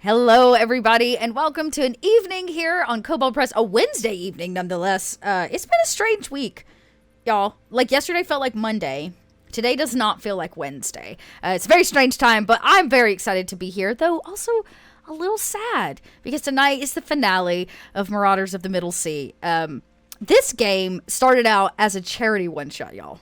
Hello, everybody, and welcome to an evening here on Kobold Press, a Wednesday evening, nonetheless. It's been a strange week, y'all. Like, yesterday felt like Monday. Today does not feel like Wednesday. It's a very strange time, but I'm very excited to be here, though also a little sad, because tonight is the finale of Marauders of the Middle Sea. This game started out as a charity one-shot, y'all.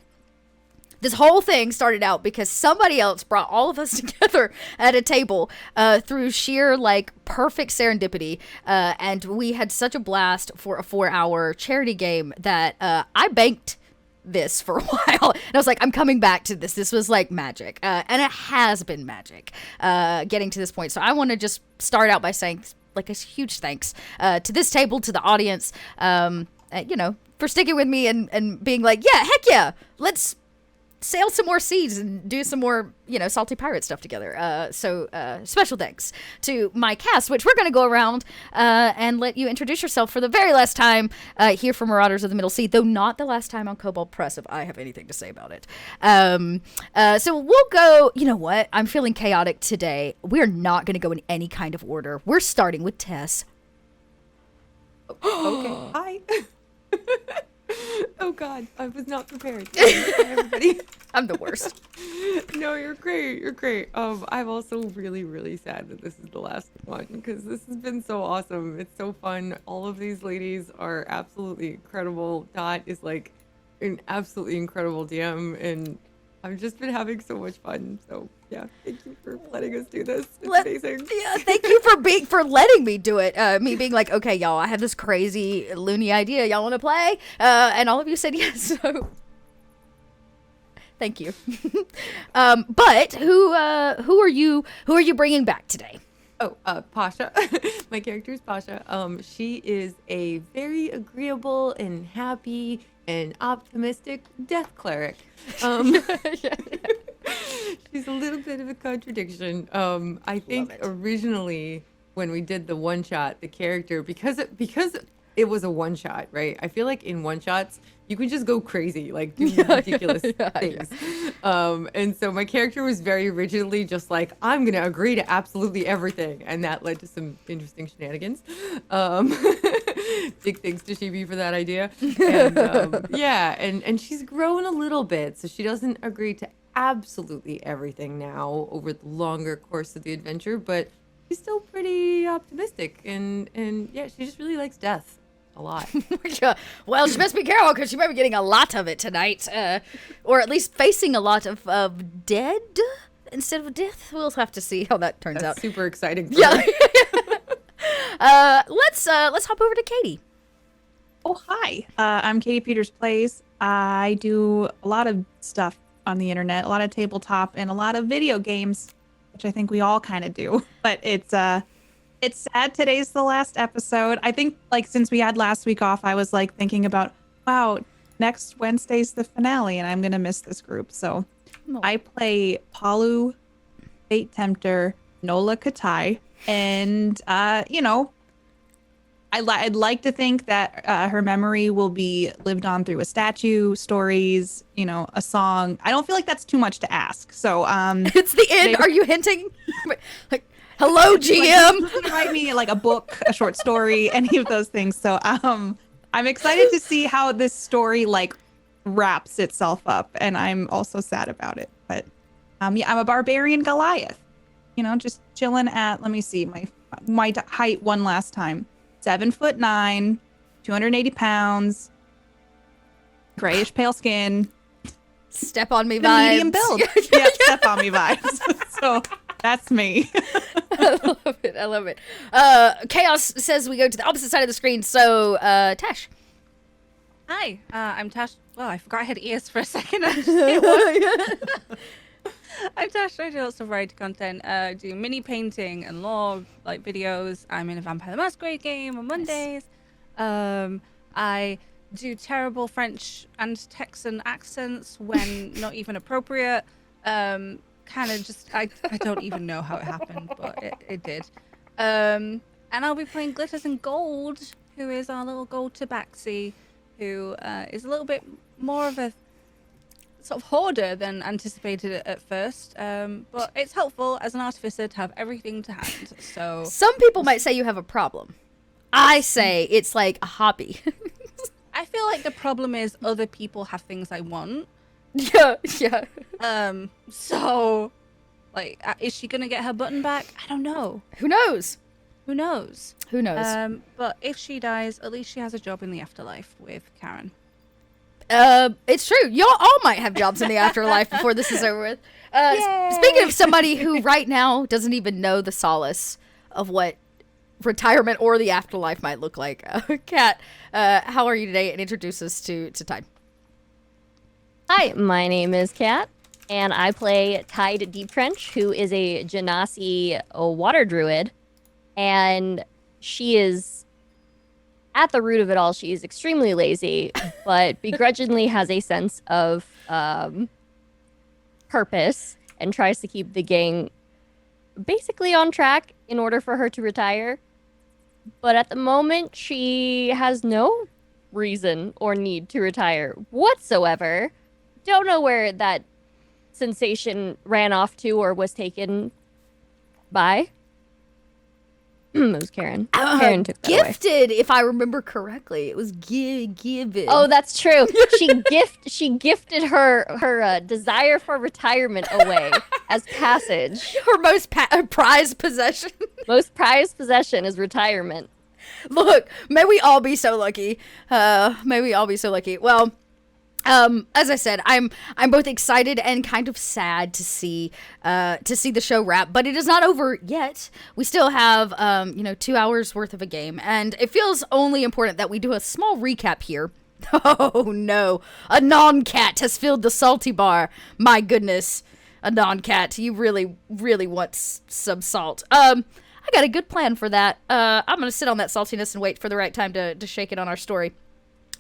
This whole thing started out because somebody else brought all of us together at a table through sheer, perfect serendipity. And we had such a blast for a 4-hour charity game that I banked this for a while. And I was like, I'm coming back to this. This was like magic. And it has been magic getting to this point. So I want to just start out by saying, a huge thanks to this table, to the audience, for sticking with me and being like, yeah, heck yeah, let's sail some more seas and do some more, salty pirate stuff together. So special thanks to my cast, which we're going to go around and let you introduce yourself for the very last time here for Marauders of the Middle Sea, though not the last time on Kobold Press, if I have anything to say about it. So we'll go, you know what? I'm feeling chaotic today. We're not going to go in any kind of order. We're starting with Tess. Okay. Hi. Oh God, I was not prepared. Hi, everybody. I'm the worst. No, you're great. You're great. I'm also really, really sad that this is the last one because this has been so awesome. It's so fun. All of these ladies are absolutely incredible. Dot is like an absolutely incredible DM, and I've just been having so much fun. So yeah, thank you for letting us do this. It's amazing. Yeah, thank you for letting me do it. Me being like, okay, y'all, I have this crazy loony idea. Y'all want to play? And all of you said yes. So thank you. But who are you? Who are you bringing back today? Oh, Pasha. My character is Pasha. She is a very agreeable and happy and optimistic death cleric. She's a little bit of a contradiction. I think originally when we did the one shot, the character, because it was a one shot, right? I feel like in one shots you can just go crazy, like do ridiculous things. Yeah. And so my character was very rigidly just like, I'm gonna agree to absolutely everything, and that led to some interesting shenanigans. Big thanks to Shibi for that idea. And and she's grown a little bit, so she doesn't agree to absolutely everything now over the longer course of the adventure, but she's still pretty optimistic, and yeah, she just really likes death a lot. Well, she best be careful because she might be getting a lot of it tonight, or at least facing a lot of dead instead of death. We'll have to see how that turns out. Super exciting. Yeah. Let's hop over to Katie. Oh, hi. I'm Katie Peters Plays. I do a lot of stuff on the internet, a lot of tabletop and a lot of video games, which I think we all kind of do. But it's sad today's the last episode. I think since we had last week off, I was thinking about, wow, next Wednesday's the finale and I'm going to miss this group. So I play Palu, Fate Tempter, Nola Katai, and I'd like to think that her memory will be lived on through a statue, stories, a song. I don't feel like that's too much to ask. So it's the end. Are you hinting? Hello, GM. Write me a book, a short story, any of those things. So I'm excited to see how this story wraps itself up, and I'm also sad about it. But I'm a barbarian Goliath. Just chilling at, let me see my height one last time. 7'9", 280 pounds, grayish pale skin. Step on me vibes. Medium build. Yeah, step on me vibes. So that's me. I love it. Chaos says we go to the opposite side of the screen. So, Tash. Hi, I'm Tash. Well, I forgot I had ears for a second. I'm Tash. I do lots of variety content. Do mini painting and lore videos. I'm in a Vampire the Masquerade game on Mondays. I do terrible French and Texan accents when not even appropriate. I don't even know how it happened, but it did. And I'll be playing Glitters and Gold, who is our little gold tabaxi, who is a little bit more of a sort of hoarder than anticipated at first. But it's helpful as an artificer to have everything to hand. So Some people might say you have a problem. I say it's like a hobby. I feel like the problem is other people have things I want. Yeah. So, like, is she gonna get her button back? I don't know. Who knows? Who knows? Who knows? But if she dies, at least she has a job in the afterlife with Karen. It's true. Y'all all might have jobs in the afterlife before this is over with. Speaking of somebody who right now doesn't even know the solace of what retirement or the afterlife might look like. Kat, how are you today? And introduce us to Tide. Hi, my name is Kat, and I play Tide Deep Trench, who is a Genasi water druid, and she is, at the root of it all, she is extremely lazy, but begrudgingly has a sense of purpose and tries to keep the gang basically on track in order for her to retire. But at the moment, she has no reason or need to retire whatsoever. Don't know where that sensation ran off to or was taken by. It was Karen. Karen took that away. Gifted, if I remember correctly. It was given. Oh, that's true. She gifted her desire for retirement away as passage. Her most prized possession. Most prized possession is retirement. Look, may we all be so lucky. May we all be so lucky. Well, as I said, I'm both excited and kind of sad to see the show wrap, but it is not over yet. We still have 2 hours worth of a game, and it feels only important that we do a small recap here. Oh no, a non-cat has filled the salty bar. My goodness, a non-cat. You really, really want some salt. I got a good plan for that. I'm gonna sit on that saltiness and wait for the right time to shake it on our story.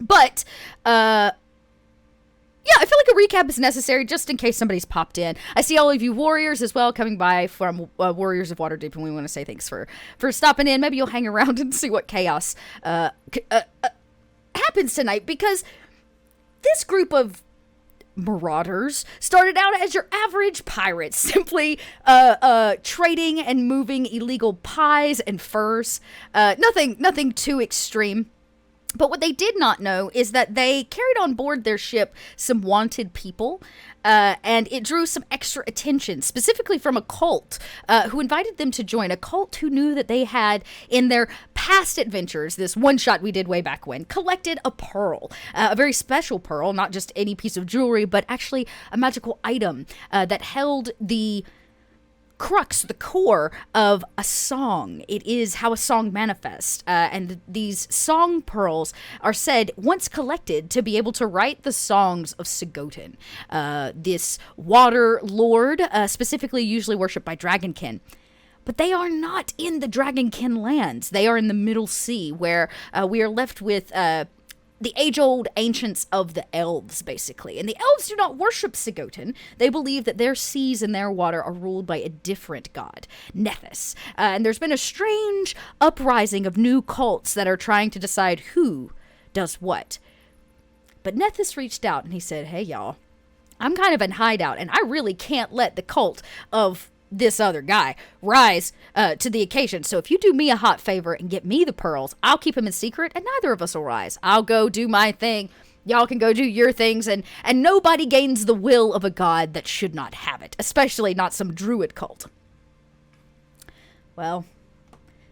But yeah, I feel like a recap is necessary just in case somebody's popped in. I see all of you warriors as well coming by from Warriors of Waterdeep, and we want to say thanks for stopping in. Maybe you'll hang around and see what chaos happens tonight, because this group of marauders started out as your average pirates, simply trading and moving illegal pies and furs. Nothing too extreme. But what they did not know is that they carried on board their ship some wanted people, and it drew some extra attention, specifically from a cult who invited them to join. A cult who knew that they had, in their past adventures, this one shot we did way back when, collected a pearl, a very special pearl, not just any piece of jewelry, but actually a magical item that held the crux, the core of a song. It is how a song manifests, and these song pearls are said, once collected, to be able to write the songs of Sigotin, this water lord, specifically usually worshipped by Dragonkin. But they are not in the Dragonkin lands. They are in the Middle Sea, where we are left with the age-old ancients of the elves, basically. And the elves do not worship Sigotin. They believe that their seas and their water are ruled by a different god, Nethys. And there's been a strange uprising of new cults that are trying to decide who does what. But Nethys reached out and he said, hey, y'all, I'm kind of in hideout, and I really can't let the cult of this other guy rise to the occasion. So if you do me a hot favor and get me the pearls, I'll keep them in secret, and neither of us will rise. I'll go do my thing. Y'all can go do your things, and nobody gains the will of a god that should not have it, especially not some druid cult. Well,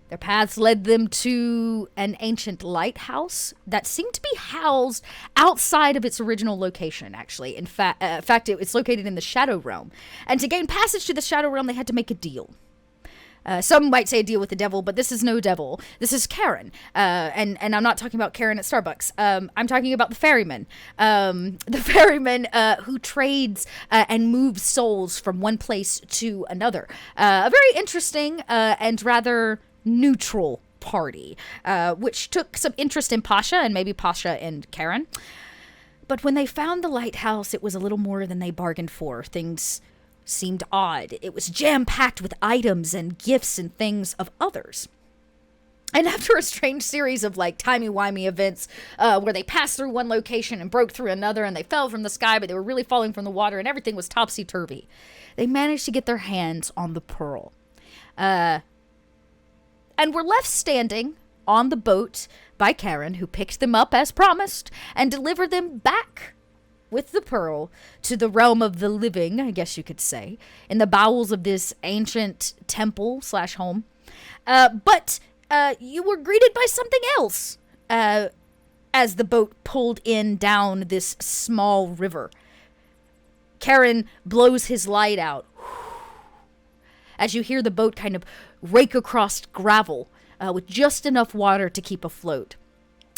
their paths led them to an ancient lighthouse that seemed to be housed outside of its original location, actually. In fact, it's located in the Shadow Realm. And to gain passage to the Shadow Realm, they had to make a deal. Some might say a deal with the devil, but this is no devil. This is Karen. And I'm not talking about Karen at Starbucks. I'm talking about the Ferryman. The Ferryman who trades and moves souls from one place to another. A very interesting and rather neutral party, which took some interest in Pasha, and maybe Pasha and Karen. But when they found the lighthouse, it was a little more than they bargained for. Things seemed odd. It was jam-packed with items and gifts and things of others. And after a strange series of like timey-wimey events where they passed through one location and broke through another and they fell from the sky, but they were really falling from the water and everything was topsy-turvy, they managed to get their hands on the pearl. And were left standing on the boat by Karen, who picked them up as promised and delivered them back with the pearl to the realm of the living, I guess you could say, in the bowels of this ancient temple/home. But you were greeted by something else as the boat pulled in down this small river. Karen blows his light out as you hear the boat kind of rake across gravel with just enough water to keep afloat,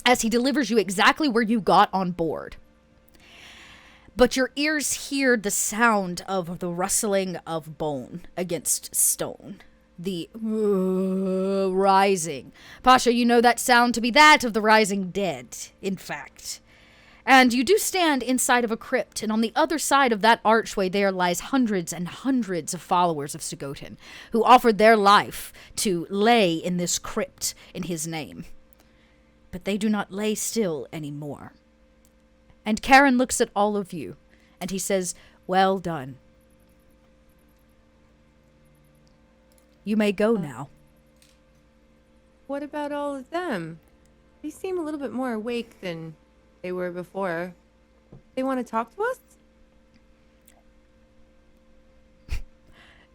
as he delivers you exactly where you got on board. But your ears hear the sound of the rustling of bone against stone. The rising. Pasha, you know that sound to be that of the rising dead, in fact. And you do stand inside of a crypt, and on the other side of that archway there lies hundreds and hundreds of followers of Sugotin, who offered their life to lay in this crypt in his name. But they do not lay still anymore. And Karen looks at all of you, and he says, "Well done. You may go now." What about all of them? They seem a little bit more awake than they were before. They want to talk to us?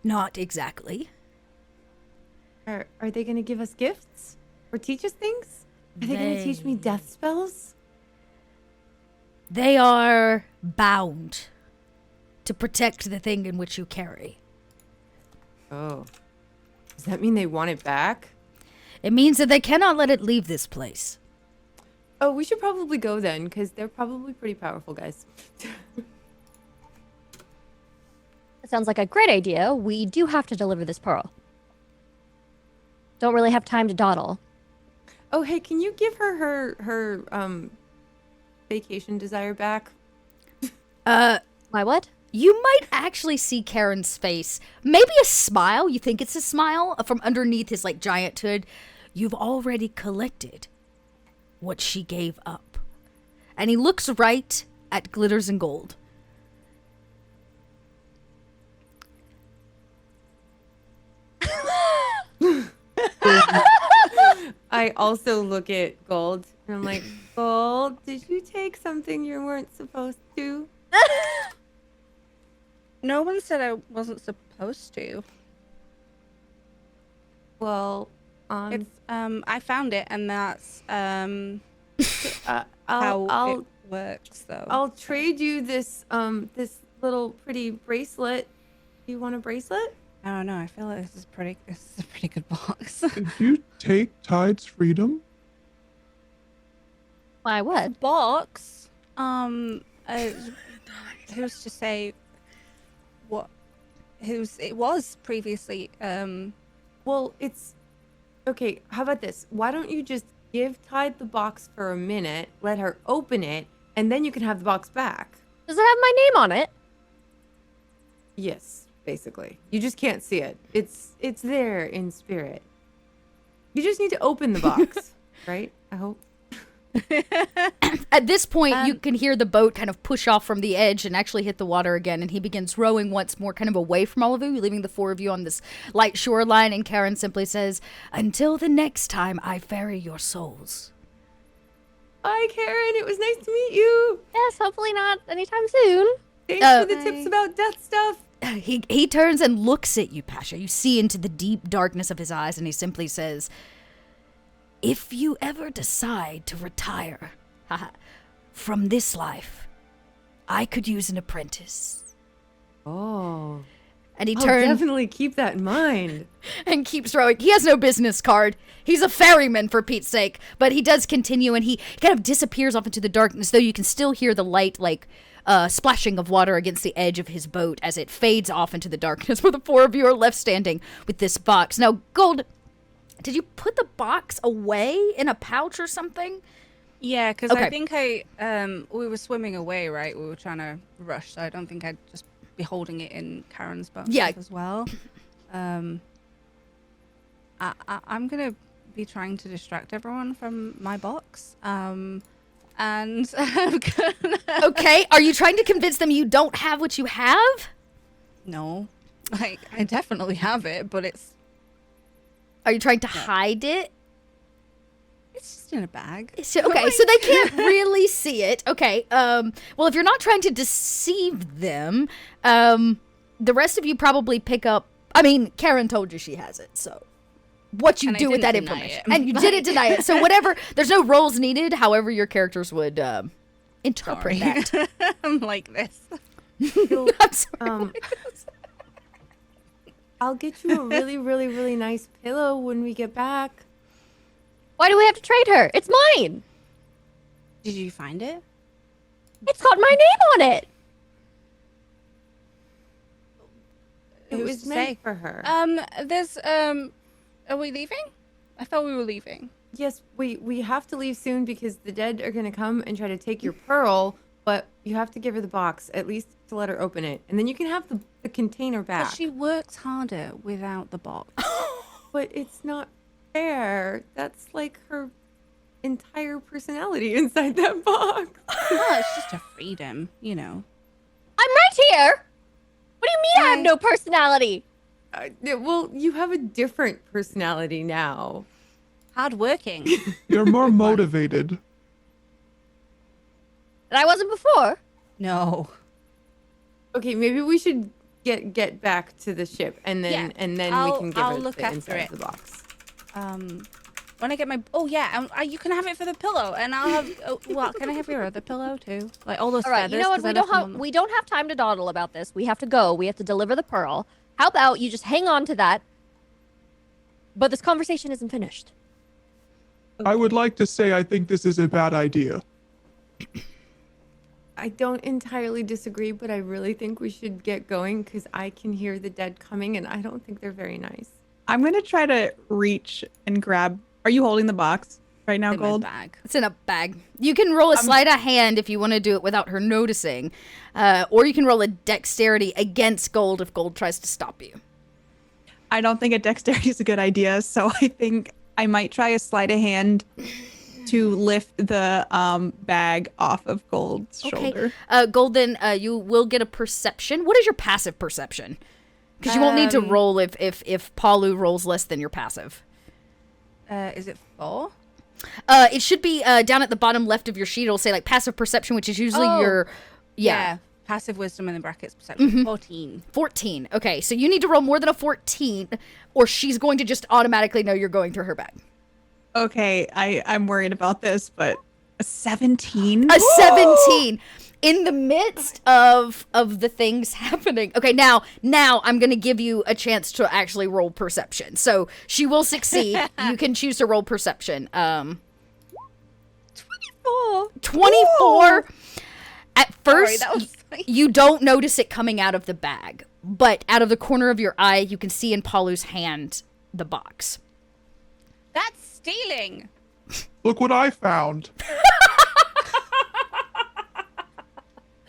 Not exactly. Are they going to give us gifts? Or teach us things? Are they going to teach me death spells? They are bound to protect the thing in which you carry. Oh. Does that mean they want it back? It means that they cannot let it leave this place. Oh, we should probably go then, because they're probably pretty powerful guys. That sounds like a great idea. We do have to deliver this pearl. Don't really have time to dawdle. Oh, hey, can you give her vacation desire back? My what? You might actually see Karen's face. Maybe a smile. You think it's a smile from underneath his like giant hood. You've already collected what she gave up. And he looks right at Glitters and Gold. I also look at Gold and I'm like, Gold, did you take something you weren't supposed to? No one said I wasn't supposed to. Well, It's I found it, and that's how I'll it works. Though I'll trade you this this little pretty bracelet. Do you want a bracelet? I don't know. I feel like this is a pretty good box. Did you take Tide's freedom? Why what? Box. Who's to say what? It was previously. Well, it's okay. How about this? Why don't you just give Tide the box for a minute, let her open it, and then you can have the box back. Does it have my name on it? Yes, basically. You just can't see it. It's there in spirit. You just need to open the box, right? I hope. At this point, you can hear the boat kind of push off from the edge and actually hit the water again, and he begins rowing once more kind of away from all of you, leaving the four of you on this light shoreline, and Karen simply says, "Until the next time I ferry your souls." Bye, Karen. It was nice to meet you. Yes, hopefully not anytime soon. Thanks for the tips about death stuff. He turns and looks at you, Pasha. You see into the deep darkness of his eyes, and he simply says, "If you ever decide to retire from this life, I could use an apprentice." Oh. And he I'll turns definitely keep that in mind. and keeps rowing. He has no business card. He's a ferryman, for Pete's sake. But he does continue, and he kind of disappears off into the darkness, though you can still hear the light, splashing of water against the edge of his boat as it fades off into the darkness, where the four of you are left standing with this box. Now, Gold, did you put the box away in a pouch or something? Yeah, because Okay. I think we were swimming away, right? We were trying to rush, so I don't think I'd just be holding it in Karen's boat Yeah. as well. I'm gonna be trying to distract everyone from my box. And I'm gonna... Okay, are you trying to convince them you don't have what you have? No. Like, I definitely have it, but it's Are you trying to hide it? just in a bag. Okay, so they can't really see it. Okay, well, if you're not trying to deceive them, the rest of you probably pick up... I mean, Karen told you she has it, so... What you And I do with that didn't deny information. it. And you didn't deny it. So whatever... There's no roles needed, however your characters would interpret Sorry. that. I'm like this. I'm sorry. I'll get you a really, really, really nice pillow when we get back. Why do we have to trade her? It's mine. Did you find it? It's got my name on it. It Who's was to meant say? for her. Are we leaving? I thought we were leaving. Yes, we have to leave soon because the dead are gonna come and try to take your pearl, but you have to give her the box, at least to let her open it. And then you can have the container back. But she works harder without the box. But it's not fair. That's like her entire personality inside that box. Well, it's just a freedom, you know. I'm right here. What do you mean I have Hi. no personality? Well, you have a different personality now. Hardworking. You're more motivated. And I wasn't before. No. Okay, maybe we should get back to the ship and then Yeah, we I'll- can give I'll her look the after inside it. of the box. When I get my... Oh, yeah. You can have it for the pillow. And I'll have... Oh, well, can I have your other pillow, too? Like, all those All right, feathers. you know what? 'cause I We left don't them have on the- we don't have time to dawdle about this. We have to go. We have to deliver the pearl. How about you just hang on to that? But this conversation isn't finished. I would like to say I think this is a bad idea. I don't entirely disagree, but I really think we should get going because I can hear the dead coming and I don't think they're very nice. I'm gonna try to reach and grab. Are you holding the box right now, in my Gold? bag. It's in a bag. You can roll a sleight of hand if you want to do it without her noticing. Or you can roll a dexterity against Gold if Gold tries to stop you. I don't think a dexterity is a good idea, so I think I might try a sleight of hand to lift the bag off of Gold's shoulder. Gold, then you will get a perception. What is your passive perception? Because you won't need to roll if Palu rolls less than your passive. Is it 4? It should be down at the bottom left of your sheet. It'll say like passive perception, which is usually your... Yeah. Passive wisdom in the brackets perception. 14. 14. Okay, so you need to roll more than a 14 or she's going to just automatically know you're going through her bag. Okay, I'm worried about this, but a 17? A 17 in the midst of the things happening. Okay, now I'm going to give you a chance to actually roll perception. So she will succeed. You can choose to roll perception. 24. 24. At first, that was you don't notice it coming out of the bag, but out of the corner of your eye, you can see in Paulu's hand the box. That's stealing. Look what I found.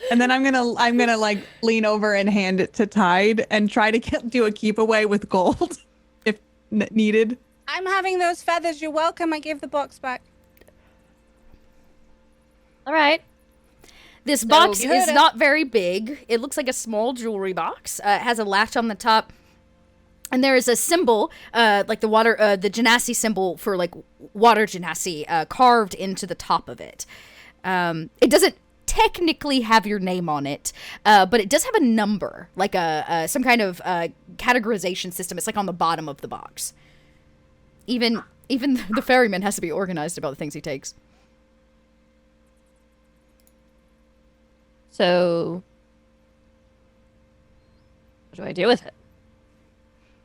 And then I'm gonna like lean over and hand it to Tide and try to do a keep away with Gold if needed. I'm having those feathers. You're welcome. I gave the box back. All right. This box you heard is it. not very big. It looks like a small jewelry box. It has a latch on the top. And there is a symbol, like the genasi symbol for like water genasi, carved into the top of it. It doesn't technically have your name on it, but it does have a number, like some kind of categorization system. It's like on the bottom of the box. Even the ferryman has to be organized about the things he takes. So, what do I do with it?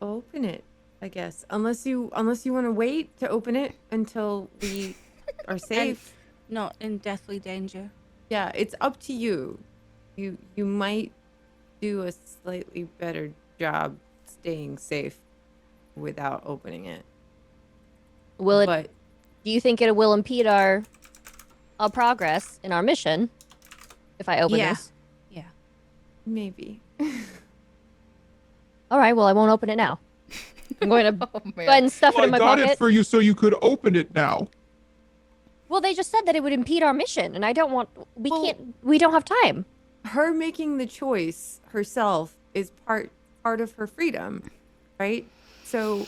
Open it, I guess. Unless you want to wait to open it until we are safe. Not in deathly danger. Yeah, it's up to you. You might do a slightly better job staying safe without opening it. Will it? But Do you think it will impede our progress in our mission if I open this? Yeah. maybe. All right. Well, I won't open it now. I'm going to Oh, go man. ahead and stuff it Well, in I my got pocket. it for you so you could open it now. Well, they just said that it would impede our mission, and I don't want. Well- We don't have time. Her making the choice herself is part of her freedom, right? So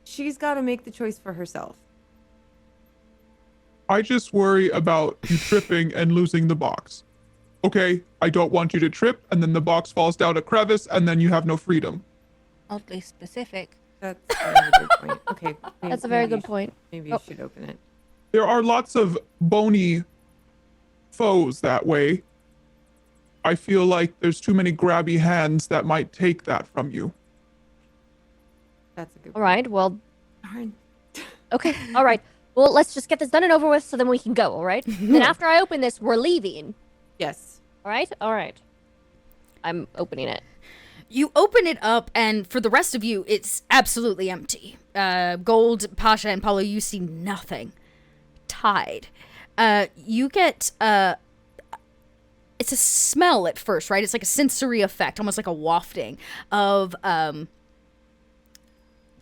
she's got to make the choice for herself. I just worry about you tripping and losing the box. Okay, I don't want you to trip and then the box falls down a crevice and then you have no freedom. Oddly specific. That's a very good point. Okay. That's a very maybe you good point. Maybe you should open it. There are lots of bony foes that way. I feel like there's too many grabby hands that might take that from you. That's a good All right. Well, Darn. okay. All right. Well, let's just get this done and over with so then we can go, all right? Then after I open this, we're leaving. Yes. All right? All right. I'm opening it. You open it up, and for the rest of you, it's absolutely empty. Gold, Pasha, and Paulo, you see nothing. Tide. You get, it's a smell at first, right? It's like a sensory effect, almost like a wafting of,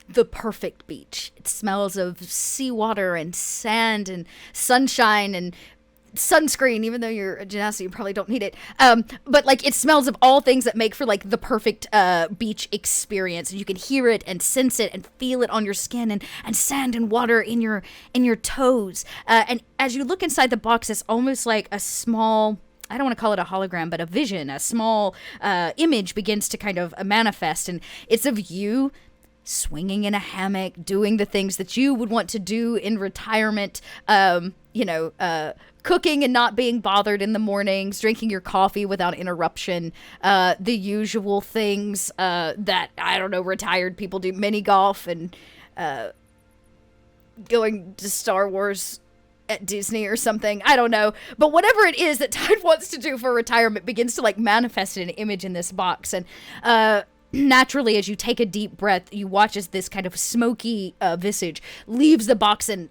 the perfect beach. It smells of seawater and sand and sunshine and sunscreen, even though you're a genasi, you probably don't need it. But like it smells of all things that make for like the perfect beach experience. And you can hear it and sense it and feel it on your skin and sand and water in your toes. And as you look inside the box, it's almost like a small, I don't want to call it a hologram, but a vision, a small image begins to kind of manifest. And it's of you swinging in a hammock, doing the things that you would want to do in retirement, cooking and not being bothered in the mornings, drinking your coffee without interruption, the usual things that, I don't know, retired people do, mini golf and going to Star Wars at Disney or something. I don't know. But whatever it is that Tide wants to do for retirement begins to like manifest in an image in this box. And naturally, as you take a deep breath, you watch as this kind of smoky visage leaves the box and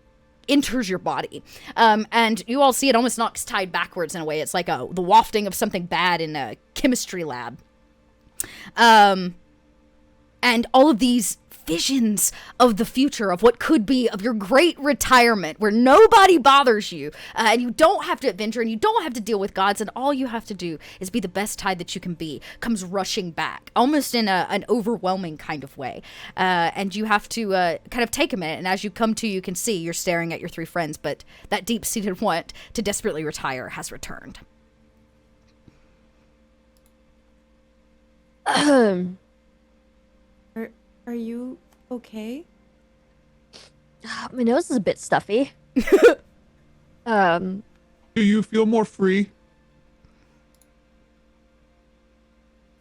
enters your body. And you all see it almost knocks Tide backwards in a way. It's like the wafting of something bad in a chemistry lab. And all of these visions of the future, of what could be, of your great retirement where nobody bothers you, and you don't have to adventure and you don't have to deal with gods, and all you have to do is be the best Tide that you can be, comes rushing back almost in an overwhelming kind of way. And you have to kind of take a minute, and as you come to, you can see you're staring at your three friends, but that deep-seated want to desperately retire has returned. Are you okay? My nose is a bit stuffy. Do you feel more free?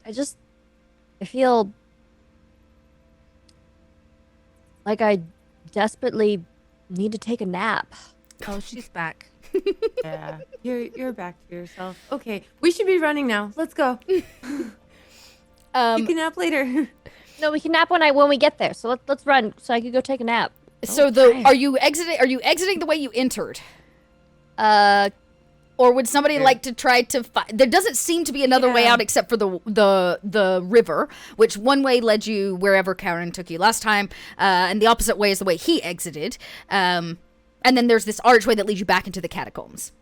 I feel like I desperately need to take a nap. Oh, she's back. Yeah. You're back to yourself. Okay. We should be running now. Let's go. You can nap later. No, we can nap when we get there. So let's run so I could go take a nap. So are you exiting the way you entered? Or would somebody like to try to there doesn't seem to be another way out except for the river, which one way led you wherever Karen took you last time, and the opposite way is the way he exited. And then there's this archway that leads you back into the catacombs.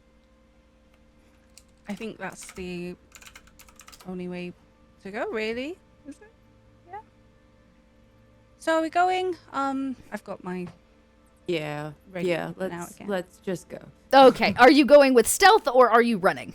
I think that's the only way to go, really. Is it? Yeah. So are we going? I've got my Yeah. ready Yeah. now again. Let's just go. Okay, are you going with stealth or are you running?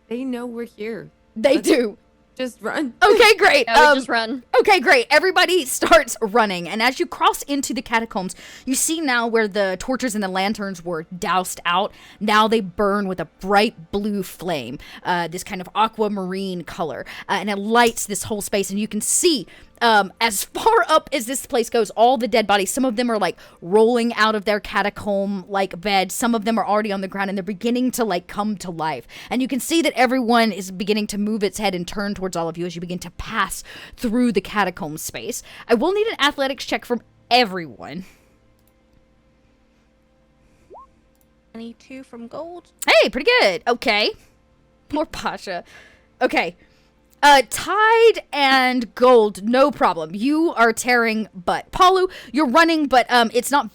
They know we're here. They do. Just run. Okay, great. Yeah, we just run. Okay, great. Everybody starts running, and as you cross into the catacombs, you see now where the torches and the lanterns were doused out. Now they burn with a bright blue flame, this kind of aquamarine color, and it lights this whole space, and you can see as far up as this place goes, all the dead bodies, some of them are like rolling out of their catacomb like beds. Some of them are already on the ground and they're beginning to like come to life. And you can see that everyone is beginning to move its head and turn towards all of you as you begin to pass through the catacomb space. I will need an athletics check from everyone. 22 from gold. Hey, pretty good. Okay. Poor Pasha. Okay. Tide and Gold, no problem. You are tearing butt. Palu, you're running, but it's not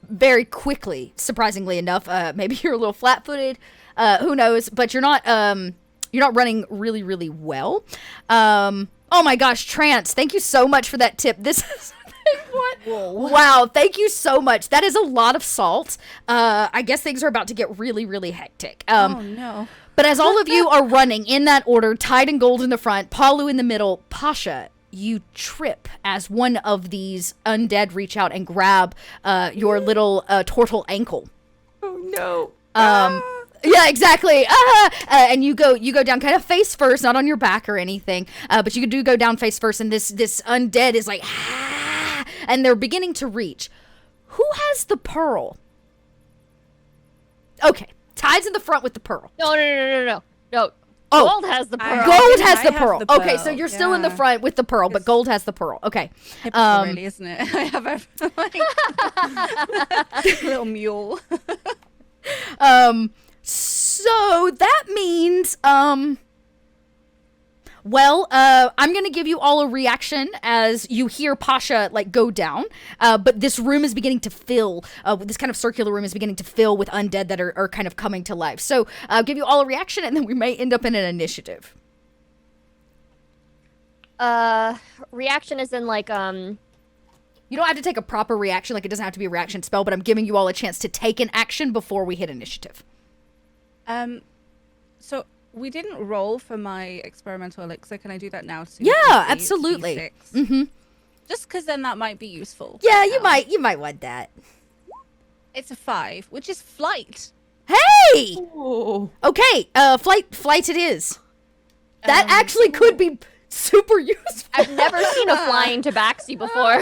very quickly, surprisingly enough. Maybe you're a little flat-footed. Who knows? But you're not running really, really well. Oh my gosh, Trance, thank you so much for that tip. This is what? Whoa. Wow, thank you so much. That is a lot of salt. I guess things are about to get really, really hectic. Oh no. But as all of you are running in that order, Tide and Gold in the front, Palu in the middle, Pasha, you trip as one of these undead reach out and grab your little turtle ankle. Oh no. Yeah, exactly. And you go down kind of face first, not on your back or anything. But you do go down face first, and this undead is like, and they're beginning to reach. Who has the pearl? Okay, Tide's in the front with the pearl. No. Oh, Gold has the pearl. Gold has the I have pearl. the Okay, pearl, so you're still in the yeah. front with the pearl, but Gold has the pearl. Okay. Typical, really, isn't it? I have a little mule. So that means, well, I'm going to give you all a reaction as you hear Pasha, like, go down. But this room is beginning to fill, this kind of circular room is beginning to fill with undead that are kind of coming to life. So I'll give you all a reaction, and then we may end up in an initiative. Reaction is in like You don't have to take a proper reaction, like it doesn't have to be a reaction spell, but I'm giving you all a chance to take an action before we hit initiative. So we didn't roll for my experimental elixir. Can I do that now too? Yeah, D8, absolutely. D6? Mm-hmm. Just because then that might be useful. Yeah, right you now. might want that. It's a 5, which is flight. Hey! Oh. Okay, flight it is. That actually could be super useful. I've never seen a flying tabaxi before.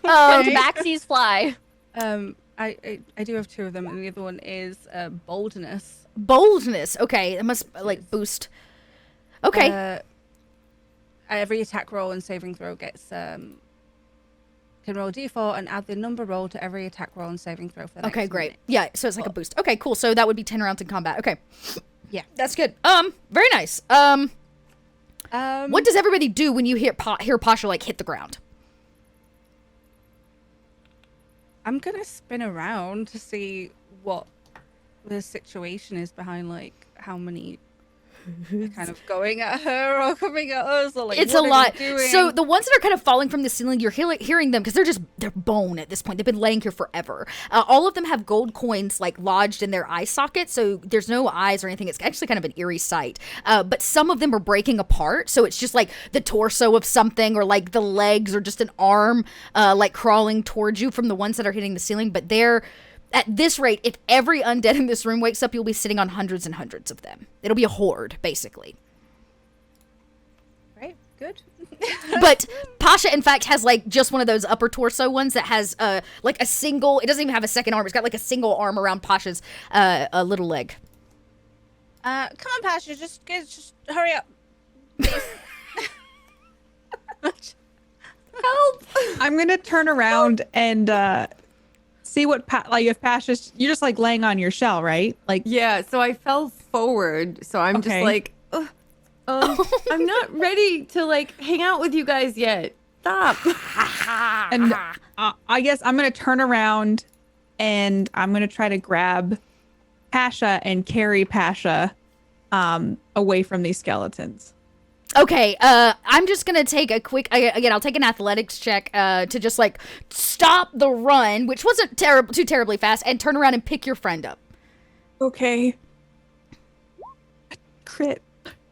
Tabaxis fly. I do have 2 of them, and the other one is boldness. Boldness. Okay, it must like boost. Okay. Every attack roll and saving throw gets can roll a d4 and add the number roll to every attack roll and saving throw for the Okay, next great. minute. Yeah, so it's like a boost. Okay, cool. So that would be 10 rounds in combat. Okay. Yeah. That's good. Very nice. What does everybody do when you hear Pasha like hit the ground? I'm gonna spin around to see what the situation is behind, like how many are kind of going at her or coming at us, or like It's what a are lot. they doing? So the ones that are kind of falling from the ceiling, you're hearing them because they're bone at this point. They've been laying here forever. All of them have gold coins like lodged in their eye socket, so there's no eyes or anything. It's actually kind of an eerie sight. But some of them are breaking apart, so it's just like the torso of something, or like the legs, or just an arm like crawling towards you from the ones that are hitting the ceiling. But they're at this rate, if every undead in this room wakes up, you'll be sitting on hundreds and hundreds of them. It'll be a horde, basically. right, good. But Pasha, in fact, has like just one of those upper torso ones that has like a single. It doesn't even have a second arm. It's got like a single arm around Pasha's a little leg. Come on, Pasha, just hurry up. Please. Help! I'm gonna turn around and see what like if Pasha's, you're just like laying on your shell, right? Like Yeah, so I fell forward, so I'm just Okay. like, I'm not ready to like hang out with you guys yet. Stop. and I guess I'm gonna turn around and I'm gonna try to grab Pasha and carry Pasha away from these skeletons. Okay, I'm just gonna take a quick. Again, I'll take an athletics check to just like stop the run, which wasn't too terribly fast, and turn around and pick your friend up. Okay. Crit.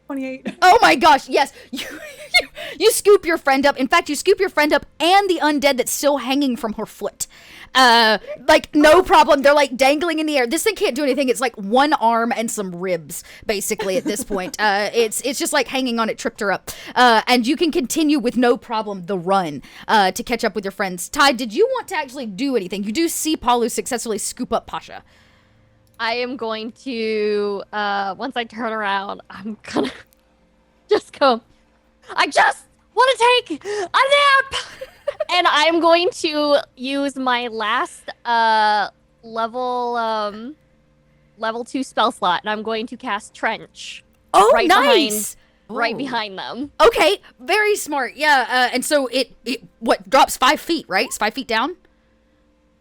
28. Oh my gosh, yes. You scoop your friend up. In fact, you scoop your friend up and the undead that's still hanging from her foot. Like, no problem. They're, like, dangling in the air. This thing can't do anything. It's, like, one arm and some ribs, basically, at this point. It's just, like, hanging on it, tripped her up. And you can continue with no problem the run to catch up with your friends. Ty, did you want to actually do anything? You do see Palu successfully scoop up Pasha. I am going to, once I turn around, I'm gonna just go, I just want to take a nap! And I'm going to use my last level 2 spell slot, and I'm going to cast Trench. Oh, right nice. right Oh. behind them. Okay, very smart. Yeah, and so it what drops 5 feet, right? It's 5 feet down.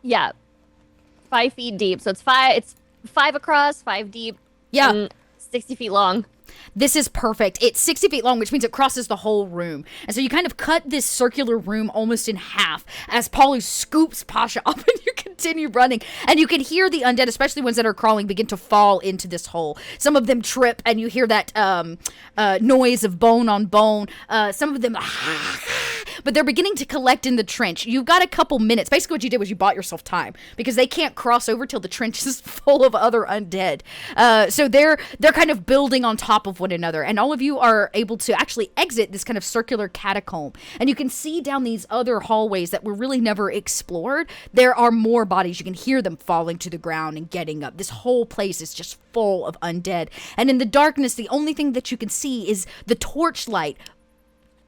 Yeah, 5 feet deep. So it's five across, 5 deep. Yeah. and 60 feet long. This is perfect. It's 60 feet long, which means it crosses the whole room. And so you kind of cut this circular room almost in half as Paulu scoops Pasha up and you continue running. And you can hear the undead, especially ones that are crawling, begin to fall into this hole. Some of them trip and you hear that noise of bone on bone. Some of them, but they're beginning to collect in the trench. You've got a couple minutes. Basically what you did was you bought yourself time because they can't cross over till the trench is full of other undead. So they're kind of building on top of one another, and all of you are able to actually exit this kind of circular catacomb, and you can see down these other hallways that were really never explored. There are more bodies. You can hear them falling to the ground and getting up. This whole place is just full of undead, and in the darkness the only thing that you can see is the torchlight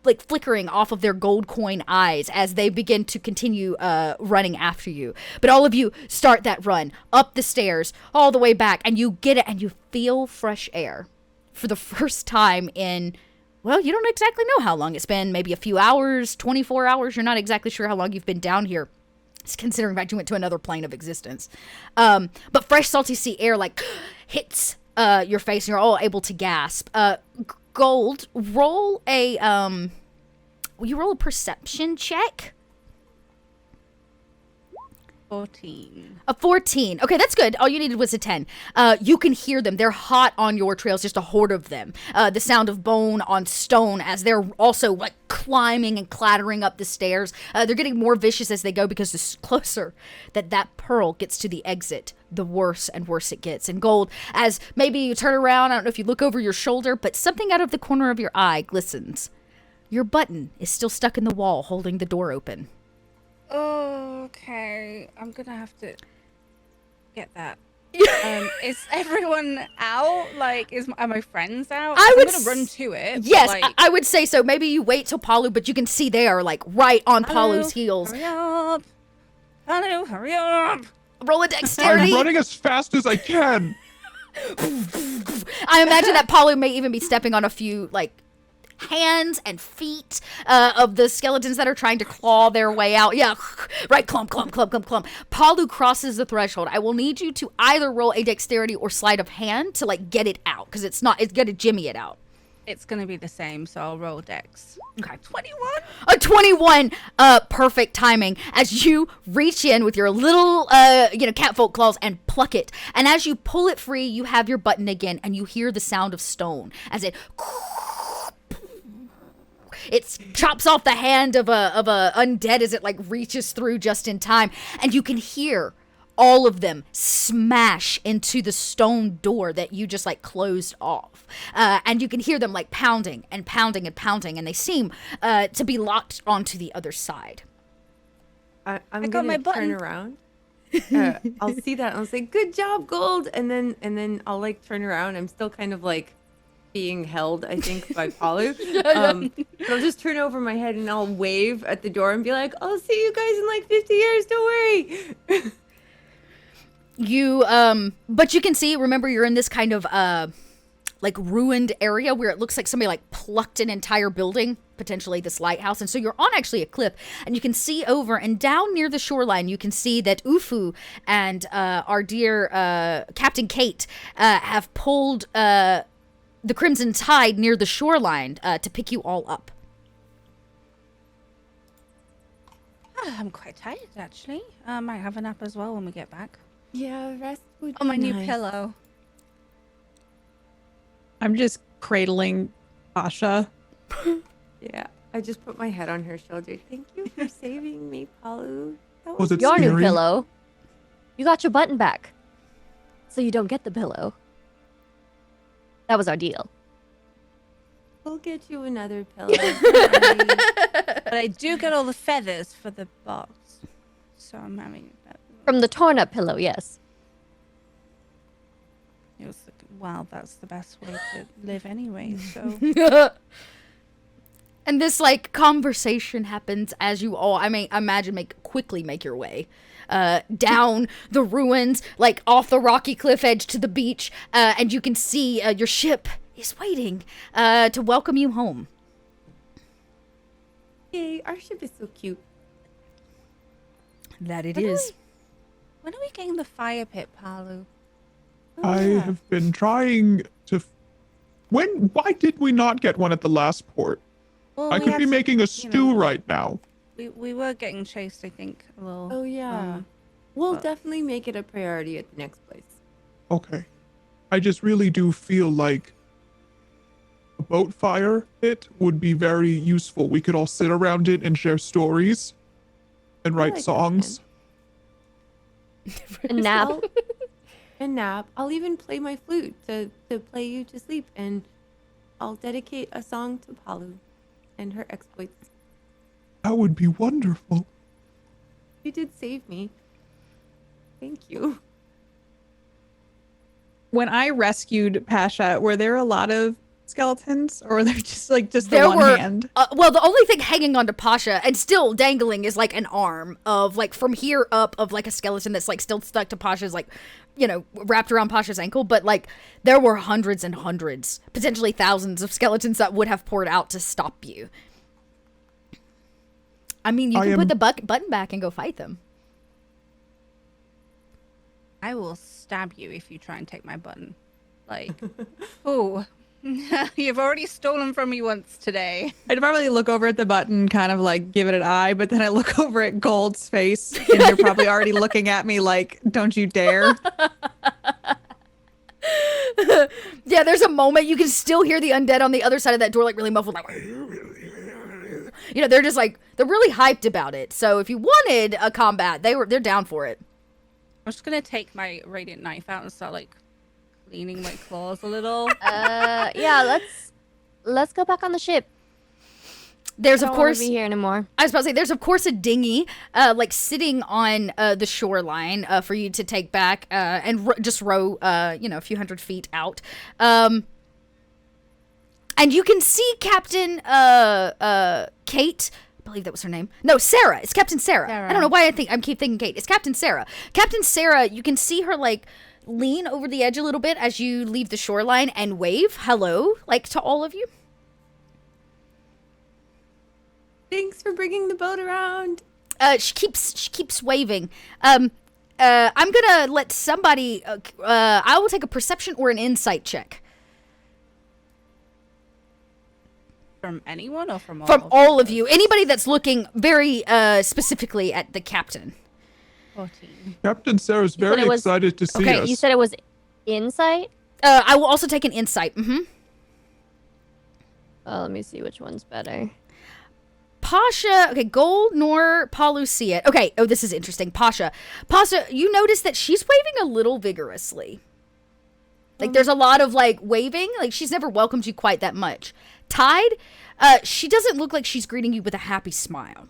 like flickering off of their gold coin eyes as they begin to continue running after you. But all of you start that run up the stairs all the way back, and you get it, and you feel fresh air for the first time in, well, you don't exactly know how long it's been. Maybe a few hours, 24 hours. You're not exactly sure how long you've been down here, considering that you went to another plane of existence. But fresh salty sea air like hits your face, and you're all able to gasp. Gold, roll a will you roll a perception check? 14. A 14. Okay, that's good. All you needed was a 10. You can hear them. They're hot on your trails, just a horde of them. The sound of bone on stone as they're also like climbing and clattering up the stairs. They're getting more vicious as they go because the closer that pearl gets to the exit, the worse and worse it gets. And Gold, as maybe you turn around, I don't know if you look over your shoulder, but something out of the corner of your eye glistens. Your button is still stuck in the wall holding the door open. Okay, I'm gonna have to get that. Is everyone out? Like, are my friends out? I I'm would gonna run to it. but, Yes, like, I would say so. Maybe you wait till Palu, but you can see they are like right on Palu's heels. Hurry up! Hello, hurry up! Roll a I'm dexterity. running as fast as I can. I imagine that Palu may even be stepping on a few like hands and feet of the skeletons that are trying to claw their way out. Yeah, right, clump, clump, clump, clump, clump. Palu crosses the threshold. I will need you to either roll a dexterity or sleight of hand to like get it out, because it's gonna jimmy it out. It's gonna be the same, so I'll roll dex. Okay. 21. A 21, perfect timing as you reach in with your little, catfolk claws and pluck it. And as you pull it free, you have your button again, and you hear the sound of stone as it chops off the hand of a undead as it like reaches through just in time, and you can hear all of them smash into the stone door that you just like closed off, and you can hear them like pounding and pounding and pounding, and they seem to be locked onto the other side. I'm got gonna my button. turn around. I'll see that and I'll say, "Good job, Gold," and then I'll like turn around. I'm still kind of like being held, I think, by Palu. But I'll just turn over my head and I'll wave at the door and be like, "I'll see you guys in like 50 years. Don't worry." But you can see, remember, you're in this kind of like ruined area where it looks like somebody like plucked an entire building, potentially this lighthouse, and so you're on actually a cliff, and you can see over and down near the shoreline. You can see that Ufu and our dear Captain Kate have pulled the Crimson Tide near the shoreline to pick you all up. I'm quite tired, actually. I might have a nap as well when we get back. Yeah, rest would On my be new nice. pillow. I'm just cradling Pasha. Yeah, I just put my head on her shoulder. Thank you for saving me, Palu. That Was it Your new scary? pillow. You got your button back. So you don't get the pillow. That was our deal. We'll get you another pillow. Don't worry. But I do get all the feathers for the box. So I'm having that. From the torn up pillow, yes. It was well, that's the best way to live anyway, so And this like conversation happens as you all, I may imagine, quickly make your way down the ruins, like off the rocky cliff edge to the beach, and you can see your ship is waiting to welcome you home. Yay, our ship is so cute. That it When are is. When are we getting the fire pit, Palu? I have been trying to. Why did we not get one at the last port? Well, I we could had be to- making a you stew know, right now. We were getting chased, I think, a little. Oh yeah. We'll definitely make it a priority at the next place. Okay. I just really do feel like a boat fire pit would be very useful. We could all sit around it and share stories and write like that songs. And nap. And nap. I'll even play my flute to play you to sleep, and I'll dedicate a song to Palu and her exploits. That would be wonderful. You did save me. Thank you. When I rescued Pasha, were there a lot of skeletons, or were there just the There one were, hand? well, the only thing hanging on to Pasha and still dangling is like an arm of like from here up of like a skeleton that's like still stuck to Pasha's like, you know, wrapped around Pasha's ankle. But like there were hundreds and hundreds, potentially thousands of skeletons that would have poured out to stop you. I mean, you can put the button back and go fight them. I will stab you if you try and take my button. Like, oh, you've already stolen from me once today. I'd probably look over at the button, kind of like give it an eye, but then I look over at Gold's face, and they're probably already looking at me like, "Don't you dare!" Yeah, there's a moment you can still hear the undead on the other side of that door, like really muffled, like, you know, they're just like, they're really hyped about it. So if you wanted a combat, they're down for it. I'm just gonna take my radiant knife out and start like cleaning my claws a little. Yeah, let's go back on the ship. There's I of don't wanna course be here anymore. I was about to say, there's of course a dinghy, like sitting on the shoreline for you to take back and just row, you know, a few hundred feet out. And you can see Captain Kate. I believe that was her name. No, Sarah. It's Captain Sarah. I don't know why I'm keep thinking Kate. It's Captain Sarah. Captain Sarah. You can see her like lean over the edge a little bit as you leave the shoreline and wave hello, like to all of you. Thanks for bringing the boat around. She keeps waving. I'm gonna let somebody. I will take a perception or an insight check From anyone or from all? from all of you. Anybody that's looking very specifically at the captain. 14. Captain Sarah's very it was- excited to see Okay, us. You said it was insight? I will also take an insight. Mm-hmm. Oh, let me see which one's better. Pasha, okay, Gold nor Palu see it. Okay, oh, this is interesting. Pasha, you notice that she's waving a little vigorously. Like, there's a lot of, like, waving. Like, she's never welcomed you quite that much. Tide, she doesn't look like she's greeting you with a happy smile.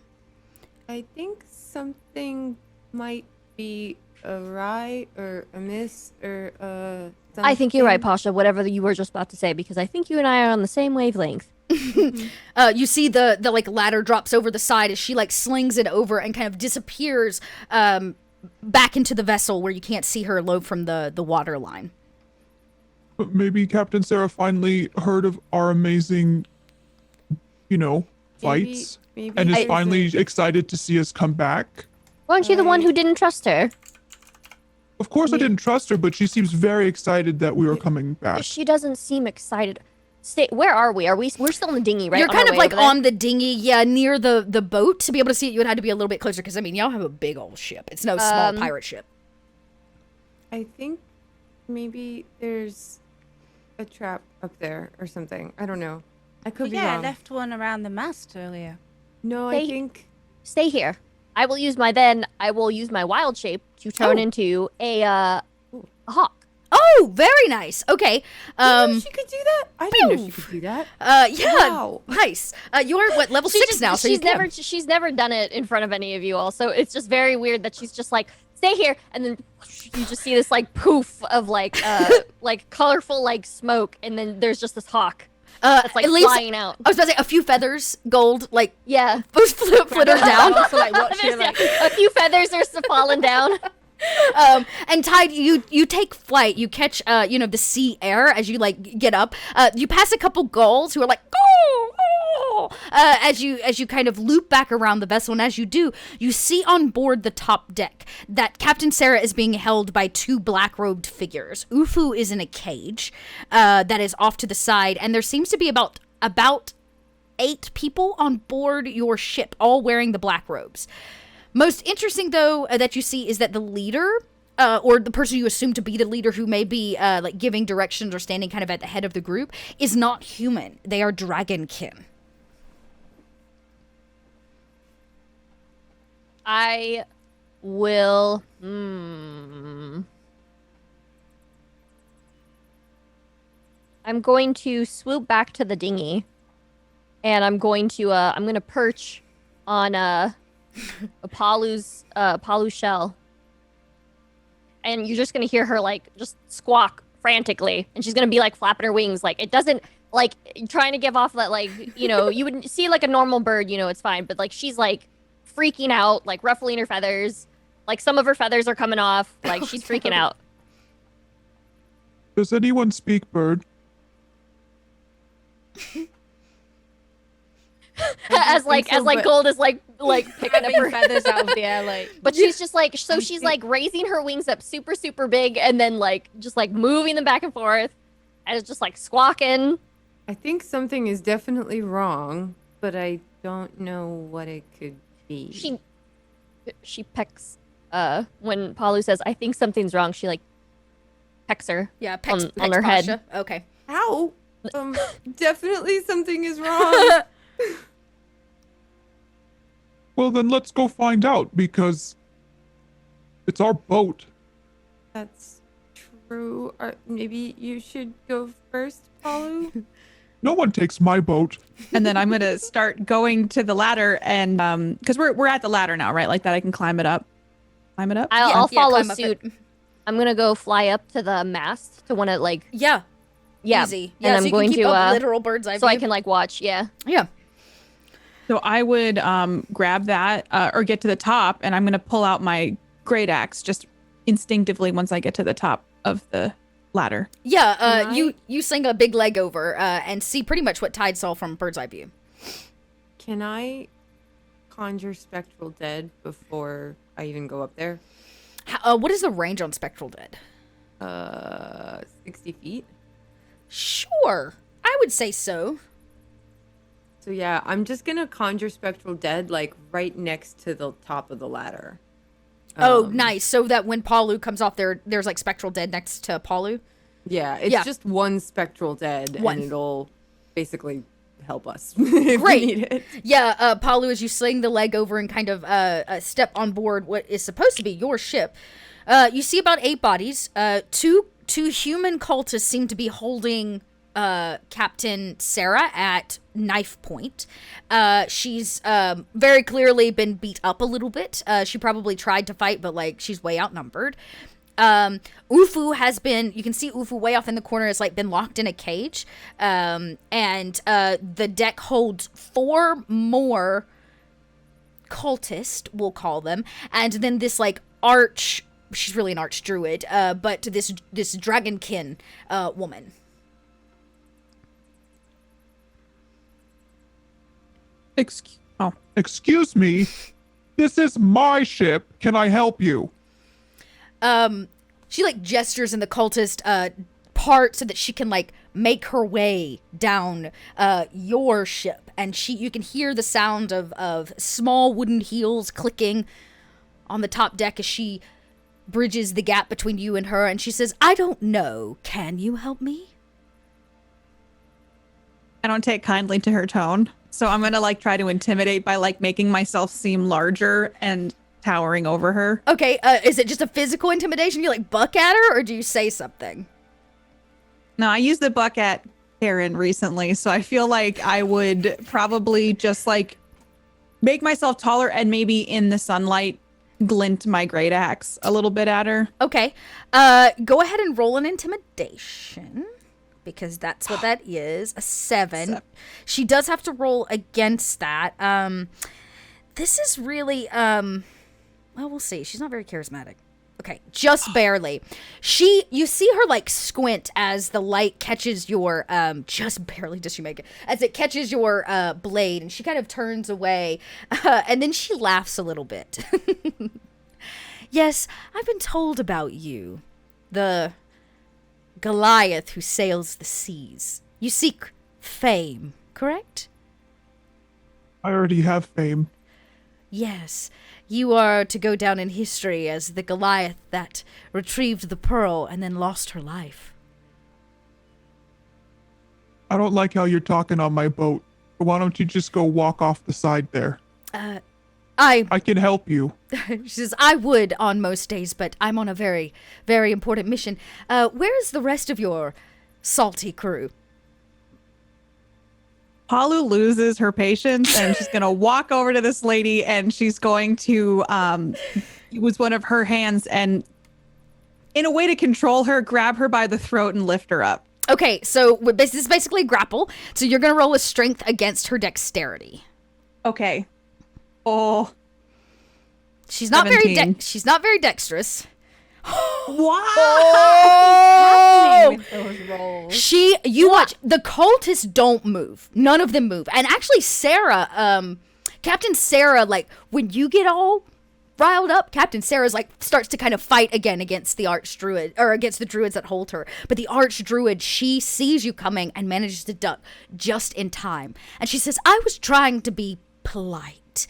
I think something might be awry or amiss or something. I think you're right, Pasha, whatever you were just about to say, because I think you and I are on the same wavelength. You see the like ladder drops over the side as she like slings it over and kind of disappears back into the vessel where you can't see her low from the water line. Maybe Captain Sarah finally heard of our amazing, you know, fights Maybe and is there's finally a- excited to see us come back. Weren't you the one who didn't trust her? Of course, I didn't trust her, but she seems very excited that we were coming back. She doesn't seem excited. Where are we? We're still in the dinghy, right? You're On kind our of way like over there? on the dinghy, yeah, near the boat. To be able to see it, you would have to be a little bit closer because I mean, y'all have a big old ship. It's no small pirate ship. I think maybe there's a trap up there or something. I don't know. I could be Yeah, I wrong. left one around the mast earlier. No, I They- think Stay here. I will use my wild shape to turn into a hawk. Oh, very nice. Okay. you know she could do that. I didn't know she could do that. Yeah, Wow. nice. You're what level 6 now, so you can. She's never done it in front of any of you all, so it's just very weird that she's just like, stay here, and then you just see this like poof of like like colorful like smoke, and then there's just this hawk that's like at least, flying out. I was about to say a few feathers, gold, like Yeah. flitter down. Also, like, watch There's you, like, a few feathers are falling down. And Tide, you take flight. You catch, the sea air as you like get up. You pass a couple gulls who are like, oh, as you kind of loop back around the vessel. And as you do, you see on board the top deck that Captain Sarah is being held by two black-robed figures. Ufu is in a cage that is off to the side, and there seems to be about 8 people on board your ship, all wearing the black robes. Most interesting, though, that you see is that the leader, or the person you assume to be the leader who may be like giving directions or standing kind of at the head of the group, is not human. They are dragonkin. I will. I'm going to swoop back to the dinghy, and I'm going to perch on Palu's shell, and you're just gonna hear her like just squawk frantically, and she's gonna be like flapping her wings, like it doesn't like trying to give off that like you would see like a normal bird, it's fine, but like she's like freaking out, like ruffling her feathers, like some of her feathers are coming off, like she's freaking out. Does anyone speak bird? as Gold is like picking up her feathers out of the air, like. But she's just like, so she's like raising her wings up super, super big, and then like just like moving them back and forth, and it's just like squawking. I think something is definitely wrong, but I don't know what it could be. She pecks. When Palu says, "I think something's wrong," she like pecks her. Yeah, pecks on her head. Pasha. Okay. Ow! Definitely something is wrong. Well, then let's go find out, because it's our boat. That's true. Maybe you should go first, Palu? No one takes my boat. And then I'm gonna start going to the ladder, and because we're at the ladder now, right? Like that, I can climb it up. I'll follow climb up suit. it. I'm gonna go fly up to the mast to want to like. Yeah. Easy. Yeah, and I'm so you going can keep to up literal bird's eye so view. I can like watch. Yeah. Yeah. So I would grab that or get to the top, and I'm gonna pull out my great axe just instinctively once I get to the top of the ladder. Yeah. You sling a big leg over and see pretty much what Tide saw from bird's eye view. Can I conjure Spectral Dead before I even go up there? What is the range on Spectral Dead? 60 feet. Sure. I would say so. So yeah, I'm just gonna conjure Spectral Dead like right next to the top of the ladder. Oh, nice. So that when Palu comes off there's like Spectral Dead next to Palu? Yeah, it's just one Spectral Dead, One. and it'll basically help us if Great. we need it. Yeah, Palu, as you sling the leg over and kind of step on board what is supposed to be your ship, you see about 8 bodies. Two human cultists seem to be holding Captain Sarah at knife point. She's very clearly been beat up a little bit. She probably tried to fight, but like she's way outnumbered. Ufu has been, you can see Ufu way off in the corner, has like been locked in a cage. And the deck holds 4 more cultists, we'll call them. And then this like she's really an arch druid, but this dragonkin woman. Excuse me. This is my ship. Can I help you? She like gestures in the cultist part so that she can like make her way down your ship, and you can hear the sound of small wooden heels clicking on the top deck as she bridges the gap between you and her, and she says, "I don't know. Can you help me?" I don't take kindly to her tone, so I'm gonna like try to intimidate by like making myself seem larger and towering over her. Okay, is it just a physical intimidation? You like buck at her, or do you say something? No, I used the buck at Karen recently, so I feel like I would probably just like make myself taller and maybe in the sunlight glint my great axe a little bit at her. Okay, go ahead and roll an intimidation, because that's what that is. A 7. She does have to roll against that. This is really well, we'll see. She's not very charismatic. Okay, just barely. You see her like squint as the light catches your, just barely does she make it, as it catches your blade, and she kind of turns away, and then she laughs a little bit. Yes, I've been told about you. The Goliath who sails the seas. You seek fame, correct? I already have fame. Yes, you are to go down in history as the Goliath that retrieved the pearl and then lost her life. I don't like how you're talking on my boat. Why don't you just go walk off the side there? I can help you. She says, I would on most days, but I'm on a very, very important mission. Where is the rest of your salty crew? Palu loses her patience and she's going to walk over to this lady and she's going to use one of her hands and, in a way to control her, grab her by the throat and lift her up. Okay, so this is basically a grapple. So you're going to roll a strength against her dexterity. Okay. Oh. She's not 17. she's not very dexterous. Wow. Oh! With those rolls. You watch, the cultists don't move. None of them move. And actually Sarah, Captain Sarah, like when you get all riled up, Captain Sarah's like starts to kind of fight again against the Archdruid, or against the Druids that hold her. But the Archdruid, she sees you coming and manages to duck just in time. And she says, I was trying to be polite.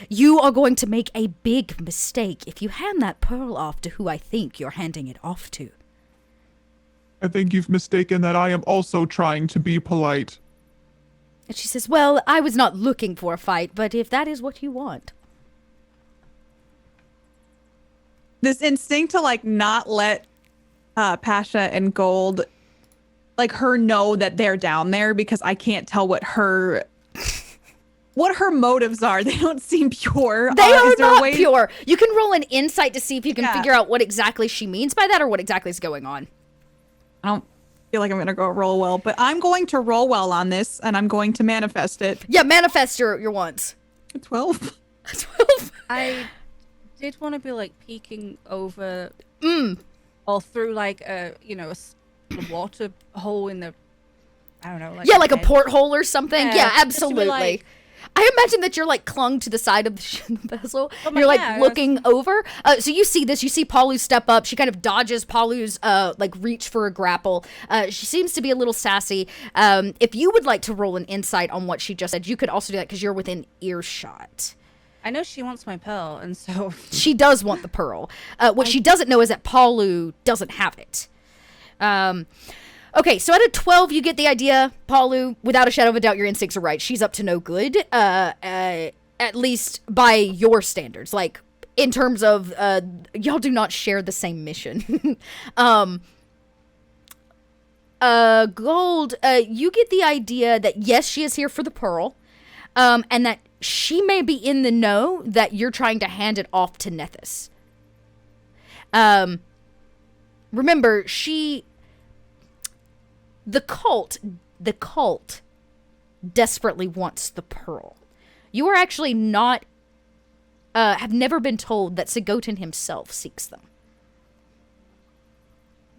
You are going to make a big mistake if you hand that pearl off to who I think you're handing it off to. I think you've mistaken that I am also trying to be polite. And she says, well, I was not looking for a fight, but if that is what you want. This instinct to like not let Pasha and Gold, like her, know that they're down there, because I can't tell what her motives are. They don't seem pure. They are is there a not way- pure. You can roll an insight to see if you can Yeah. figure out what exactly she means by that or what exactly is going on. I don't feel like I'm going to go roll well, but I'm going to roll well on this and I'm going to manifest it. Yeah, manifest your wants. 12. 12. I did want to be like peeking over or through like a a water hole in the, I don't know, like Yeah, like a bed. porthole or something. Yeah, Yeah, just to be absolutely. like- I imagine that you're like clung to the side of the vessel. Oh my- You're like yeah, looking over. So you see this. You see Palu step up. She kind of dodges Palu's like reach for a grapple. She seems to be a little sassy. If you would like to roll an insight on what she just said, you could also do that because you're within earshot. I know she wants my pearl, and so She does want the pearl. What she doesn't know is that Palu doesn't have it. Okay, so at a 12, you get the idea, Palu. Without a shadow of a doubt, your instincts are right. She's up to no good, at least by your standards. Like, in terms of, y'all do not share the same mission. Gold, you get the idea that, yes, she is here for the pearl, and that she may be in the know that you're trying to hand it off to Nethys. Remember, the cult desperately wants the pearl. You are actually not, have never been told that Sigotin himself seeks them.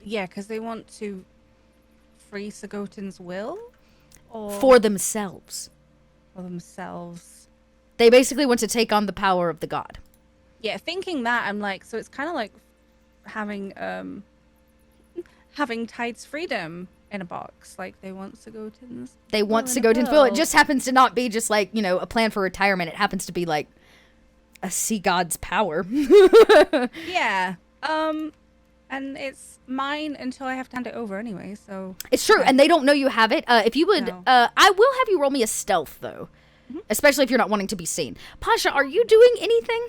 yeah, because they want to free Sigotin's will or For themselves. for themselves. They basically want to take on the power of the god. Yeah, thinking that, I'm like, so it's kind of like having Tide's freedom in a box. Like, they want Sigotin's. They want will in a Sigotin's will. It pill. just happens to not be just like, a plan for retirement. It happens to be like a sea god's power. Yeah. And it's mine until I have to hand it over anyway. So It's true, and they don't know you have it. If you would, No. I will have you roll me a stealth, though. Especially if you're not wanting to be seen. Pasha, are you doing anything?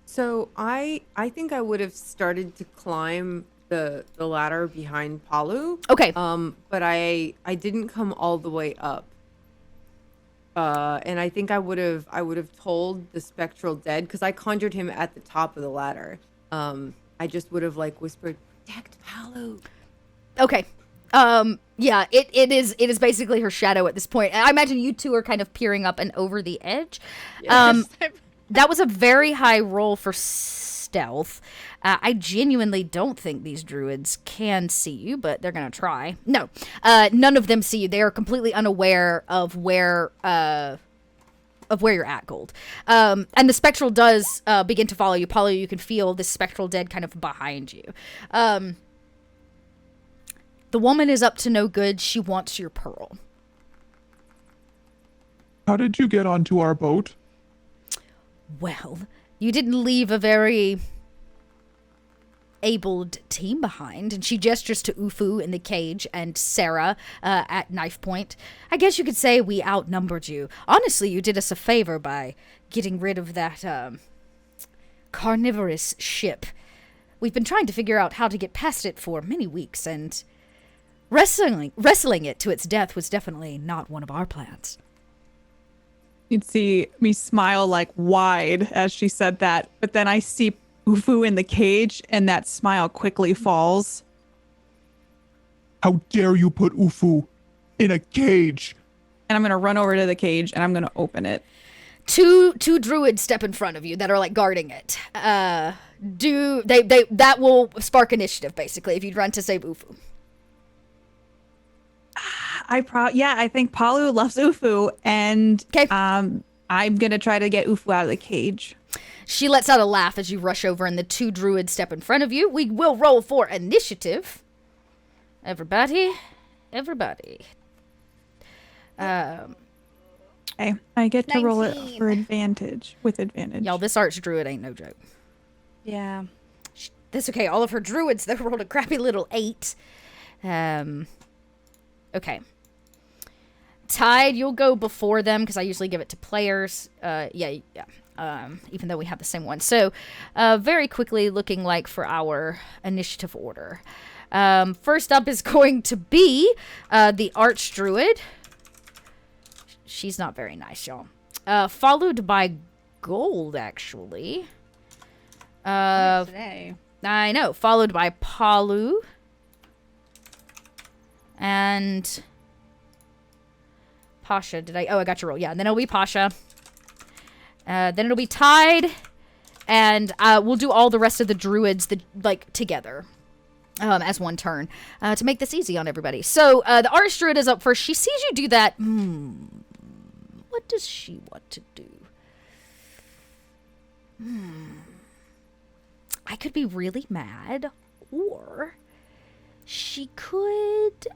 So I think I would have started to climb the ladder behind Palu. Okay. But I didn't come all the way up. And I think I would have told the spectral dead, because I conjured him at the top of the ladder. I just would have like whispered, "Protect Palu." Okay. Yeah, it is basically her shadow at this point. I imagine you two are kind of peering up and over the edge. That was a very high roll for stealth. I genuinely don't think these druids can see you, but they're going to try. No, none of them see you. They are completely unaware of where you're at, Gold. And the spectral does begin to follow you. Paulo, you can feel the spectral dead kind of behind you. The woman is up to no good. She wants your pearl. How did you get onto our boat? Well, you didn't leave a very abled team behind. And she gestures to Ufu in the cage and Sarah at knife point. I guess you could say we outnumbered you. Honestly, you did us a favor by getting rid of that carnivorous ship. We've been trying to figure out how to get past it for many weeks, and wrestling it to its death was definitely not one of our plans. You'd see me smile like wide as she said that, but then I see Ufu in the cage and that smile quickly falls. How dare you put Ufu in a cage? And I'm going to run over to the cage and I'm going to open it. Two druids step in front of you that are like guarding it. That will spark initiative basically if you'd run to save Ufu. I think Palu loves Ufu, and 'Kay. I'm gonna try to get Ufu out of the cage. She lets out a laugh as you rush over and the two druids step in front of you. We will roll for initiative. Everybody. Okay, I get to roll it for advantage, with advantage. Y'all, this archdruid ain't no joke. Yeah. That's okay. All of her druids, they rolled a crappy little 8. Okay. Tide, you'll go before them because I usually give it to players. Yeah. Even though we have the same one. So, very quickly looking like for our initiative order. First up is going to be the Archdruid. She's not very nice, y'all. Followed by Gold, actually. Today. I know. Followed by Palu. And Pasha. I got your roll. Yeah, and then it'll be Pasha. Then it'll be Tide. And we'll do all the rest of the druids together. As one turn. To make this easy on everybody. So, the Archdruid is up first. She sees you do that. What does she want to do? I could be really mad. Or she could,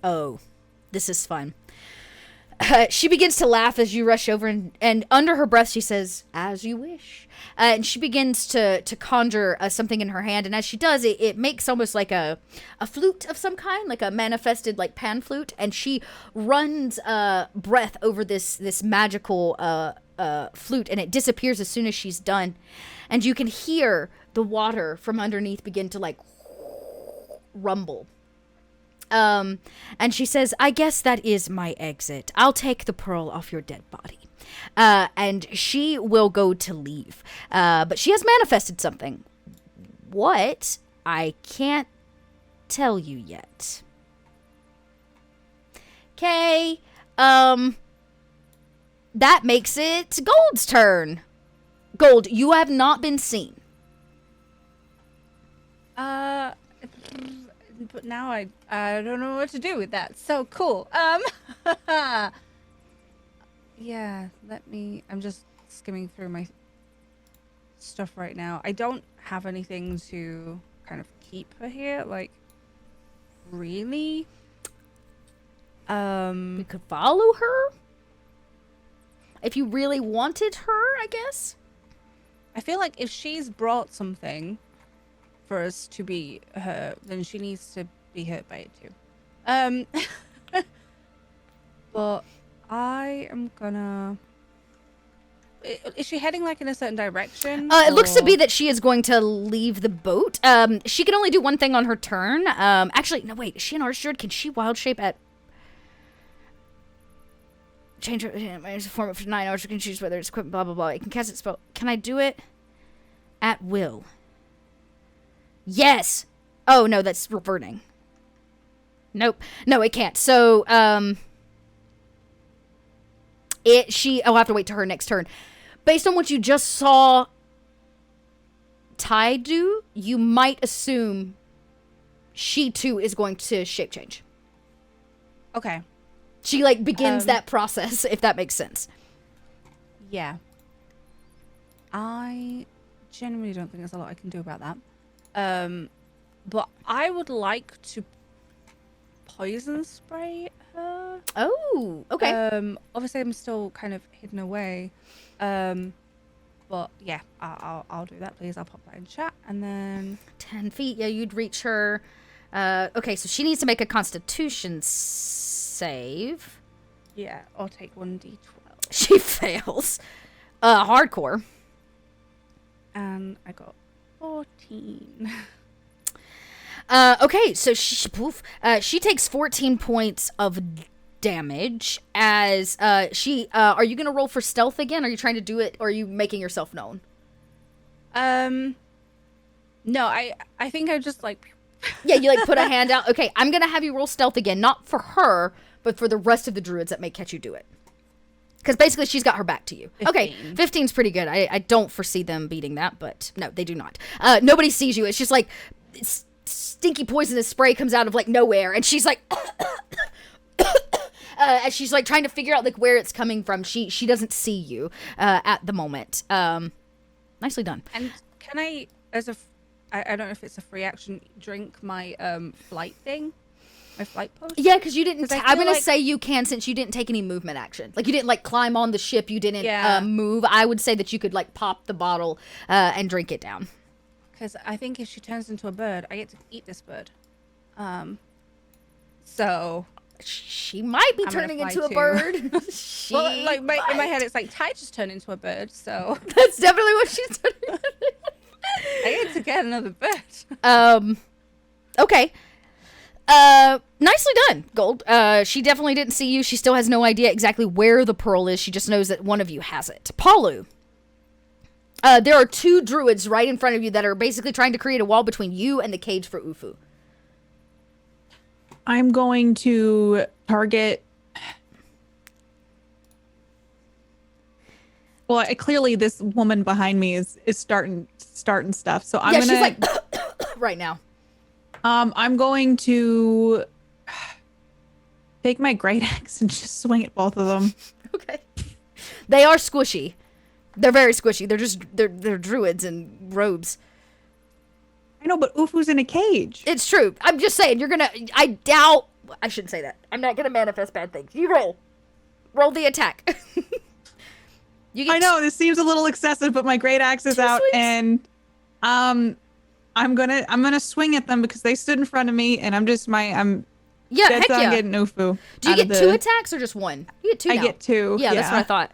Oh, this is fun. She begins to laugh as you rush over, and under her breath she says, "As you wish." And she begins to conjure something in her hand, and as she does, it makes almost like a flute of some kind, like a manifested like pan flute, and she runs breath over this magical flute, and it disappears as soon as she's done, and you can hear the water from underneath begin to like rumble. And she says, "I guess that is my exit. I'll take the pearl off your dead body." And she will go to leave. But she has manifested something. What? I can't tell you yet. Okay. That makes it Gold's turn. Gold, you have not been seen. But now I don't know what to do with that. So cool. Yeah, I'm just skimming through my stuff right now. I don't have anything to kind of keep her here, like, really. We could follow her? If you really wanted her, I guess? I feel like if she's brought something for us to be her, then she needs to be hurt by it too. But I am gonna... Is she heading like in a certain direction? It looks to be that she is going to leave the boat. She can only do one thing on her turn. Actually, no, wait. Is she an Archdruid? Can she wild shape at... Change her form of 9 hours. You can choose whether it's equipped, blah, blah, blah. It can cast its spell. Can I do it at will? Yes! Oh, no, that's reverting. Nope. No, it can't. So, I'll have to wait till her next turn. based on what you just saw Ty do, you might assume she too is going to shape change. Okay. She like begins that process, if that makes sense. Yeah. I genuinely don't think there's a lot I can do about that. But I would like to poison spray her. Oh, okay. Obviously I'm still kind of hidden away. But yeah, I'll do that, please. I'll pop that in chat, and then 10 feet. Yeah, you'd reach her. Okay, so she needs to make a Constitution save. yeah, I'll take 1d12. She fails. Hardcore. And I got 14. Okay, so she takes 14 points of damage as she are you gonna roll for stealth again? Are you trying to do it, or are you making yourself known? No, I think I just like. Yeah, you like put a hand out. Okay, I'm gonna have you roll stealth again, not for her, but for the rest of the druids that may catch you do it. Because basically she's got her back to you. 15. Okay, 15's pretty good. I don't foresee them beating that, but no, they do not. Nobody sees you. It's just like stinky poisonous spray comes out of like nowhere, and she's like as she's like trying to figure out like where it's coming from. She doesn't see you at the moment. Nicely done. And can I, I don't know if it's a free action, drink my flight thing, my flight potion? Yeah, because you didn't. I'm gonna like- say you can, since you didn't take any movement action. Like you didn't like climb on the ship. You didn't Yeah. move. I would say that you could like pop the bottle and drink it down. Because I think if she turns into a bird, I get to eat this bird. So She might be I'm gonna turning fly into a too. bird. She well, like in my might. head, it's like Ty just turned into a bird, so That's definitely what she's doing. I get to get another bird. Okay. Nicely done, Gold. She definitely didn't see you. She still has no idea exactly where the pearl is. She just knows that one of you has it. Paulu. There are two druids right in front of you that are basically trying to create a wall between you and the cage for Ufu. I'm going to target. Well, clearly this woman behind me is starting stuff. So I'm gonna. She's like right now. I'm going to take my great axe and just swing at both of them. Okay. They are squishy. They're very squishy. They're druids in robes. I know, but Ufu's in a cage. It's true. I'm just saying, I doubt, I shouldn't say that. I'm not gonna manifest bad things. You roll. Roll the attack. I know, this seems a little excessive, but my great axe is out, swings. and I'm gonna swing at them because they stood in front of me, and I'm Yeah, dead heck on yeah. getting Ufu. Do you out of get two attacks or just one? You get two I now. get two. Yeah, that's what I thought.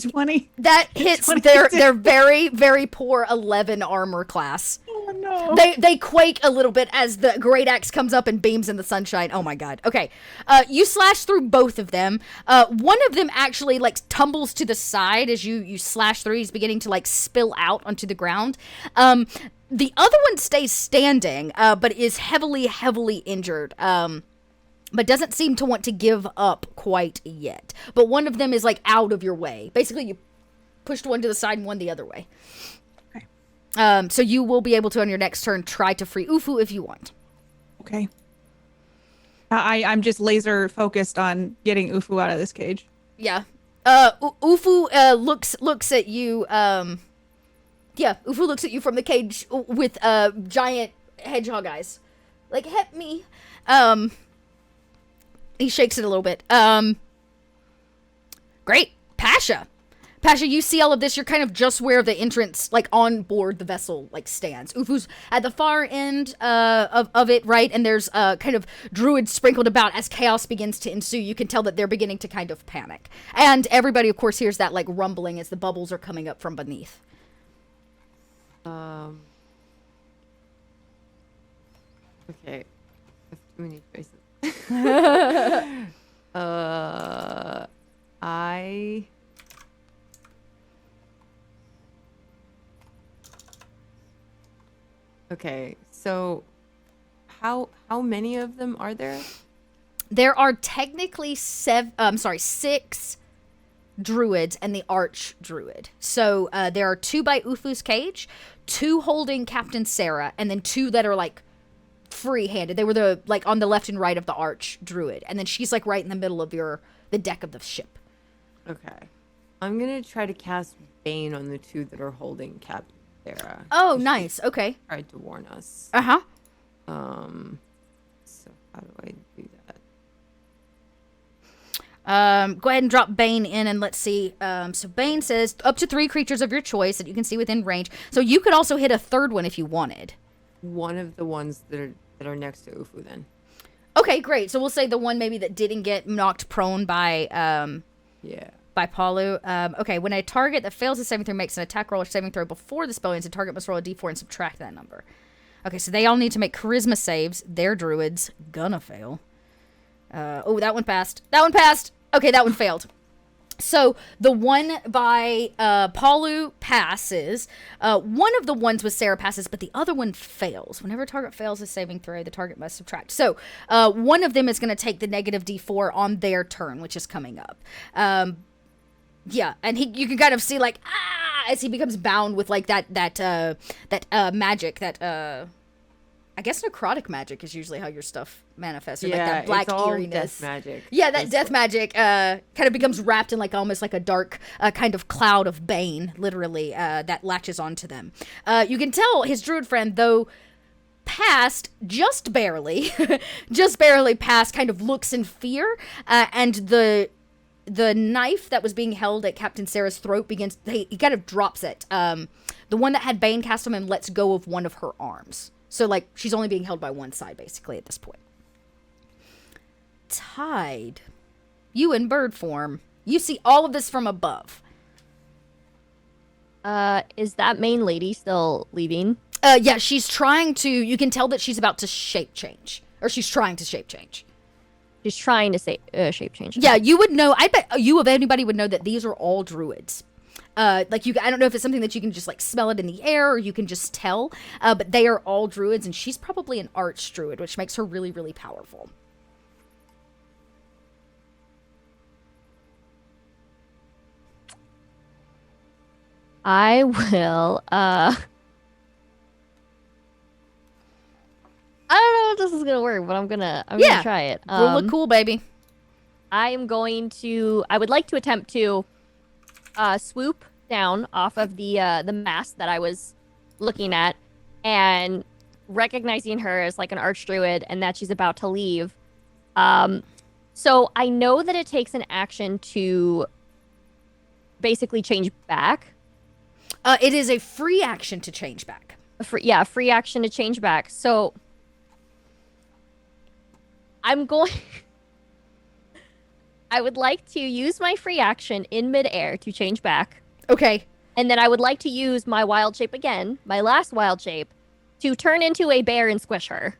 20. That hits 22. their very, very poor 11 armor class. Oh no. They quake a little bit as the great axe comes up and beams in the sunshine. Oh my god. Okay. You slash through both of them. One of them actually like tumbles to the side as you slash through. He's beginning to like spill out onto the ground. The other one stays standing, but is heavily, heavily injured. But doesn't seem to want to give up quite yet. But one of them is like out of your way. Basically, you pushed one to the side and one the other way. Okay. So you will be able to, on your next turn, try to free Ufu if you want. Okay. I'm just laser focused on getting Ufu out of this cage. Yeah. Ufu looks at you. Yeah, Ufu looks at you from the cage with giant hedgehog eyes. Like, help me. He shakes it a little bit. Great. Pasha, you see all of this. You're kind of just where the entrance, like on board the vessel, like stands. Ufu's at the far end of it, right? And there's kind of druids sprinkled about as chaos begins to ensue. You can tell that they're beginning to kind of panic. And everybody, of course, hears that like rumbling as the bubbles are coming up from beneath. Okay. That's too many choices. I Okay, so how many of them are there? There are technically 6 druids and the arch druid. So there are 2 by Ufu's cage, 2 holding Captain Sarah, and then 2 that are like free-handed. They were the like on the left and right of the arch druid, and then she's like right in the middle of the deck of the ship. Okay. I'm gonna try to cast Bane on the 2 that are holding Captain Sarah. Oh, nice. Okay. Tried to warn us. Uh-huh. So how do I do that? Go ahead and drop Bane in, and let's see. So Bane says up to 3 creatures of your choice that you can see within range. So you could also hit a 3rd one if you wanted. One of the ones that are next to Ufu then. Okay, great. So we'll say the one maybe that didn't get knocked prone by by Palu. Okay, when a target that fails a saving throw makes an attack roll or saving throw before the spell ends, the target must roll a d4 and subtract that number. Okay, so they all need to make charisma saves. They're druids. Gonna fail. Oh, that one passed. That one passed. Okay, that one failed. So the one by Palu passes. One of the ones with Sarah passes, but the other one fails. Whenever a target fails a saving throw, the target must subtract. So one of them is going to take the negative d4 on their turn, which is coming up. Yeah, and you can kind of see like as he becomes bound with like that magic that. I guess necrotic magic is usually how your stuff manifests. Or like that black it's all eeriness. death magic. Yeah, that death magic kind of becomes wrapped in like almost like a dark kind of cloud of bane, literally, that latches onto them. You can tell his druid friend, though passed just barely, passed, kind of looks in fear, and the knife that was being held at Captain Sarah's throat he kind of drops it. The one that had Bane cast on him lets go of one of her arms. So, like, she's only being held by one side, basically, at this point. Tide. You in bird form. You see all of this from above. Is that main lady still leaving? Yeah, she's trying to... You can tell that she's about to shape change. Or she's trying to shape change. She's trying to say shape change. Yeah, you would know... I bet you of anybody would know that these are all druids. Like I don't know if it's something that you can just like smell it in the air or you can just tell, but they are all druids, and she's probably an arch druid, which makes her really, really powerful. I will, I don't know if this is gonna work, but I'm gonna try it. We'll look cool, baby. I would like to attempt to swoop down off of the mast that I was looking at, and recognizing her as like an archdruid and that she's about to leave. So I know that it takes an action to basically change back. It is a free action to change back. A free action to change back. So I'm going... I would like to use my free action in midair to change back. Okay. And then I would like to use my wild shape again, my last wild shape, to turn into a bear and squish her.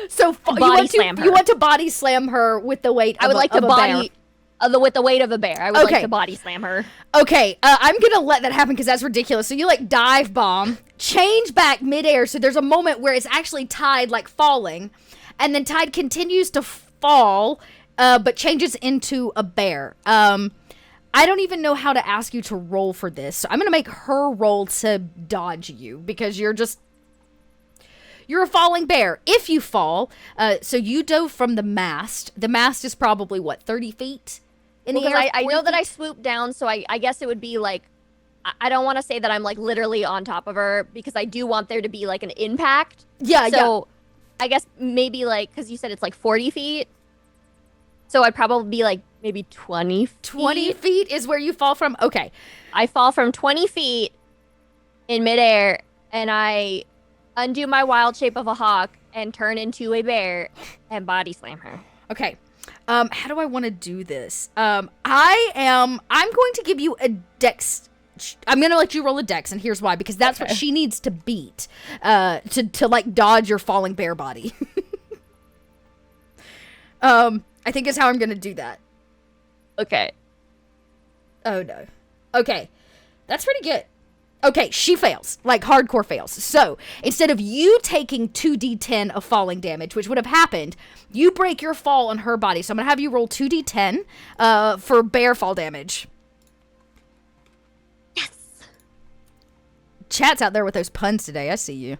So you want to body slam her with the weight of with the weight of a bear. I would like to body slam her. Okay, I'm gonna let that happen because that's ridiculous. So you like dive bomb, change back midair. So there's a moment where it's actually Tide like falling, and then Tide continues to fall, but changes into a bear. I don't even know how to ask you to roll for this. So I'm gonna make her roll to dodge you because you're a falling bear. If you fall, so you dove from the mast. The mast is probably, what, 30 feet in the air? I know that I swooped down, so I guess it would be like, I don't want to say that I'm like literally on top of her because I do want there to be like an impact. Yeah, so I guess maybe like, because you said it's like 40 feet. So I'd probably be like maybe 20 feet. 20 feet is where you fall from? Okay. I fall from 20 feet in midair, and I undo my wild shape of a hawk and turn into a bear and body slam her. Okay. How do I want to do this? I'm going to give you a dex. I'm going to let you roll a dex, and here's why. Because that's what she needs to beat to like dodge your falling bear body. I think is how I'm going to do that. Okay. Oh, no. Okay. That's pretty good. Okay, she fails, like hardcore fails. So instead of you taking 2d10 of falling damage, which would have happened, you break your fall on her body. So I'm going to have you roll 2d10 for bear fall damage. Yes. Chat's out there with those puns today. I see you.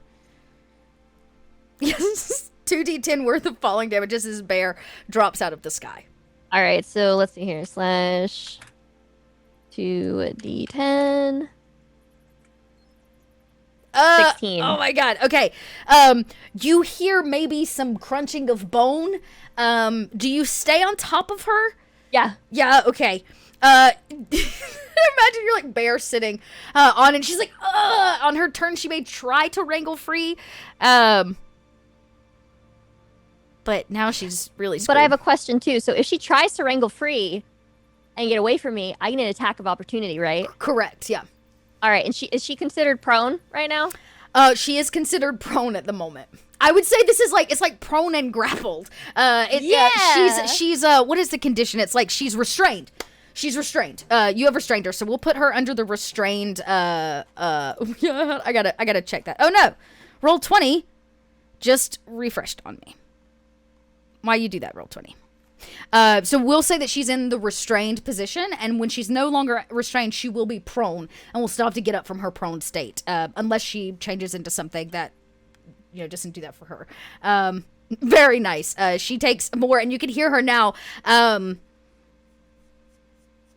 Yes, 2d10 worth of falling damage as this bear drops out of the sky. All right, so let's see here. Slash 2d10. 16. Oh my god. Okay. You hear maybe some crunching of bone. Do you stay on top of her? Yeah. Yeah, okay. Imagine you're like bear sitting on and she's like, on her turn she may try to wrangle free. But now she's really screwed. But I have a question too. So if she tries to wrangle free and get away from me, I get an attack of opportunity, right? Correct, yeah. All right, and is she considered prone right now? She is considered prone at the moment. I would say this is like, it's like prone and grappled. She's what is the condition? It's like she's restrained. She's restrained. You have restrained her, so we'll put her under the restrained. I gotta check that. Oh no, roll 20, just refreshed on me. Why you do that? Roll 20. So we'll say that she's in the restrained position, and when she's no longer restrained, she will be prone, and will still have to get up from her prone state, unless she changes into something that, doesn't do that for her. Very nice. She takes more, and you can hear her now.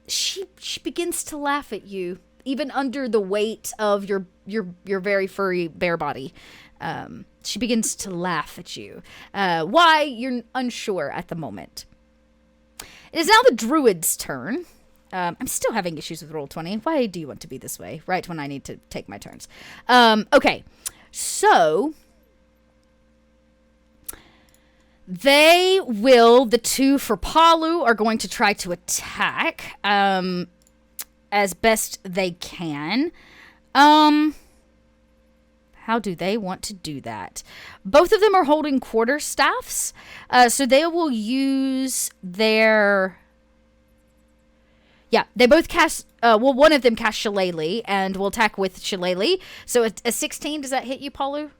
She begins to laugh at you, even under the weight of your very furry bear body. She begins to laugh at you. Why, you're unsure at the moment. It is now the Druid's turn. I'm still having issues with Roll20. Why do you want to be this way? Right when I need to take my turns. Okay. So, the two for Palu are going to try to attack as best they can. How do they want to do that? Both of them are holding quarterstaffs, so they will use their... Yeah, they both cast... one of them casts Shillelagh, and will attack with Shillelagh. So a 16, does that hit you, Palu?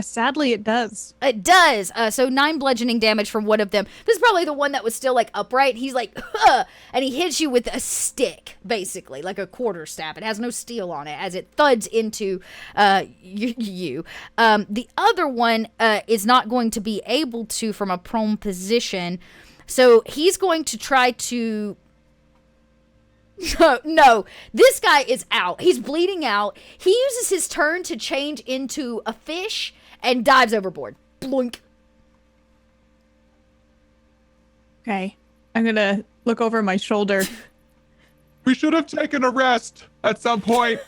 Sadly, it does. It does. So 9 bludgeoning damage from one of them. This is probably the one that was still, like, upright. He's like, huh! And he hits you with a stick, basically, like a quarterstaff. It has no steel on it, as it thuds into you. The other one is not going to be able to from a prone position. So he's going to try to... No, this guy is out. He's bleeding out. He uses his turn to change into a fish and dives overboard. Bloink. Okay. I'm gonna look over my shoulder. We should have taken a rest at some point.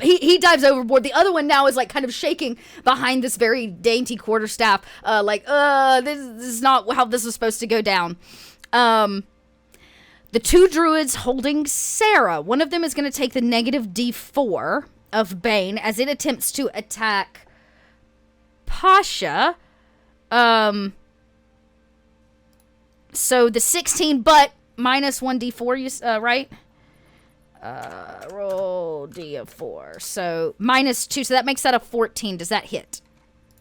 He dives overboard. The other one now is like kind of shaking behind this very dainty quarterstaff. This is not how this was supposed to go down. The two druids holding Sarah. One of them is going to take the negative D4 of Bane as it attempts to attack Pasha. So the 16, but minus 1d4, right? Roll D4. So minus 2, so that makes that a 14. Does that hit?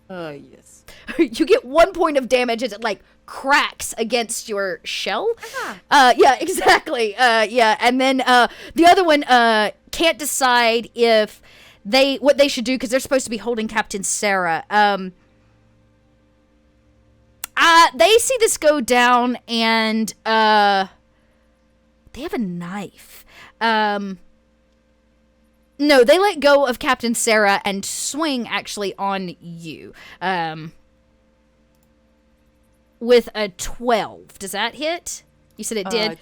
Yes. You get 1 point of damage as it, like, cracks against your shell. Yeah, exactly. Yeah, and then the other one can't decide if what they should do because they're supposed to be holding Captain Sarah. They see this go down and they have a knife. No, they let go of Captain Sarah and swing actually on you. With a 12. Does that hit? You said it did?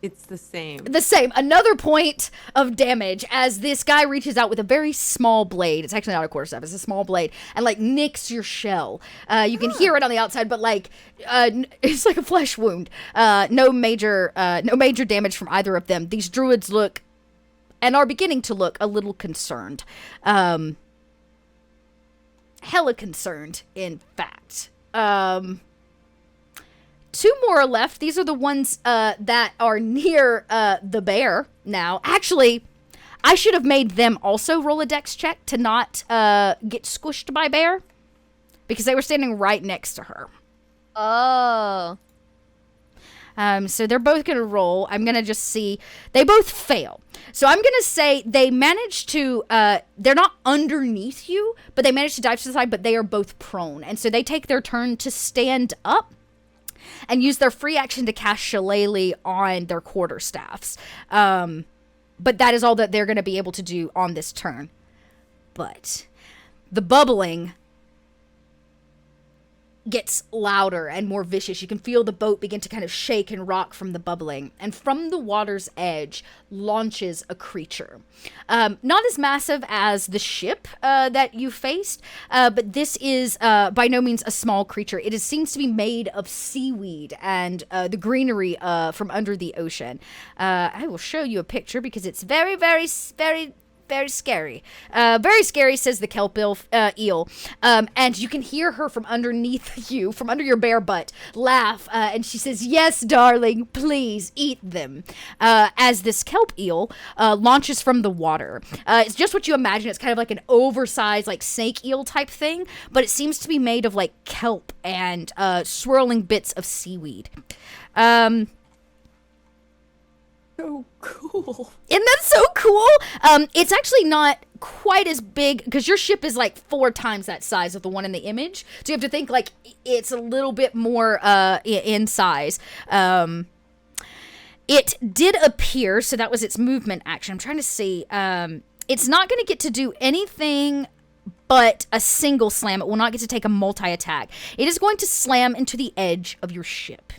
It's the same. The same. Another point of damage as this guy reaches out with a very small blade. It's actually not a quarterstaff. It's a small blade. And, like, nicks your shell. You can hear it on the outside, but, like, it's like a flesh wound. No major damage from either of them. These druids look, and are beginning to look, a little concerned. Hella concerned, in fact. 2 more are left. These are the ones that are near the bear now. Actually, I should have made them also roll a dex check to not get squished by bear, because they were standing right next to her. Oh. So they're both going to roll. I'm going to just see. They both fail. So I'm going to say they managed to, they're not underneath you, but they managed to dive to the side, but they are both prone. And so they take their turn to stand up and use their free action to cast Shillelagh on their quarterstaffs. But that is all that they're going to be able to do on this turn. But the bubbling gets louder and more vicious. You can feel the boat begin to kind of shake and rock from the bubbling. And from the water's edge launches a creature. Not as massive as the ship that you faced, but this is by no means a small creature. It seems to be made of seaweed and the greenery from under the ocean. I will show you a picture because it's very, very, very... very scary. Very scary, says the Kelp Eel. And you can hear her from underneath you, from under your bare butt, laugh. And she says, yes, darling, please eat them. As this Kelp Eel launches from the water. It's just what you imagine. It's kind of like an oversized, like snake eel type thing. But it seems to be made of like kelp and swirling bits of seaweed. So cool. Isn't that so cool? It's actually not quite as big because your ship is like 4 times that size of the one in the image. So you have to think like it's a little bit more in size. It did appear, so that was its movement action. I'm trying to see. It's not going to get to do anything but a single slam. It will not get to take a multi-attack. It is going to slam into the edge of your ship.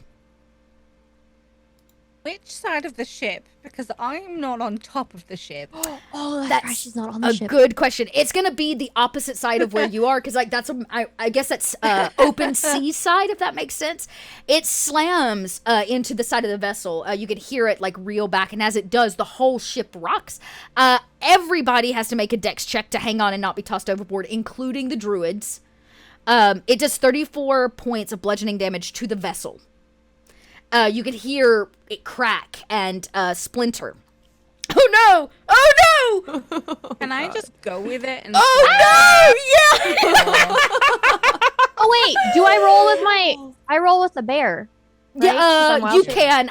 Which side of the ship? Because I'm not on top of the ship. Oh, That's right, she's not on the a ship. good question. It's gonna be the opposite side of where you are, because like that's I guess that's open sea side, if that makes sense. It slams into the side of the vessel. You can hear it like reel back, and as it does, the whole ship rocks. Everybody has to make a dex check to hang on and not be tossed overboard, including the druids. It does 34 points of bludgeoning damage to the vessel. You can hear it crack and splinter. Oh no! Oh no! Can I just go with it? And Oh no! Yeah! Oh wait, do I roll with I roll with the bear? Right? 'Cause I'm wild You shape. can.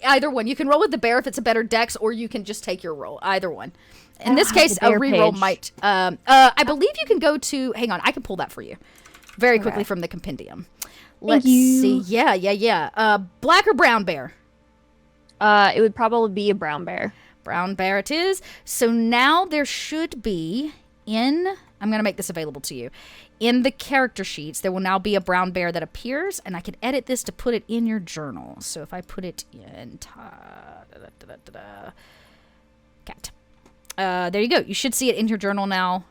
Either one. You can roll with the bear if it's a better dex, or you can just take your roll. Either one. In this case, the a bear reroll page. might. I believe you can go to. Hang on, I can pull that for you, very quickly from the compendium. Let's you. see. Yeah. Black or brown bear? It would probably be a brown bear. Brown bear it is. So now there should be I'm going to make this available to you. In the character sheets, there will now be a brown bear that appears, and I can edit this to put it in your journal. So if I put it in cat. There you go. You should see it in your journal now.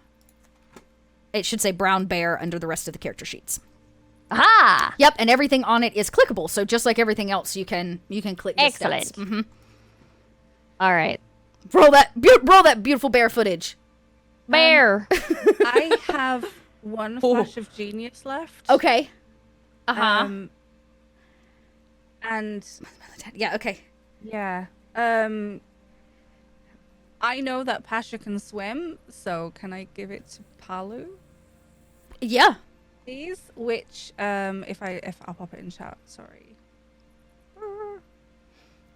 It should say brown bear under the rest of the character sheets. Aha! Yep, and everything on it is clickable. So just like everything else, you can click the Excellent. stats. Mm-hmm. All right. Roll that beautiful bear footage. Bear. I have one flash of genius left. Okay. Uh-huh. And Yeah, okay. yeah. I know that Pasha can swim, so can I give it to Palu, Yeah. please? Which, if I'll pop it in chat. Sorry.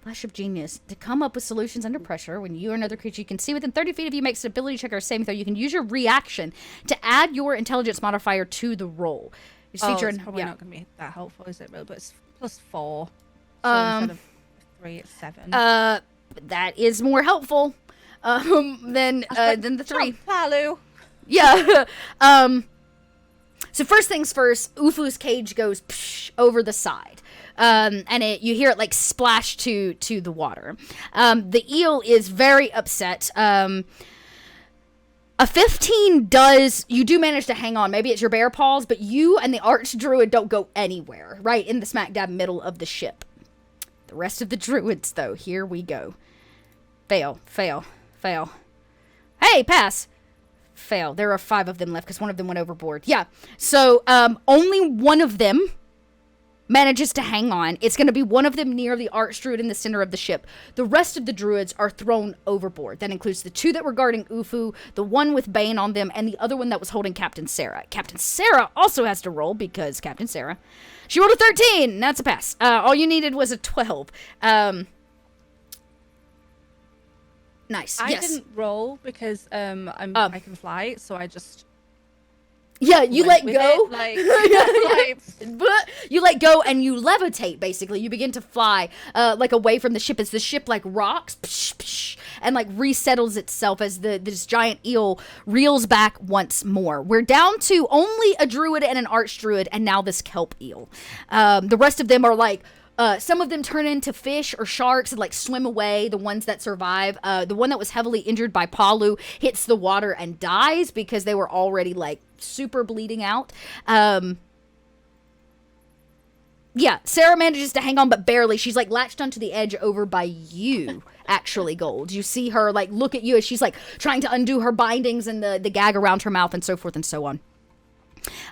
Flash of genius. To come up with solutions under pressure, when you or another creature you can see within 30 feet of you makes an ability check or a saving throw, you can use your reaction to add your intelligence modifier to the roll. It's featured It's in probably not going to be that helpful, is it? Really, but it's +4. So instead of 3, it's 7. that is more helpful than the 3. Palu. Yeah. So first things first, Ufu's cage goes psh, over the side. And you hear it like splash to the water. The eel is very upset. A 15 you do manage to hang on. Maybe it's your bear paws, but you and the arch druid don't go anywhere. Right in the smack dab middle of the ship. The rest of the druids, though, here we go. Fail. Hey, pass. Fail. There are 5 of them left because one of them went overboard. Yeah. So only one of them manages to hang on. It's going to be one of them near the Archdruid in the center of the ship. The rest of the druids are thrown overboard. That includes the 2 that were guarding Ufu, the 1 with Bane on them, and the other one that was holding Captain Sarah. Captain Sarah also has to roll because Captain Sarah, she rolled a 13. That's a pass. All you needed was a 12. Nice. I yes. didn't roll because I can fly, so I just Yeah, you let with go. it, But you let go and you levitate, basically. You begin to fly like away from the ship as the ship like rocks psh, psh, and like resettles itself as this giant eel reels back once more. We're down to only a druid and an archdruid and now this kelp eel. The rest of them are like some of them turn into fish or sharks and like swim away, the ones that survive. The one that was heavily injured by Palu hits the water and dies because they were already like super bleeding out. Yeah, Sarah manages to hang on, but barely. She's like latched onto the edge over by you, actually, Gold. You see her like look at you as she's like trying to undo her bindings and the gag around her mouth and so forth and so on.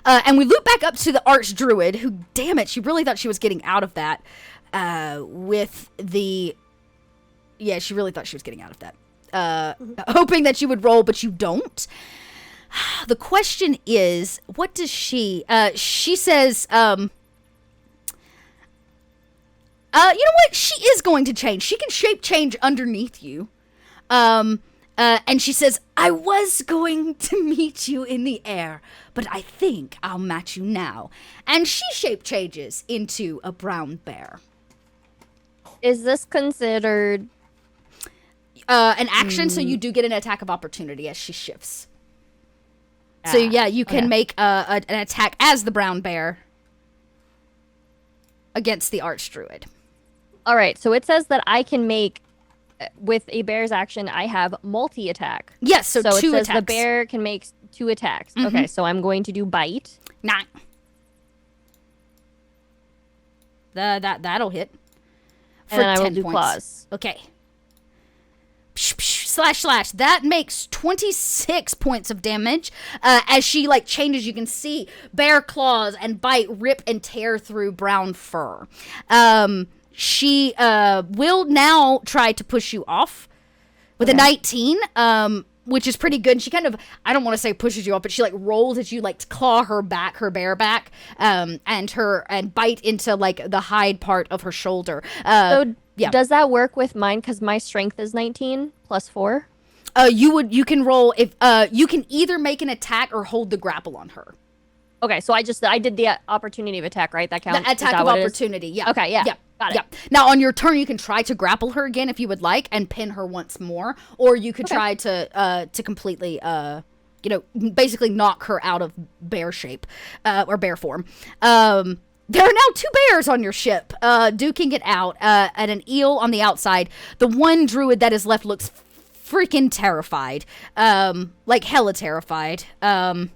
And we loop back up to the Archdruid, who, damn it, she really thought she was getting out of that with the... Yeah, she really thought she was getting out of that. Hoping that you would roll, but you don't. The question is, what does she... she says... you know what? She is going to change. She can shape change underneath you. And she says, I was going to meet you in the air, but I think I'll match you now. And she shape changes into a brown bear. Is this considered An action, so you do get an attack of opportunity as she shifts. So yeah, you can make an attack as the brown bear against the Archdruid. All right, so it says that I can make, with a bear's action, I have multi-attack. Yes, so 2 it says attacks. the bear can make 2 attacks. Okay, so I'm going to do bite. 9. That'll hit. And then I will 10 do points. claws. Okay. Psh, psh, slash, slash. That makes 26 points of damage. As she, like, changes, you can see bear claws and bite rip and tear through brown fur. She will now try to push you off with a 19, which is pretty good. She kind of, I don't want to say pushes you off, but she like rolls at you, like to claw her bear back, and bite into like the hide part of her shoulder. So yeah. does that work with mine? Because my strength is 19 plus 4. You can roll if you can either make an attack or hold the grapple on her. Okay, so I did the opportunity of attack, right? That counts. The attack of opportunity, yeah. Okay, yeah. Got it. Yeah. Now, on your turn, you can try to grapple her again if you would like, and pin her once more, or you could try to completely, basically knock her out of bear shape, or bear form. There are now 2 bears on your ship, duking it out, and an eel on the outside. The one druid that is left looks freaking terrified, like hella terrified. That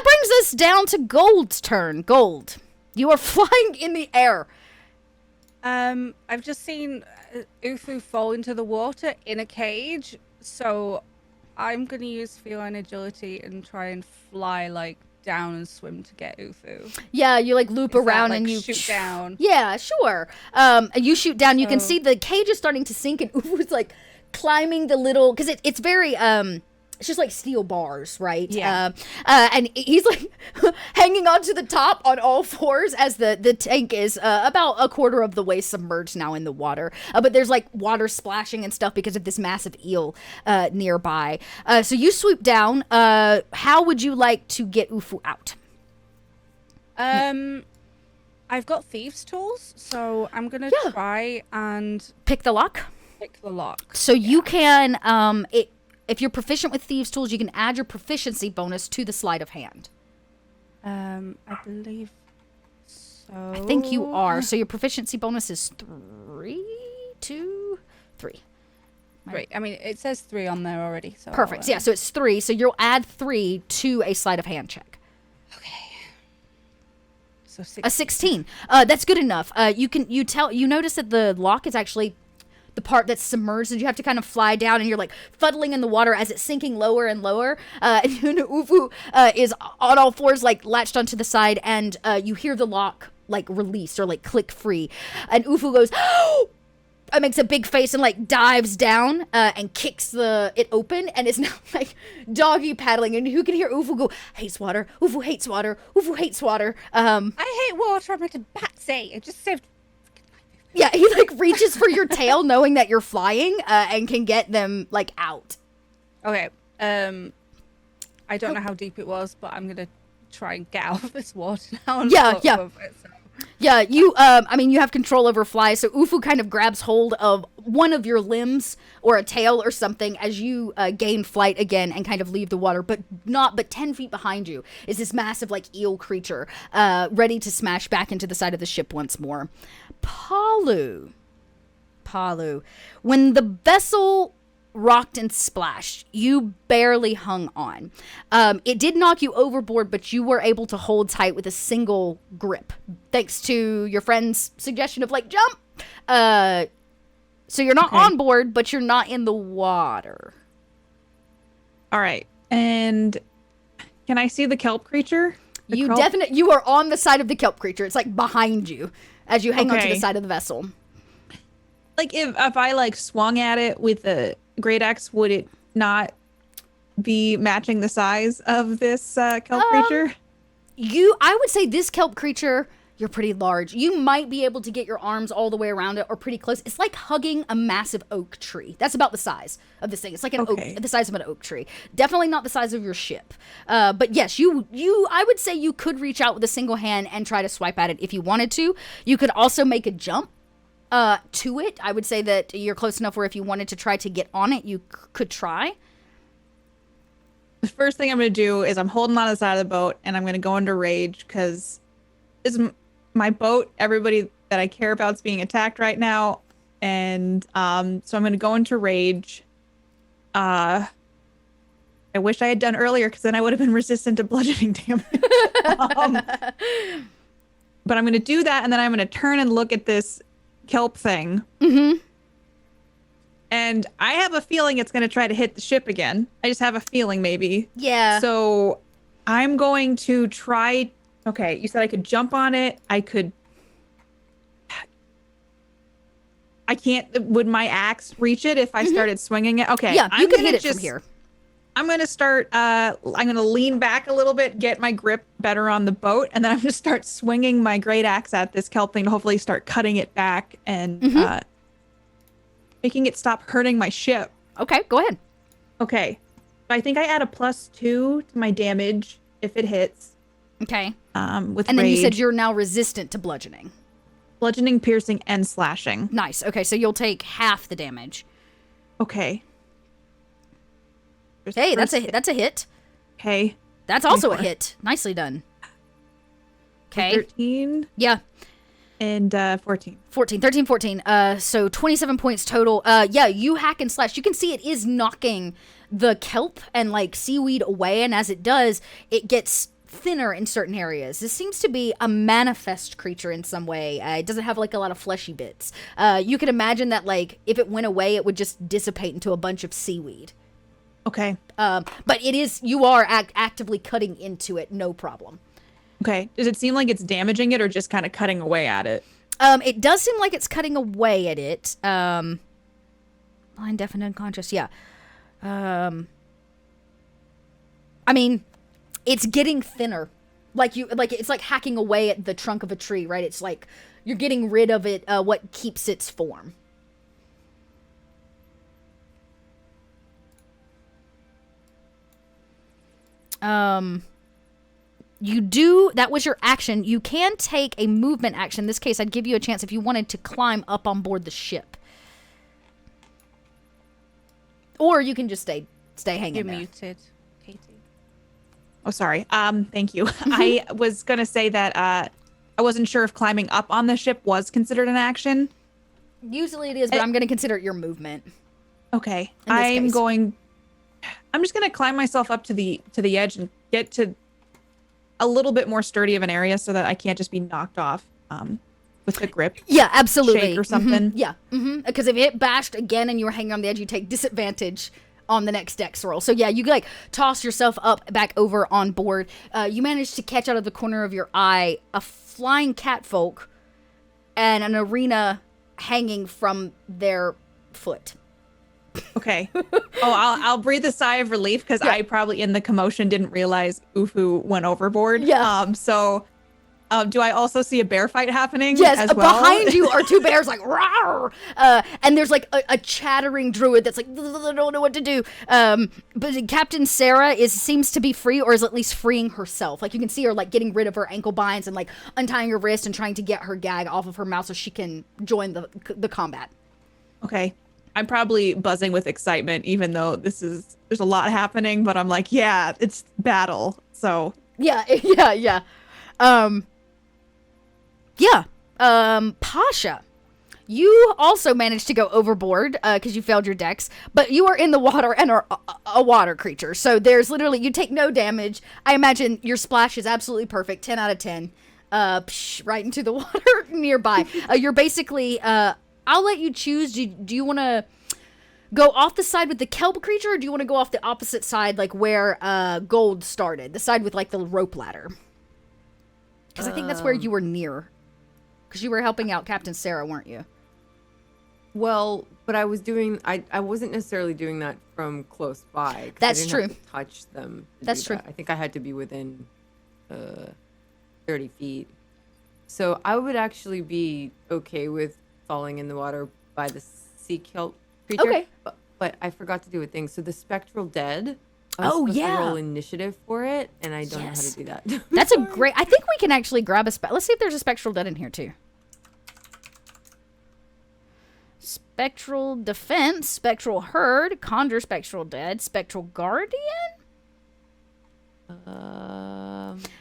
brings us down to Gold's turn. Gold, you are flying in the air. I've just seen Ufu fall into the water in a cage, so I'm gonna use feline agility and try and fly like down and swim to get Ufu. Yeah, you like loop around and you shoot down. Yeah, sure. You shoot down. You can see the cage is starting to sink, and Ufu's like climbing the little, because it's very it's just like steel bars, right? Yeah. And he's like hanging onto the top on all fours as the tank is about a quarter of the way submerged now in the water. But there's like water splashing and stuff because of this massive eel nearby. So you swoop down. How would you like to get Ufu out? I've got thieves' tools, so I'm gonna try and Pick the lock. pick the lock. So you can, if you're proficient with thieves' tools, you can add your proficiency bonus to the sleight of hand. I believe so. I think you are. So your proficiency bonus is 3, 2, 3. Great. I mean, it says 3 on there already. So Perfect. Yeah, so it's 3. So you'll add 3 to a sleight of hand check. Okay. So 16. A 16. That's good enough. You notice that the lock is actually the part that's submerged, and you have to kind of fly down, and you're like fuddling in the water as it's sinking lower and lower. And Ufu is on all fours, like latched onto the side, and you hear the lock like released or like click free. And Ufu goes, oh! It makes a big face and like dives down and kicks it open and is now like doggy paddling. And you can hear Ufu go, hates water. Ufu hates water. Ufu hates water. I hate water. I'm like a bat say. I just saved. Yeah, he like reaches for your tail knowing that you're flying and can get them like out. Okay. I don't know how deep it was, but I'm gonna try and get out of this water now. And Yeah, float yeah. over it, so. Yeah, you, I mean, you have control over fly, so Ufu kind of grabs hold of one of your limbs or a tail or something as you gain flight again and kind of leave the water, but 10 feet behind you is this massive, like, eel creature ready to smash back into the side of the ship once more. Palu. When the vessel rocked and splashed, you barely hung on. It did knock you overboard, but you were able to hold tight with a single grip, thanks to your friend's suggestion of like jump. So you're not on board, but you're not in the water. All right. And can I see the kelp creature? You are on the side of the kelp creature. It's like behind you as you hang onto the side of the vessel. Like if I like swung at it with a great axe, would it not be matching the size of this kelp creature? I would say this kelp creature, you're pretty large. You might be able to get your arms all the way around it or pretty close. It's like hugging a massive oak tree. That's about the size of this thing. It's like an oak, the size of an oak tree. Definitely not the size of your ship. But yes, I would say you could reach out with a single hand and try to swipe at it if you wanted to. You could also make a jump to it. I would say that you're close enough where if you wanted to try to get on it, you could try. The first thing I'm going to do is I'm holding on to the side of the boat and I'm going to go into rage because this is my boat. Everybody that I care about is being attacked right now. And so I'm going to go into rage. I wish I had done earlier because then I would have been resistant to bludgeoning damage. But I'm going to do that and then I'm going to turn and look at this kelp thing. Mm-hmm. And I have a feeling it's going to try to hit the ship again. I just have a feeling maybe. Yeah. So I'm going to try. Okay, you said I could jump on it. I can't. Would my axe reach it if I started swinging it? Okay. Yeah, you could hit it from here. I'm going to start. I'm going to lean back a little bit, get my grip better on the boat, and then I'm going to start swinging my great axe at this kelp thing to hopefully start cutting it back and making it stop hurting my ship. Okay, go ahead. Okay. I think I add a +2 to my damage if it hits. Okay. With and then rage. you said you're now resistant to bludgeoning. Bludgeoning, piercing, and slashing. Nice. Okay, so you'll take half the damage. Okay. Hey, that's a hit. Okay. That's also a hit. Nicely done. Okay. 13. Yeah. And 14. 14. So 27 points total. Yeah, you hack and slash. You can see it is knocking the kelp and like seaweed away, and as it does, it gets thinner in certain areas. This seems to be a manifest creature in some way. It doesn't have like a lot of fleshy bits. You can imagine that like if it went away, it would just dissipate into a bunch of seaweed. Okay. But you are actively cutting into it, no problem. Okay. Does it seem like it's damaging it or just kind of cutting away at it? It does seem like it's cutting away at it. Blind, deaf, and unconscious. Yeah. I mean, it's getting thinner. It's like hacking away at the trunk of a tree, right? It's like you're getting rid of it. What keeps its form. That was your action. You can take a movement action. In this case, I'd give you a chance if you wanted to climb up on board the ship. Or you can just stay hanging You're there. muted, Katie. Oh, sorry. Thank you. I was going to say that I wasn't sure if climbing up on the ship was considered an action. Usually it is, but I'm going to consider it your movement. Okay. In this I'm case. just going to climb myself up to the edge and get to a little bit more sturdy of an area so that I can't just be knocked off with the grip. Yeah, absolutely. Shake or something. Yeah. Because if it bashed again and you were hanging on the edge, you take disadvantage on the next dex roll. So yeah, you like toss yourself up back over on board. You manage to catch out of the corner of your eye a flying catfolk and an arena hanging from their foot. Okay. I'll breathe a sigh of relief because I probably in the commotion didn't realize Ufu went overboard. Yeah. Do I also see a bear fight happening? Yes, as well? behind you are two bears like rawr, and there's like a chattering druid that's like I don't know what to do. But Captain Sarah seems to be free, or is at least freeing herself. Like you can see her like getting rid of her ankle binds and like untying her wrist and trying to get her gag off of her mouth so she can join the combat. Okay. I'm probably buzzing with excitement, even though there's a lot happening, but I'm like, yeah, it's battle. So Yeah. Pasha, you also managed to go overboard because you failed your dex, but you are in the water and are a water creature. So there's literally, you take no damage. I imagine your splash is absolutely perfect, 10 out of 10, right into the water nearby. You're basically, I'll let you choose. Do you want to go off the side with the kelp creature, or do you want to go off the opposite side, like where Gold started, the side with like the rope ladder? Because I think that's where you were near. Because you were helping out Captain Sarah, weren't you? Well, but I wasn't necessarily doing that from close by. 'Cause That's I didn't true. have to touch them. That's true. I think I had to be within 30 feet. So I would actually be okay with falling in the water by the sea kelp creature. Okay. But I forgot to do a thing. So the spectral dead. I was Oh, supposed to yeah. roll initiative for it, and I don't know how Yes. to do that. That's a great... I think we can actually grab a... Let's see if there's a Spectral Dead in here, too. Spectral Defense, Spectral Herd, Conjure Spectral Dead, Spectral Guardian?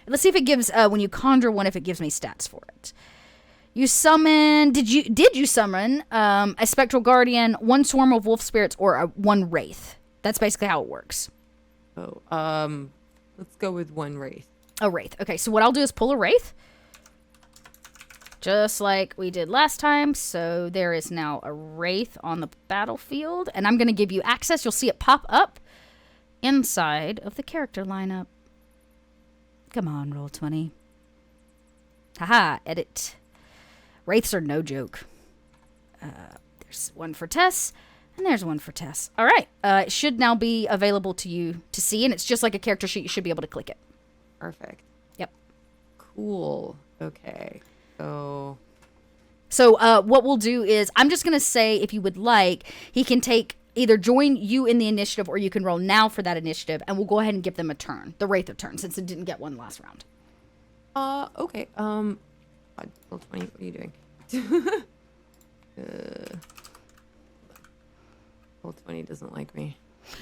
Let's see if it gives... when you conjure one, if it gives me stats for it. You summon... Did you summon a Spectral Guardian, one Swarm of Wolf Spirits, or one Wraith? That's basically how it works. Let's go with one wraith. A Wraith. Okay, so what I'll do is pull a Wraith. Just like we did last time. So there is now a Wraith on the battlefield. And I'm going to give you access. You'll see it pop up inside of the character lineup. Come on, roll 20. Haha, edit. Wraiths are no joke. There's one for Tess. And there's one for Tess. All right. It should now be available to you to see. And it's just like a character sheet. You should be able to click it. Perfect. Yep. Cool. Okay. So what we'll do is I'm just going to say, if you would like, he can either join you in the initiative, or you can roll now for that initiative. And we'll go ahead and give them a turn. The Wraith a turn, since it didn't get one last round. Okay. Roll 20. What are you doing? Roll 20 doesn't like me.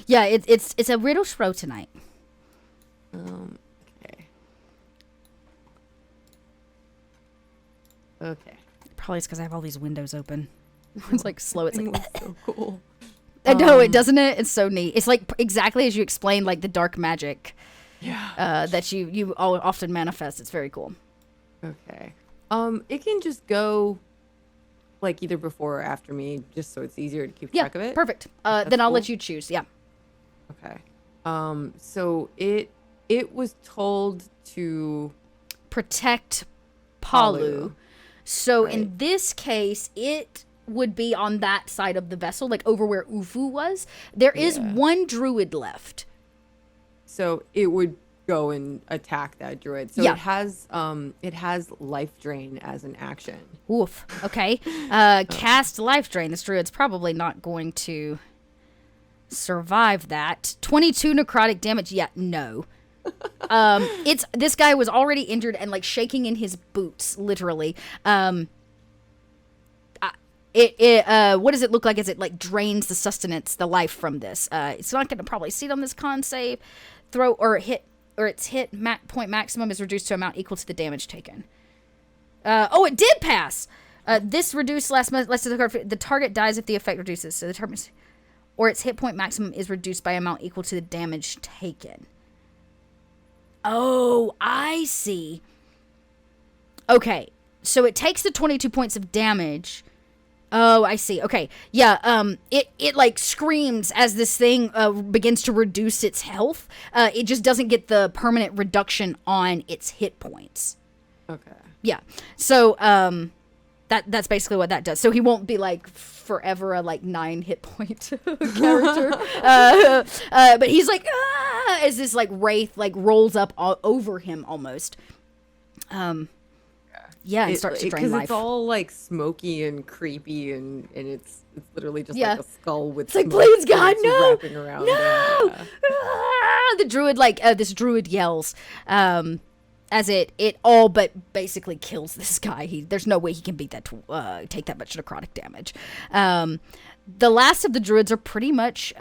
Yeah, it's a riddle throw tonight. Okay. Probably it's because I have all these windows open. It's like slow. It's like so cool. I know it, doesn't it? It's so neat. It's like exactly as you explained, like the dark magic. Yeah. That you often manifest. It's very cool. Okay. It can just go like either before or after me, just so it's easier to keep track of it. Perfect. Then I'll let you choose. Yeah. Okay. So it was told to protect Palu. So Right. in this case, it would be on that side of the vessel, like over where Ufu was. There is one druid left. So it would go and attack that druid. So Yeah. it has life drain as an action. Oof. Okay. Cast life drain. This druid's probably not going to survive that. 22 necrotic damage. Yeah, no. This guy was already injured and like shaking in his boots, literally. What does it look like as it like drains the sustenance, the life from this? It's not going to probably see it on this con save. Its hit point maximum is reduced to amount equal to the damage taken. It did pass. This reduced the target dies if the effect reduces. So the target, or its hit point maximum is reduced by amount equal to the damage taken. Oh, I see. Okay, so it takes the 22 points of damage, Oh, I see. Okay. Yeah, it like screams as this thing begins to reduce its health. It just doesn't get the permanent reduction on its hit points. Okay. Yeah. So, that's basically what that does. So he won't be like forever a like 9 hit point character. But he's like, ah, as this like wraith like rolls up over him almost. Yeah, and starts to drain because life. it's all like smoky and creepy, and it's literally just Yeah. like a skull with It's like, smoke please, God, tubes no! wrapping around. No! Yeah. Ah! The druid, like, this druid yells, as it all but basically kills this guy. There's no way he can beat that, take that much necrotic damage. The last of the druids are pretty much,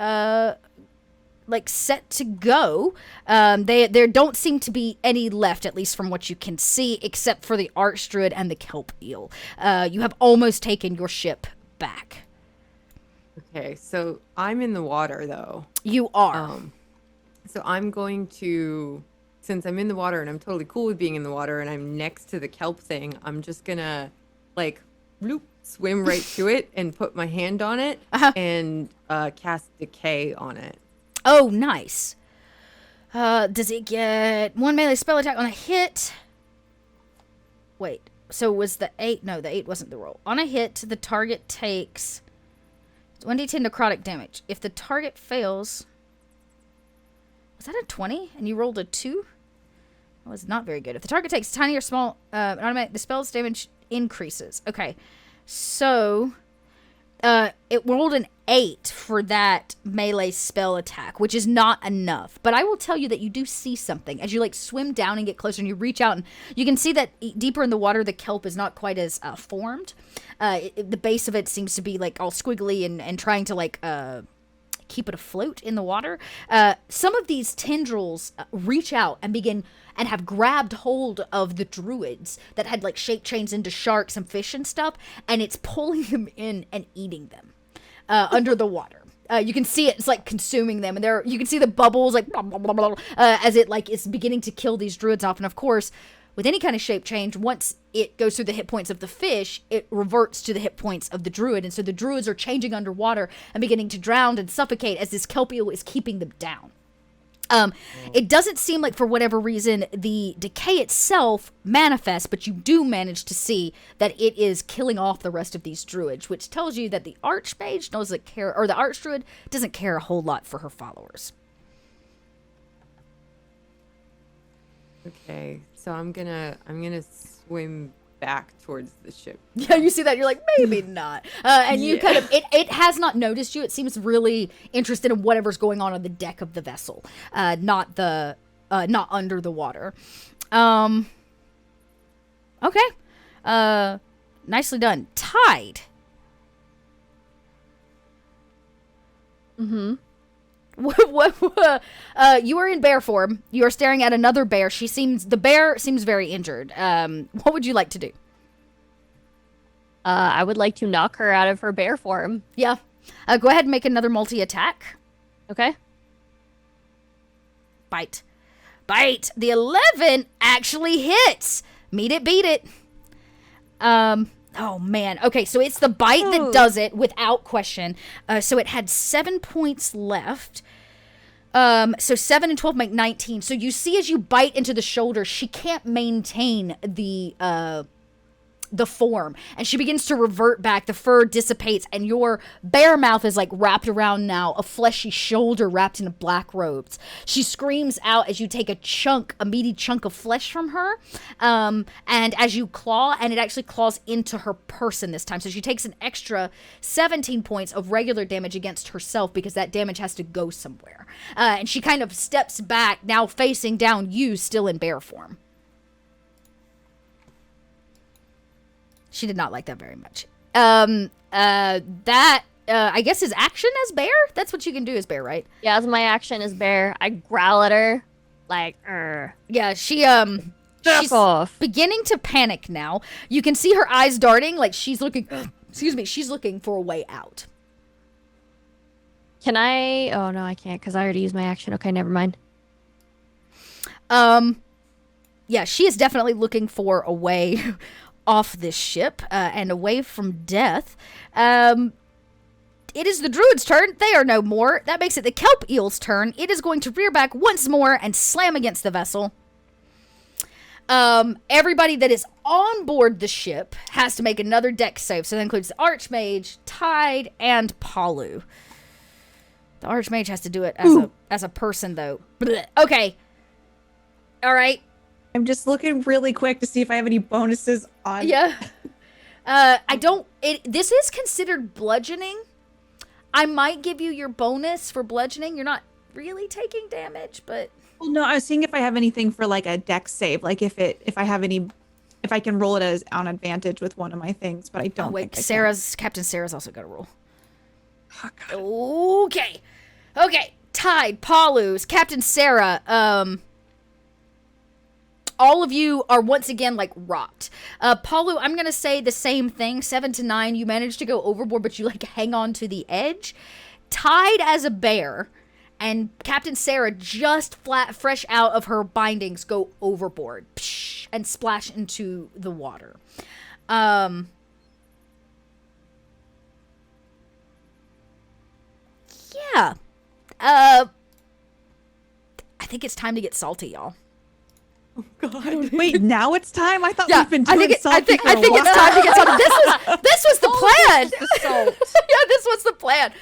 like set to go. There don't seem to be any left, at least from what you can see, except for the Archdruid and the Kelp Eel. You have almost taken your ship back. Okay, so I'm in the water though. You are. So I'm going to, since I'm in the water and I'm totally cool with being in the water and I'm next to the kelp thing, I'm just gonna like bloop, swim right to it and put my hand on it and cast Decay on it. Oh, nice. Does it get 1 melee spell attack on a hit? Wait, so was the 8? No, the 8 wasn't the roll. On a hit, the target takes 1d10 necrotic damage. If the target fails... Was that a 20? And you rolled a 2? That was not very good. If the target takes tiny or small... automatic, the spell's damage increases. Okay, so... it rolled an 8 for that melee spell attack, which is not enough. But I will tell you that you do see something as you like swim down and get closer and you reach out and you can see that deeper in the water, the kelp is not quite as formed. The base of it seems to be like all squiggly and trying to like keep it afloat in the water. Some of these tendrils reach out and begin and have grabbed hold of the druids that had like shape changed into sharks and fish and stuff, and it's pulling them in and eating them under the water. You can see it's like consuming them, and you can see the bubbles like blah, blah, blah, blah, as it like is beginning to kill these druids off. And of course, with any kind of shape change, once it goes through the hit points of the fish, it reverts to the hit points of the druid. And so the druids are changing underwater and beginning to drown and suffocate as this kelp eel is keeping them down. It doesn't seem like, for whatever reason, the decay itself manifests, but you do manage to see that it is killing off the rest of these druids, which tells you that the archmage doesn't care, or the archdruid doesn't care a whole lot for her followers. Okay, so I'm gonna swim back towards the ship. Yeah, you see that, you're like, maybe not. And you kind of, it has not noticed you. It seems really interested in whatever's going on the deck of the vessel, not under the water. Okay. Nicely done. Tide. Mm-hmm. You are in bear form. You are staring at another bear. The bear seems very injured. What would you like to do? I would like to knock her out of her bear form. Yeah. Go ahead and make another multi-attack. Okay. Bite. The 11 actually hits. Meet it, beat it. Oh man. Okay, so it's the bite that does it without question. So it had 7 points left. So 7 and 12 make 19. So you see as you bite into the shoulder, she can't maintain the form, and she begins to revert back. The fur dissipates, and your bear mouth is like wrapped around now a fleshy shoulder wrapped in black robes. She screams out as you take a meaty chunk of flesh from her, and as you claw, and it actually claws into her person this time. So she takes an extra 17 points of regular damage against herself because that damage has to go somewhere. And she kind of steps back, now facing down you, still in bear form. She did not like that very much. That, I guess, is action as bear? That's what you can do as bear, right? Yeah, as my action as bear, I growl at her, like, Yeah, she's off. beginning to panic now. You can see her eyes darting, like she's looking, she's looking for a way out. Can I? Oh, no, I can't, because I already used my action. Okay, never mind. Yeah, she is definitely looking for a way off this ship and away from death. It is the Druid's turn. They are no more. That makes it the Kelp Eel's turn. It is going to rear back once more and slam against the vessel. Everybody that is on board the ship has to make another dex save. So that includes the Archmage, Tide, and Palu. The Archmage has to do it as a person, though. Blech. Okay. All right. I'm just looking really quick to see if I have any bonuses on. Yeah. This is considered bludgeoning. I might give you your bonus for bludgeoning. You're not really taking damage, but... Well, no, I was seeing if I have anything for like a dex save, like if I can roll it as on advantage with one of my things, but I don't. Wait, think Captain Sarah's also got a roll. Oh, God. Okay. Tide, Palu's, Captain Sarah. All of you are once again like rocked. Palu, I'm gonna say the same thing. 7 to 9, you managed to go overboard, but you like hang on to the edge. Tide as a bear, and Captain Sarah just fresh out of her bindings go overboard and splash into the water. Yeah. I think it's time to get salty, y'all. God. Wait, now it's time? I thought we've been doing salty I think for a while. it's time to get salty. This was the plan. Yeah, this was the plan.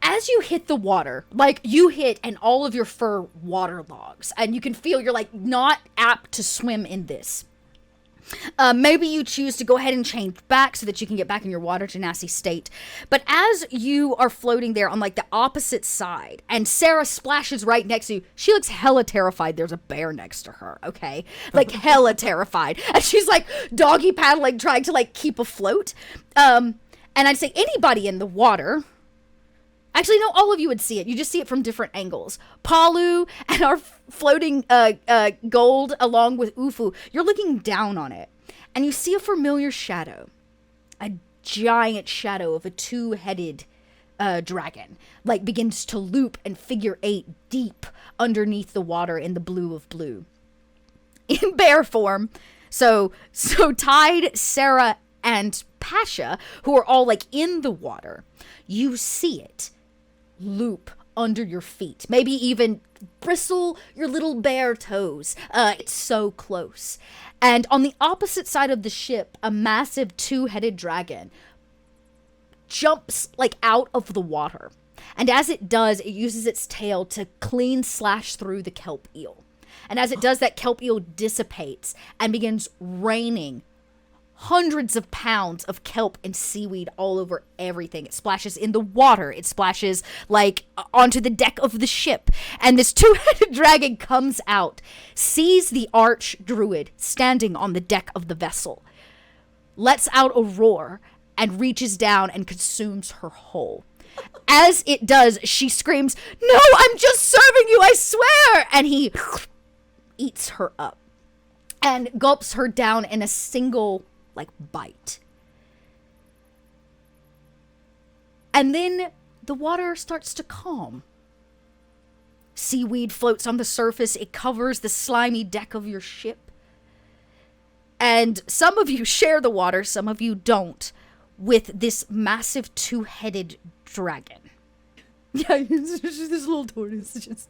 As you hit the water, like you hit and all of your fur waterlogs, and you can feel you're like not apt to swim in this. Maybe you choose to go ahead and change back so that you can get back in your water genasi state. But as you are floating there on like the opposite side, and Sarah splashes right next to you, she looks hella terrified. There's a bear next to her, okay? Like hella terrified. And she's like doggy paddling, trying to like keep afloat. And I'd say anybody in the water... Actually, no, all of you would see it. You just see it from different angles. Palu and our floating gold along with Ufu, you're looking down on it. And you see a familiar shadow. A giant shadow of a two-headed dragon. Like begins to loop and figure 8 deep underneath the water in the blue of blue. In bear form. So Tide, Sarah, and Pasha, who are all like in the water, you see it loop under your feet, maybe even bristle your little bare toes. It's so close. And on the opposite side of the ship, a massive two-headed dragon jumps like out of the water. And as it does, it uses its tail to clean slash through the Kelp Eel. And as it does, that Kelp Eel dissipates and begins raining hundreds of pounds of kelp and seaweed all over everything. It splashes in the water. It splashes like onto the deck of the ship. And this two-headed dragon comes out, sees the arch druid standing on the deck of the vessel, lets out a roar, and reaches down and consumes her whole. As it does, she screams, "No, I'm just serving you, I swear!" And he eats her up and gulps her down in a single like bite. And then the water starts to calm. Seaweed floats on the surface. It covers the slimy deck of your ship. And some of you share the water, some of you don't, with this massive two-headed dragon. Yeah, it's just this little tortoise. Just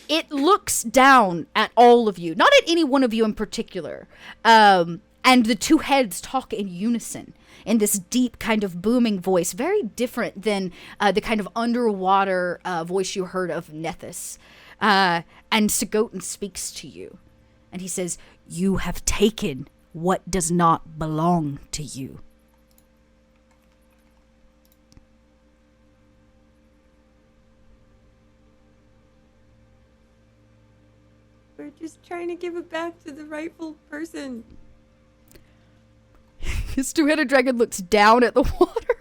it looks down at all of you, not at any one of you in particular. And the two heads talk in unison in this deep kind of booming voice, very different than the kind of underwater voice you heard of Nethys. And Sigotin speaks to you, and he says, "You have taken what does not belong to you." We're just trying to give it back to the rightful person. His two-headed dragon looks down at the water,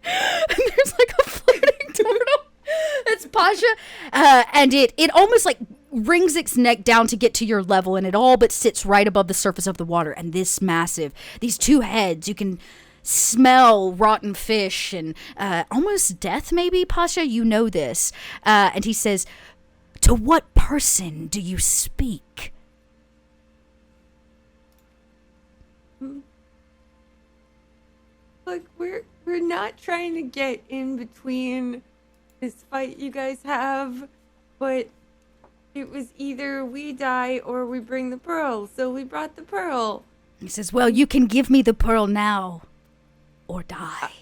and there's like a floating turtle. It's Pasha, and it almost like wrings its neck down to get to your level, and it all but sits right above the surface of the water. And these two heads, you can smell rotten fish and almost death, maybe, Pasha, you know this. And he says, "To what person do you speak?" Look, we're not trying to get in between this fight you guys have, but it was either we die or we bring the pearl, so we brought the pearl. He says, well, you can give me the pearl now or die.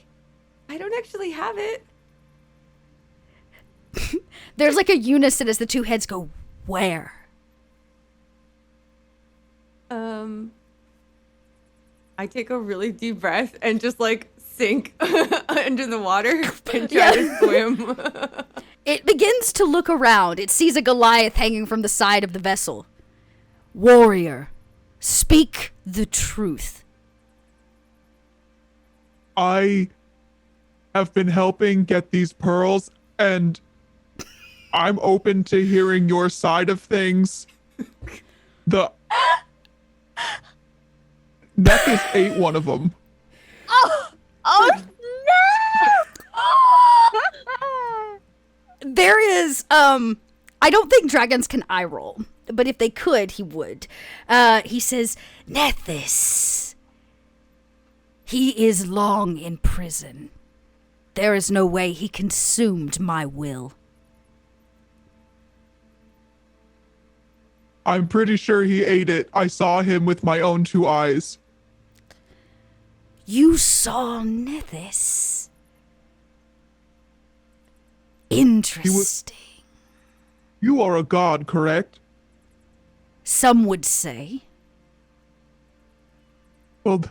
I don't actually have it. There's like a unison as the two heads go, where? I take a really deep breath and just like sink under the water and try to swim. It begins to look around. It sees a Goliath hanging from the side of the vessel. Warrior, speak the truth. I have been helping get these pearls, and I'm open to hearing your side of things. The Nephis ate one of them. Oh no! There is, I don't think dragons can eye roll, but if they could, he would. He says, Nethys, he is long in prison. There is no way he consumed my will. I'm pretty sure he ate it. I saw him with my own 2 eyes. You saw Nethys? Interesting. You are a god, correct? Some would say. Well,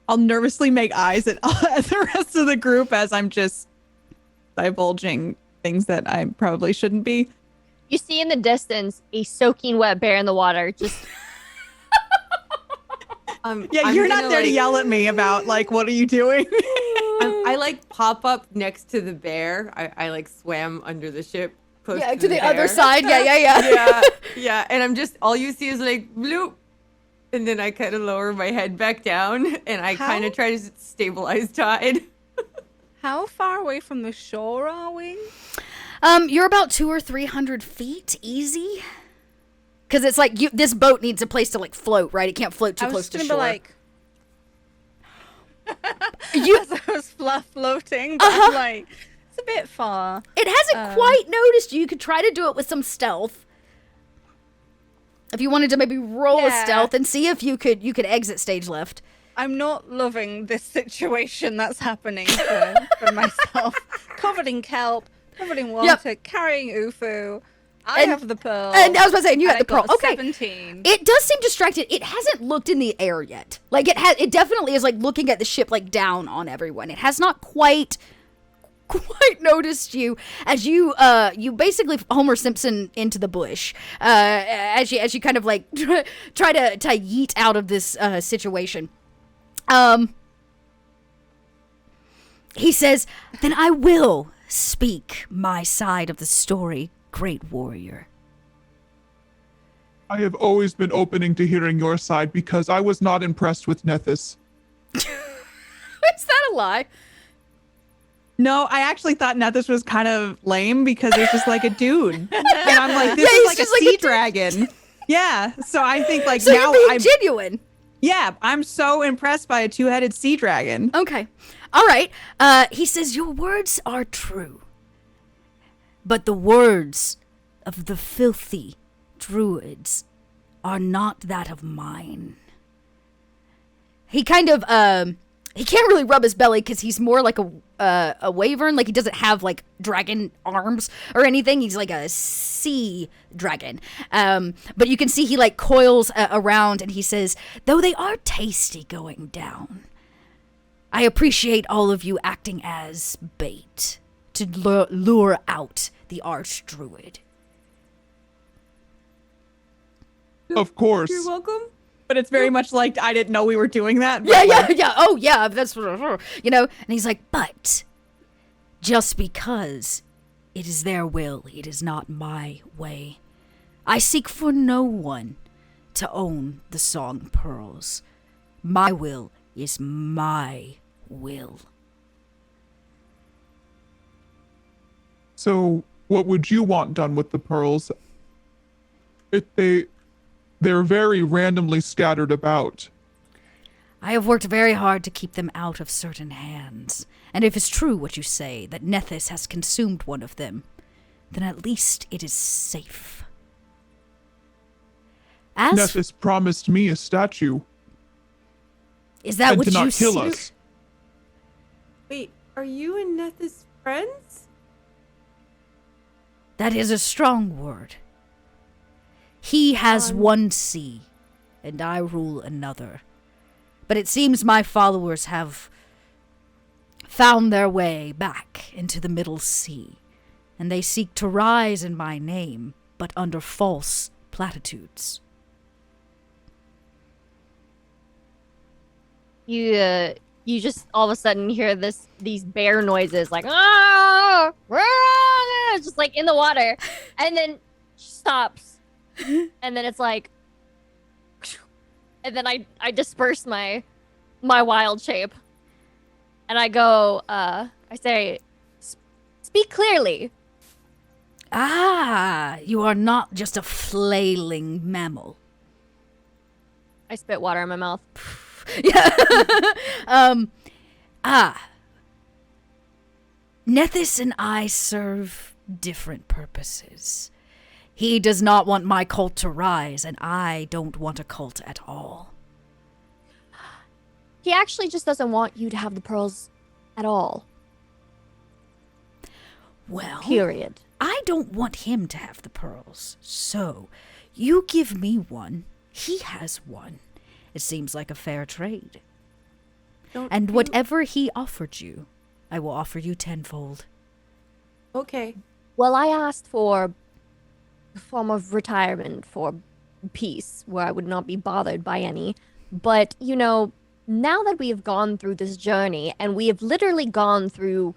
I'll nervously make eyes at the rest of the group as I'm just divulging things that I probably shouldn't be. You see in the distance a soaking wet bear in the water. Just Yeah, you're not there to yell at me about like, what are you doing? I like pop up next to the bear. I like swam under the ship. Close Yeah, to the bear. other side. Yeah. Yeah. And I'm just, all you see is like bloop. And then I kind of lower my head back down and I kind of try to stabilize Tide. How far away from the shore are we? You're about 200 or 300 feet, easy. Because it's like this boat needs a place to like float, right? It can't float too close to shore. Like, as I was floating, but I'm like, it's a bit far. It hasn't quite noticed you. You could try to do it with some stealth. If you wanted to maybe roll a stealth and see if you could exit stage left. I'm not loving this situation that's happening for myself. Covered in kelp, covered in water, carrying Ufu. I have the pearl. And I was about to say, and you got the pearl. Okay. 17. It does seem distracted. It hasn't looked in the air yet. Like it definitely is like looking at the ship like down on everyone. It has not quite noticed you as you basically Homer Simpson into the bush as you kind of like try to yeet out of this situation. He says, then I will speak my side of the story, great warrior. I have always been opening to hearing your side because I was not impressed with Nethys. Is that a lie? No, I actually thought Nethys was kind of lame because it's just like a dude. And I'm like, this is like a sea dragon. Yeah. So I think like so now you're being genuine. Yeah, I'm so impressed by a 2-headed sea dragon. Okay. All right. He says, your words are true. But the words of the filthy druids are not that of mine. He kind of, he can't really rub his belly because he's more like a wyvern. Like he doesn't have like dragon arms or anything. He's like a sea dragon. But you can see he like coils around and he says, though they are tasty going down, I appreciate all of you acting as bait to lure out the archdruid. Of course. You're welcome. But it's very much like I didn't know we were doing that. Yeah. Oh, yeah. That's and he's like, but just because it is their will, it is not my way. I seek for no one to own the song pearls. My will is my will. So, what would you want done with the pearls? They're very randomly scattered about. I have worked very hard to keep them out of certain hands, and if it's true what you say, that Nethys has consumed one of them, then at least it is safe. As Nethys promised me a statue is that and what to you not kill see? us. Wait, are you and Nethys friends? That is a strong word. He has one sea, and I rule another. But it seems my followers have found their way back into the Middle Sea, and they seek to rise in my name, but under false platitudes. You just all of a sudden hear these bear noises like ah, ah, just like in the water, and then she stops, and then it's like, and then I disperse my wild shape, and I go I say, speak clearly. Ah, you are not just a flailing mammal. I spit water in my mouth. Yeah. Nethys and I serve different purposes. He does not want my cult to rise, and I don't want a cult at all. He actually just doesn't want you to have the pearls at all. Well, Period. I don't want him to have the pearls. So, you give me one, he has one. It seems like a fair trade. And whatever he offered you, I will offer you tenfold. Okay. Well, I asked for a form of retirement for peace, where I would not be bothered by any. But, you know, now that we have gone through this journey, and we have literally gone through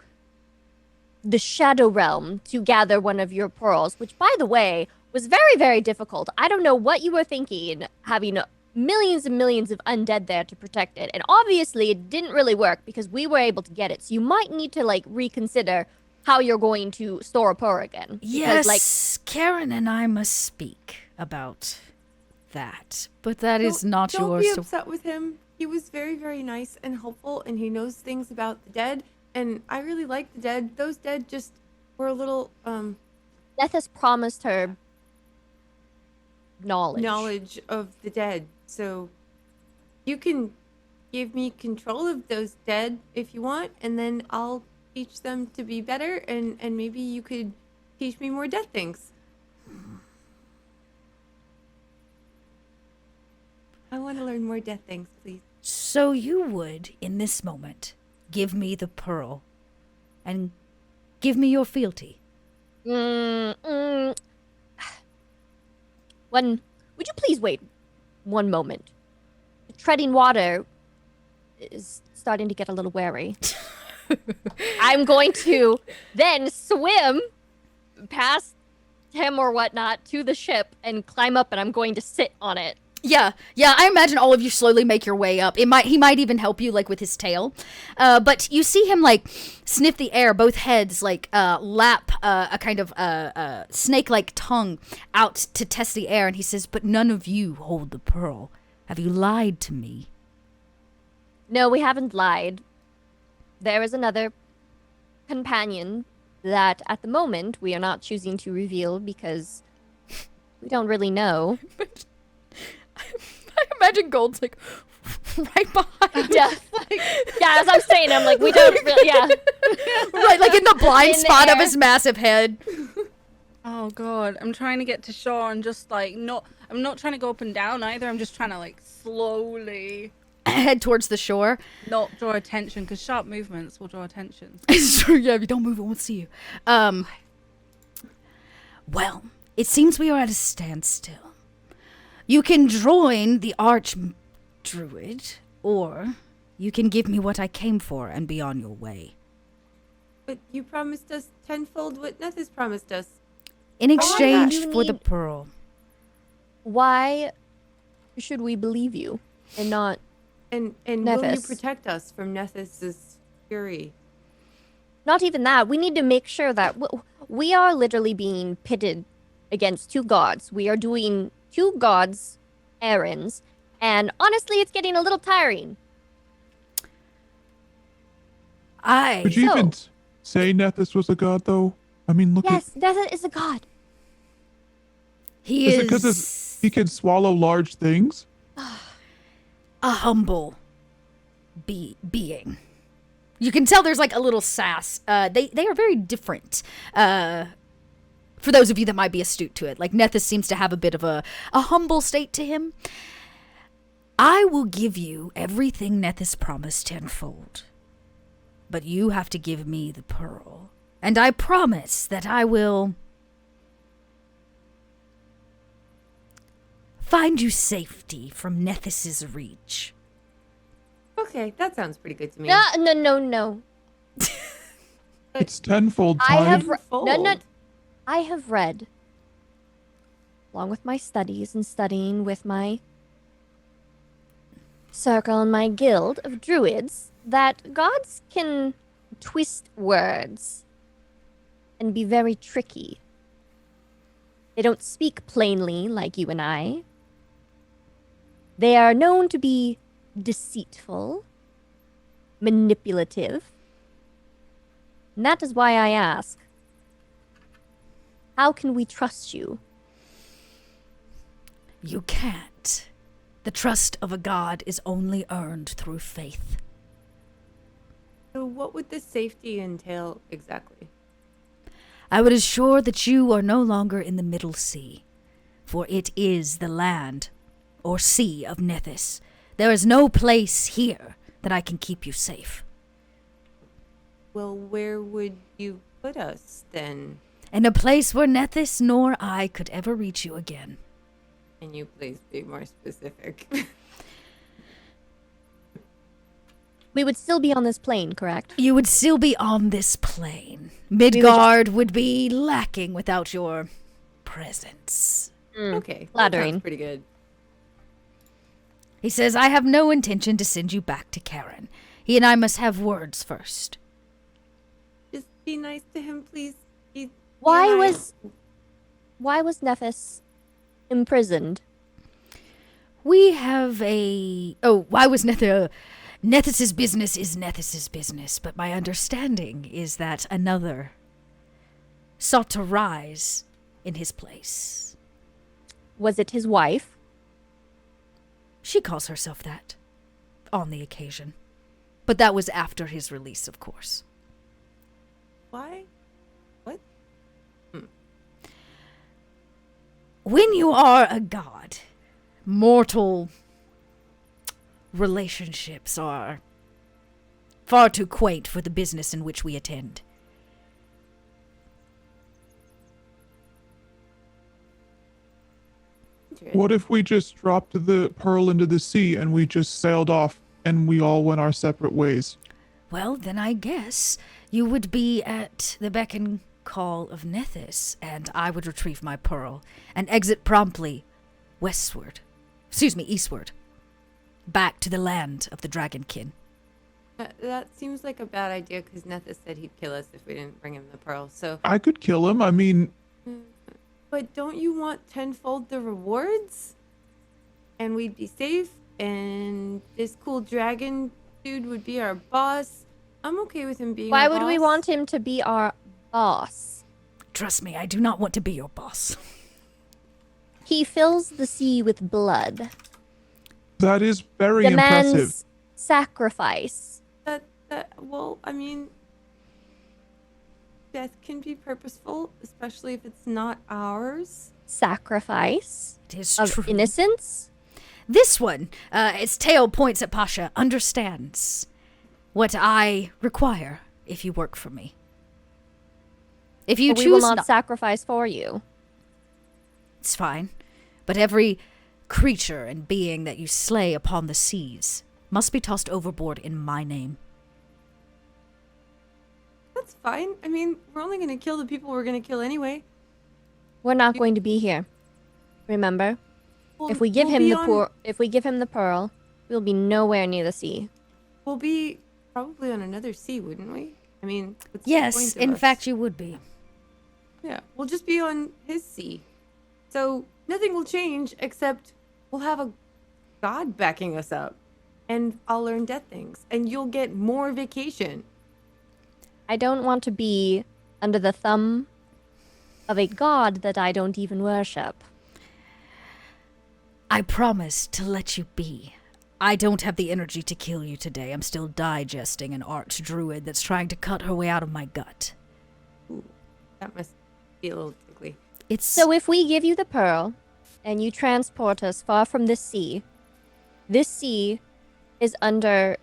the Shadow Realm to gather one of your pearls, which, by the way, was very, very difficult. I don't know what you were thinking, having millions and millions of undead there to protect it. And obviously, it didn't really work because we were able to get it. So you might need to, like, reconsider how you're going to store a pearl again. Yes, Because, Karen and I must speak about that. But that is not Don't yours be to... upset with him. He was very, very nice and helpful, and he knows things about the dead. And I really like the dead. Those dead just were a little Nethys promised her knowledge of the dead. So you can give me control of those dead if you want, and then I'll teach them to be better, and maybe you could teach me more death things. I want to learn more death things, please. So you would, in this moment, give me the pearl and give me your fealty. Would you please wait one moment? Treading water is starting to get a little wary. I'm going to then swim past him or whatnot to the ship and climb up, and I'm going to sit on it. Yeah, I imagine all of you slowly make your way up. He might even help you, like, with his tail. But you see him, like, sniff the air, both heads, like, lap a kind of snake-like tongue out to test the air, and he says, "But none of you hold the pearl. Have you lied to me?" No, we haven't lied. There is another companion that, at the moment, we are not choosing to reveal because we don't really know. I imagine Gold's, like, right behind. Yeah, yeah. As I'm saying, I'm like, we don't really, yeah. Right, like in the blind In the spot of air. his massive head. Oh god, I'm trying to get to shore and just like I'm not trying to go up and down either. I'm just trying to like slowly Head towards the shore. not draw attention because sharp movements will draw attention. It's true, yeah, if you don't move, it won't see you. Well, it seems we are at a standstill. You can join the Arch-Druid, or you can give me what I came for and be on your way. But you promised us tenfold what Nethys promised us. In exchange you for the need- pearl. Why should we believe you and not? And will you Nethys. protect us from Nethys' fury? Not even that. We need to make sure that we are literally being pitted against two gods. We are doing two gods' errands, and honestly, it's getting a little tiring. Could you So- even say Nethys was a god, though? I mean, look Yes, that is a god. He Is it 'cause he can swallow large things? a humble being. You can tell there's like a little sass. They are very different. For those of you that might be astute to it, like Nethys seems to have a bit of a humble state to him. I will give you everything Nethys promised tenfold, but you have to give me the pearl, and I promise that I will find you safety from Nethys's reach. Okay, that sounds pretty good to me. No. It's tenfold I time. have no. Tenfold. I have read, along with my studies and studying with my circle and my guild of druids, that gods can twist words and be very tricky. They don't speak plainly like you and I. They are known to be deceitful, manipulative. And that is why I ask, how can we trust you? You can't. The trust of a god is only earned through faith. So what would this safety entail exactly? I would assure that you are no longer in the Middle Sea, for it is the land or sea of Nethys. There is no place here that I can keep you safe. Well, where would you put us then? In a place where Nethys nor I could ever reach you again. Can you please be more specific? We would still be on this plane, correct? You would still be on this plane. Midgard would be lacking without your presence. Okay, that Flattering. sounds pretty good. He says, I have no intention to send you back to Karen. He and I must have words first. Just be nice to him, please. Why was Nethys imprisoned? We have a... Oh, why was Nethys's business is Nethys's business, but my understanding is that another sought to rise in his place. Was it his wife? She calls herself that, on the occasion. But that was after his release, of course. Why? What? When you are a god, mortal relationships are far too quaint for the business in which we attend. What if we just dropped the pearl into the sea and we just sailed off and we all went our separate ways? Well, then I guess you would be at the beck and call of Nethys, and I would retrieve my pearl and exit promptly eastward, back to the land of the dragonkin. That seems like a bad idea because Nethys said he'd kill us if we didn't bring him the pearl. So, I could kill him. I mean, but don't you want tenfold the rewards? And we'd be safe, and this cool dragon dude would be our boss. I'm okay with him being Why our would we boss. want him to be our boss? Trust me, I do not want to be your boss. He fills the sea with blood. that is very Demands impressive. sacrifice. Well, I mean, death can be purposeful, especially if it's not ours. Sacrifice It is of true. innocence. This one, its tail points at Pasha, understands what I require if you work for me. If you But we choose will not not, sacrifice for you. it's fine. But every creature and being that you slay upon the seas must be tossed overboard in my name. That's fine. I mean, we're only going to kill the people we're going to kill anyway. We're not going to be here. Remember, We'll, if we give we'll him be the on- if we give him the pearl, we'll be nowhere near the sea. We'll be probably on another sea, wouldn't we? I mean, what's the Yes, point of in us? fact, you would be. Yeah, we'll just be on his sea. So nothing will change except we'll have a god backing us up. And I'll learn death things. And you'll get more vacation. I don't want to be under the thumb of a god that I don't even worship. I promise to let you be. I don't have the energy to kill you today. I'm still digesting an arch-druid that's trying to cut her way out of my gut. Ooh, that must be a little tickly. So if we give you the pearl, and you transport us far from this sea is under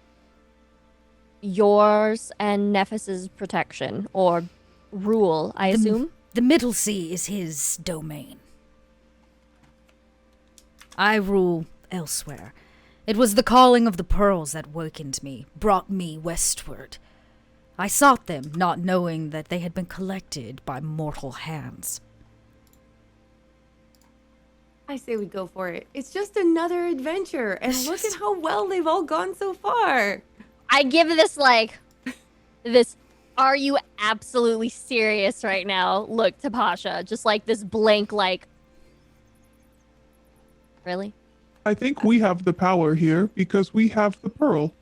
yours and Nephis's protection, or rule, I assume? The Middle Sea is his domain. I rule elsewhere. It was the calling of the pearls that wakened me, brought me westward. I sought them, not knowing that they had been collected by mortal hands. I say we go for it. It's just another adventure, and look at how well they've all gone so far. I give this, are you absolutely serious right now? Look to Pasha, just like this blank, really? I think we have the power here because we have the pearl.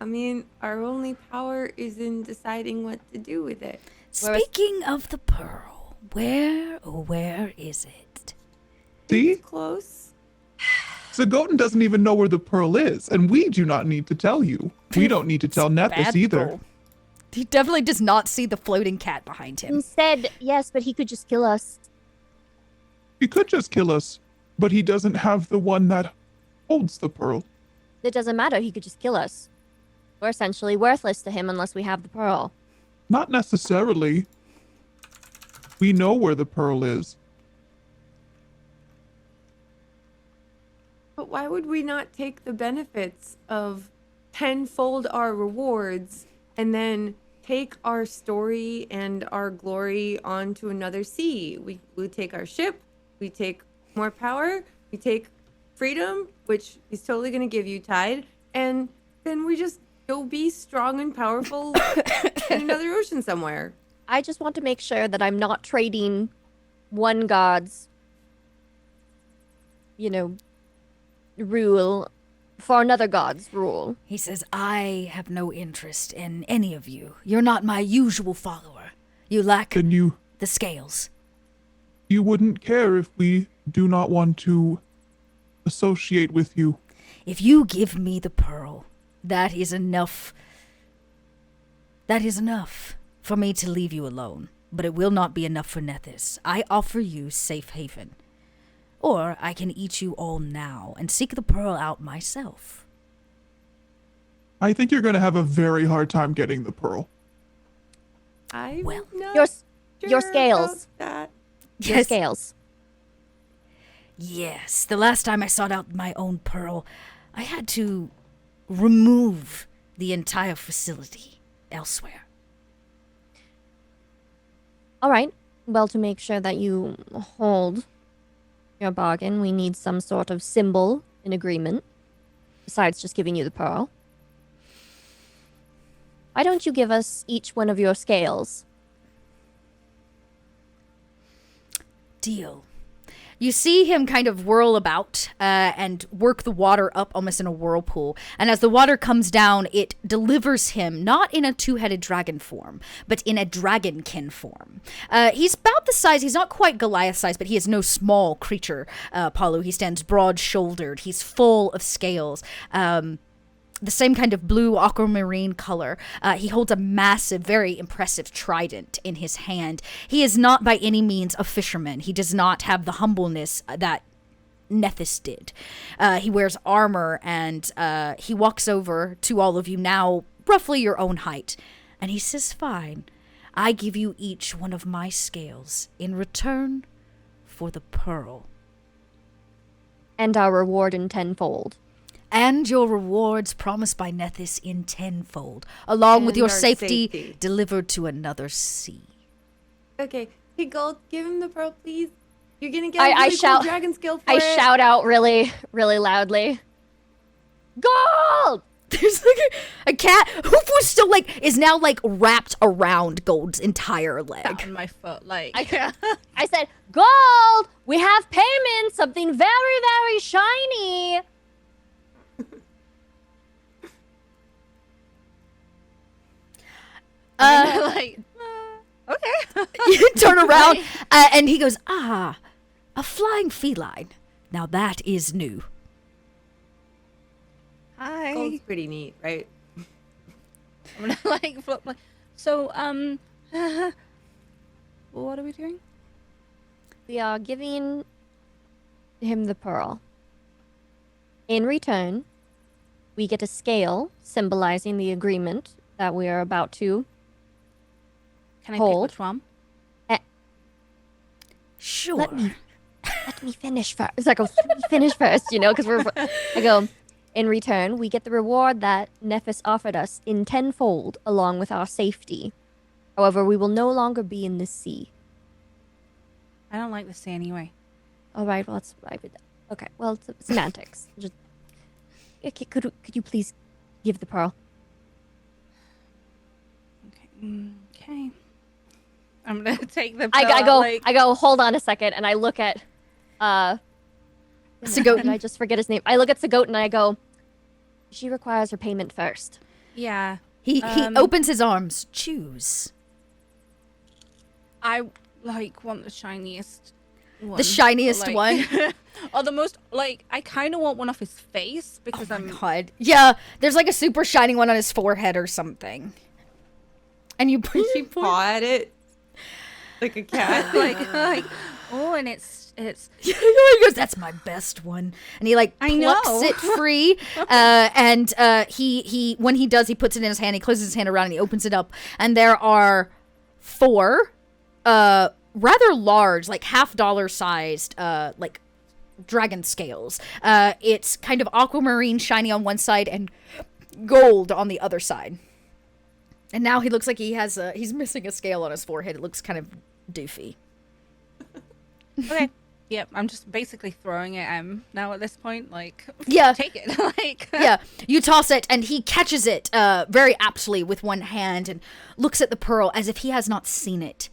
I mean, our only power is in deciding what to do with it. Speaking of the pearl, where is it? See? Close. Zagoten doesn't even know where the pearl is, and we do not need to tell you. We don't need to tell Nethys either. Pearl. He definitely does not see the floating cat behind him. Instead, yes, but he could just kill us. He could just kill us, but he doesn't have the one that holds the pearl. It doesn't matter, he could just kill us. We're essentially worthless to him unless we have the pearl. Not necessarily. We know where the pearl is. But why would we not take the benefits of tenfold our rewards and then take our story and our glory onto another sea? We take our ship, we take more power, we take freedom, which he's totally going to give you, Tide, and then we just go be strong and powerful in another ocean somewhere. I just want to make sure that I'm not trading one god's, rule for another god's rule. He says, I have no interest in any of you. You're not my usual follower. You lack Then the scales. you wouldn't care if we do not want to associate with you. If you give me the pearl, that is enough. That is enough for me to leave you alone. But it will not be enough for Nethys. I offer you safe haven. Or I can eat you all now and seek the pearl out myself. I think you're going to have a very hard time getting the pearl. I'm Well, not your sure scales. about that. Your scales. Yes, the last time I sought out my own pearl, I had to remove the entire facility elsewhere. All right. Well, to make sure that you hold your bargain, we need some sort of symbol in agreement, besides just giving you the pearl. Why don't you give us each one of your scales? Deal. You see him kind of whirl about and work the water up almost in a whirlpool. And as the water comes down, it delivers him not in a two-headed dragon form, but in a dragonkin form. He's about the size, he's not quite Goliath size, but he is no small creature, Palu. He stands broad-shouldered. He's full of scales. The same kind of blue aquamarine color. He holds a massive, very impressive trident in his hand. He is not by any means a fisherman. He does not have the humbleness that Nethys did. He wears armor, and he walks over to all of you now, roughly your own height. And he says, fine, I give you each one of my scales in return for the pearl. And our reward in tenfold. And your rewards promised by Nethys in tenfold, along with And your our safety delivered to another sea. Okay, hey Gold, give him the pearl, please. You're gonna get a I really cool shout- dragon skill for I it. shout out really, really loudly. Gold! There's a cat who was still is now wrapped around Gold's entire leg. on my foot, I said, Gold! We have payment! Something very, very shiny! Like, okay. You turn around, and he goes, "Ah, a flying feline. Now that is new." Hi. Gold's pretty neat, right? I'm gonna like flip my. So well, what are we doing? We are giving him the pearl. In return, we get a scale symbolizing the agreement that we are about to Can I hold. pick which one? Sure. Let me finish first. It's like, let me finish first, because I go, in return, we get the reward that Nephis offered us in tenfold, along with our safety. However, we will no longer be in the sea. I don't like the sea anyway. All right, well, that's right with that. Okay, well, it's semantics. Just, okay, could you please give the pearl? Okay. I'm gonna take the. I go. Hold on a second, and I look at, Sagotin. Did I just forget his name? I look at Sagotin and I go, she requires her payment first. Yeah. He opens his arms. Choose. I want the shiniest one. The shiniest one? Or the most I kind of want one off his face because Oh my god. Yeah, there's like a super shining one on his forehead or something. And you Paw at it like a cat. and it's he goes, "That's my best one," and he plucks know. it free. And he when he does, he puts it in his hand. He closes his hand around and he opens it up, and there are 4 rather large, like $half sized, dragon scales. It's kind of aquamarine, shiny on one side, and gold on the other side. And now he looks like he's missing a scale on his forehead. It looks kind of doofy. okay. Yep, I'm just basically throwing it at him now at this point. Yeah. Take it. Yeah, you toss it, and he catches it very aptly with one hand and looks at the pearl as if he has not seen it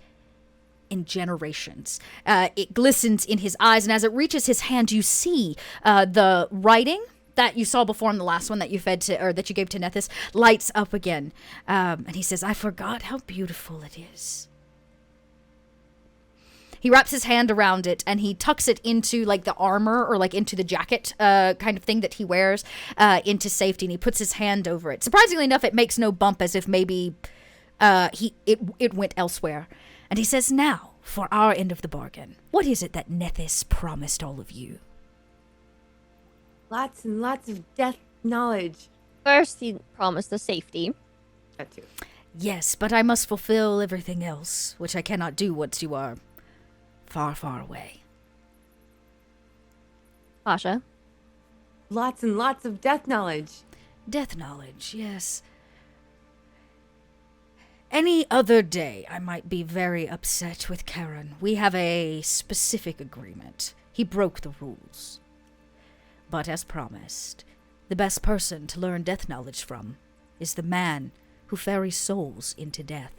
in generations. It glistens in his eyes, and as it reaches his hand, you see the writing that you saw before in the last one that you that you gave to Nethys lights up again. And he says, "I forgot how beautiful it is." He wraps his hand around it and he tucks it into the armor or into the jacket kind of thing that he wears into safety, and he puts his hand over it. Surprisingly enough, it makes no bump, as if maybe it went elsewhere. And he says, "Now, for our end of the bargain, what is it that Nethys promised all of you?" Lots and lots of death knowledge. First, he promised the safety. That too. "Yes, but I must fulfill everything else, which I cannot do once you are far, far away." Pasha. Lots and lots of death knowledge. Death knowledge, yes. Any other day, I might be very upset with Karen. We have a specific agreement. He broke the rules. But as promised, the best person to learn death knowledge from is the man who ferries souls into death.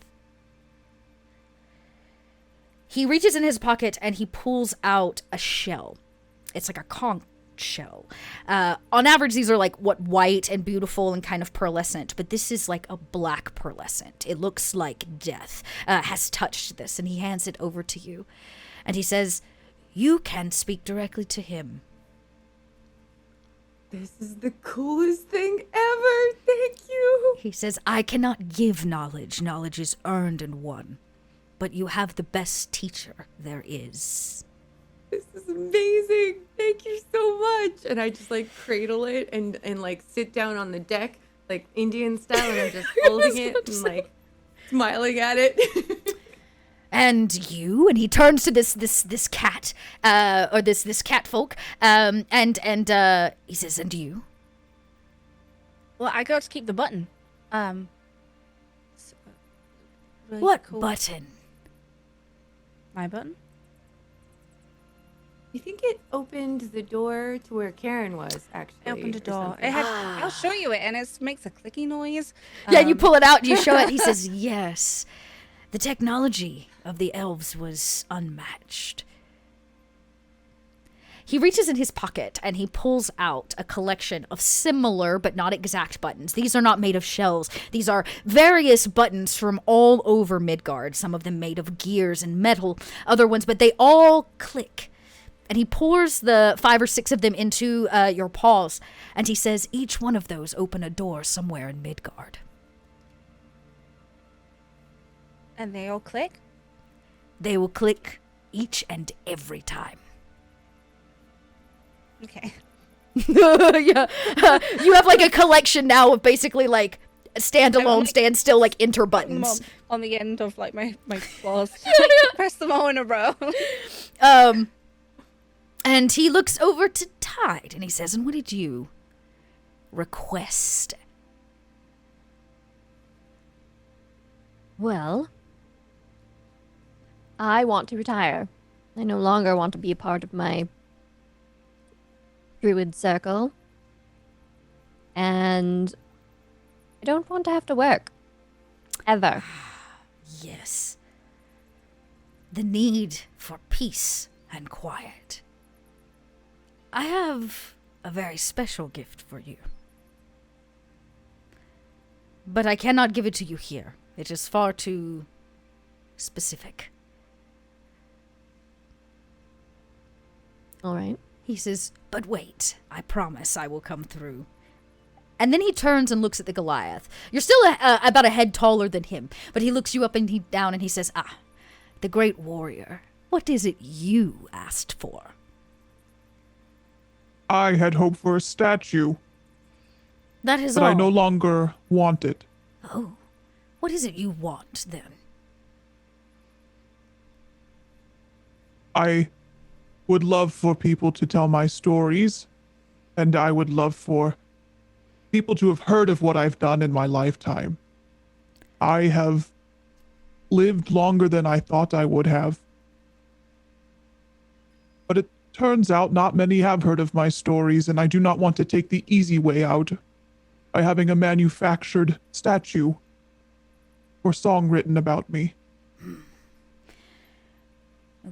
He reaches in his pocket and he pulls out a shell. It's like a conch shell. On average, these are white and beautiful and kind of pearlescent, but this is like a black pearlescent. It looks like death has touched this, and he hands it over to you. And he says, "You can speak directly to him." This is the coolest thing ever. Thank you. He says, "I cannot give knowledge. Knowledge is earned and won. But you have the best teacher there is." This is amazing. Thank you so much. And I just cradle it and sit down on the deck, Indian style, and I'm just holding it and smiling at it. "And you?" And he turns to this cat, or this cat folk, and he says, "And you?" Well, I got to keep the button. Really "What cool. button?" My button? You think it opened the door to where Karen was, actually? I opened a or door. something? It had. I'll show you it, and it makes a clicky noise. Yeah, you pull it out and you show it. He says, "Yes, the technology of the elves was unmatched." He reaches in his pocket and he pulls out a collection of similar but not exact buttons. These are not made of shells. These are various buttons from all over Midgard. Some of them made of gears and metal, other ones, but they all click. And he pours the 5 or 6 of them into your paws, and he says, each one of those open a door somewhere in Midgard. And they all click? They will click each and every time. Okay. Yeah. You have like a collection now of basically like standalone, stand still, like enter buttons. On the end of like my claws. Press them all in a row. And he looks over to Tide and he says, and what did you request? Well, I want to retire. I no longer want to be a part of my Druid circle. And I don't want to have to work. Ever. Yes. The need for peace and quiet. I have a very special gift for you. But I cannot give it to you here. It is far too specific. All right. He says, but wait, I promise I will come through. And then he turns and looks at the Goliath. You're still about a head taller than him, but he looks you up and down and he says, the great warrior, what is it you asked for? I had hoped for a statue, That is but all. I no longer want it. Oh, what is it you want then? I would love for people to tell my stories, and I would love for people to have heard of what I've done in my lifetime. I have lived longer than I thought I would have. But it turns out not many have heard of my stories, and I do not want to take the easy way out by having a manufactured statue or song written about me.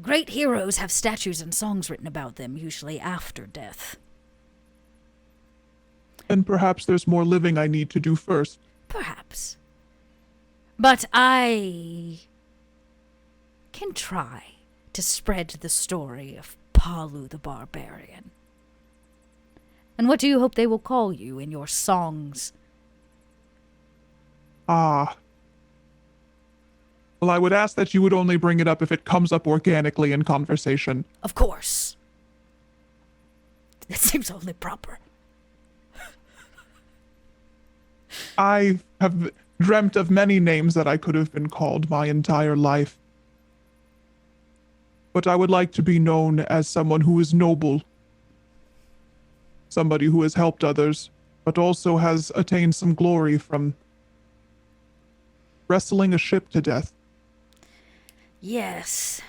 Great heroes have statues and songs written about them, usually after death. And perhaps there's more living I need to do first. Perhaps. But I can try to spread the story of Palu the Barbarian. And what do you hope they will call you in your songs? Ah. Well, I would ask that you would only bring it up if it comes up organically in conversation. Of course. It seems only proper. I have dreamt of many names that I could have been called my entire life. But I would like to be known as someone who is noble. Somebody who has helped others, but also has attained some glory from wrestling a ship to death. Yes.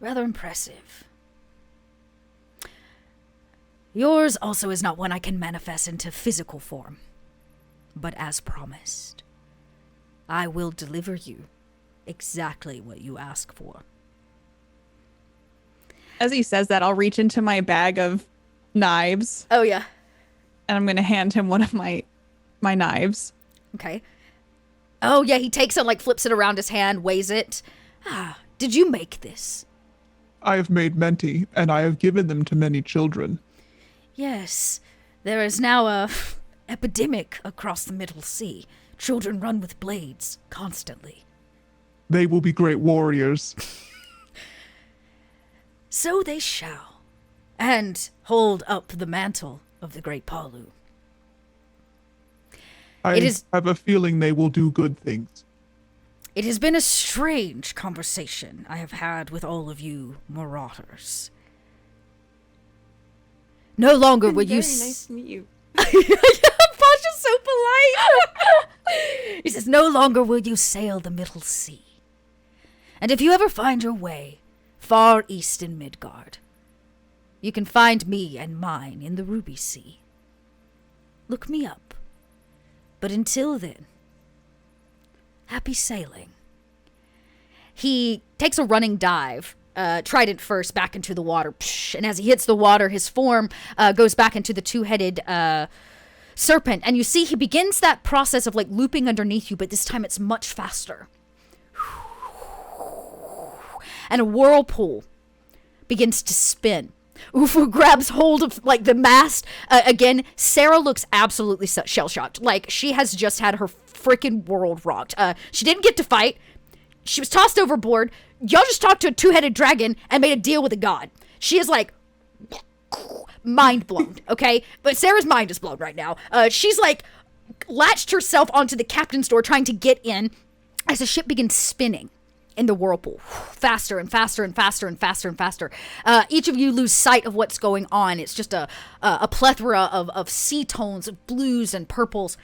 Rather impressive. Yours also is not one I can manifest into physical form. But as promised, I will deliver you exactly what you ask for. As he says that, I'll reach into my bag of knives Oh, yeah. and I'm going to hand him one of my knives. Okay. Oh, yeah, he takes it, like, flips it around his hand, weighs it. Did you make this? I have made many, and I have given them to many children. Yes. There is now a epidemic across the Middle Sea. Children run with blades constantly. They will be great warriors. So they shall, and hold up the mantle of the great Palu. I have a feeling they will do good things. It has been a strange conversation I have had with all of you Marauders. No longer will you... Very nice to meet you. Posh is so polite. He says, no longer will you sail the Middle Sea. And if you ever find your way far east in Midgard, you can find me and mine in the Ruby Sea. Look me up. But until then, happy sailing. He takes a running dive trident first back into the water. Psh, and as he hits the water, his form goes back into the two-headed serpent. And you see he begins that process of like looping underneath you, but this time it's much faster. And a whirlpool begins to spin. Ufu grabs hold of like the mast. Again, Sarah looks absolutely shell-shocked. Like she has just had her freaking world rocked. She didn't get to fight. She was tossed overboard. Y'all just talked to a two-headed dragon and made a deal with a god. She is like mind blown, okay? But Sarah's mind is blown right now. She's like latched herself onto the captain's door trying to get in as the ship begins spinning in the whirlpool, faster and faster and faster and faster and faster. Each of you lose sight of what's going on. It's just a plethora of sea tones, of blues and purples.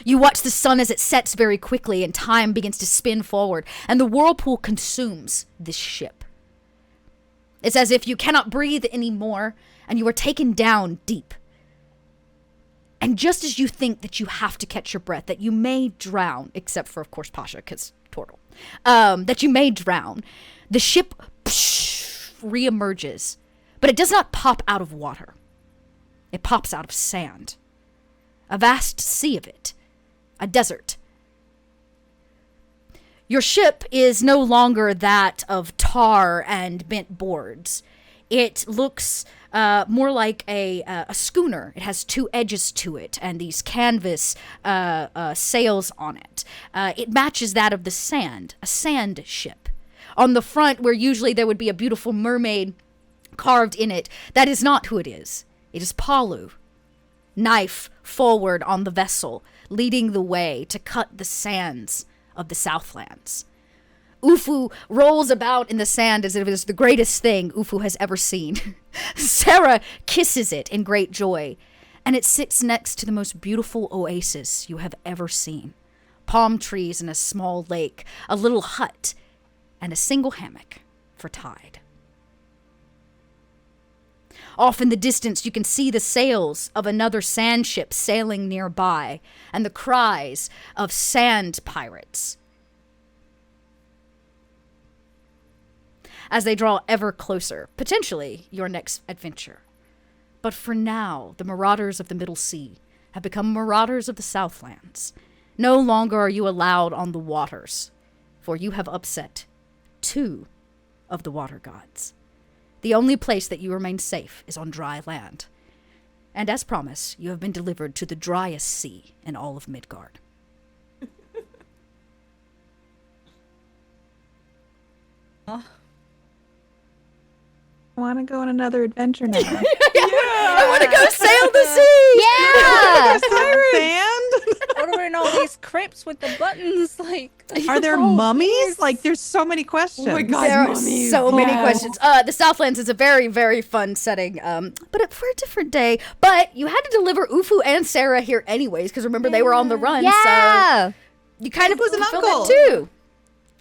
You watch the sun as it sets very quickly and time begins to spin forward, and the whirlpool consumes this ship. It's as if you cannot breathe anymore, and you are taken down deep. And just as you think that you have to catch your breath, that you may drown, except for, of course, Pasha, because turtle, that you may drown, the ship reemerges, but it does not pop out of water. It pops out of sand. A vast sea of it. A desert. Your ship is no longer that of tar and bent boards. It looks more like a schooner. It has two edges to it and these canvas sails on it. It matches that of the sand, a sand ship. On the front, where usually there would be a beautiful mermaid carved in it, that is not who it is. It is Palu, knife forward on the vessel, leading the way to cut the sands of the Southlands. Ufu rolls about in the sand as if it is the greatest thing Ufu has ever seen. Sarah kisses it in great joy, and it sits next to the most beautiful oasis you have ever seen. Palm trees and a small lake, a little hut, and a single hammock for tide. Off in the distance, you can see the sails of another sand ship sailing nearby, and the cries of sand pirates as they draw ever closer, potentially your next adventure. But for now, the Marauders of the Middle Sea have become Marauders of the Southlands. No longer are you allowed on the waters, for you have upset 2 of the water gods. The only place that you remain safe is on dry land. And as promised, you have been delivered to the driest sea in all of Midgard. I want to go on another adventure now. I want to go sail the sea! Yeah! What are in all these crypts with the buttons? Like, Are there mummies? Like, there's so many questions. Oh my God. There are Mummies. so many Yeah. questions. The Southlands is a very, very fun setting, but for a different day. But you had to deliver Ufu and Sarah here anyways, because remember, they were on the run, Yeah! so you kind of Ufu's an fulfilled uncle. it too.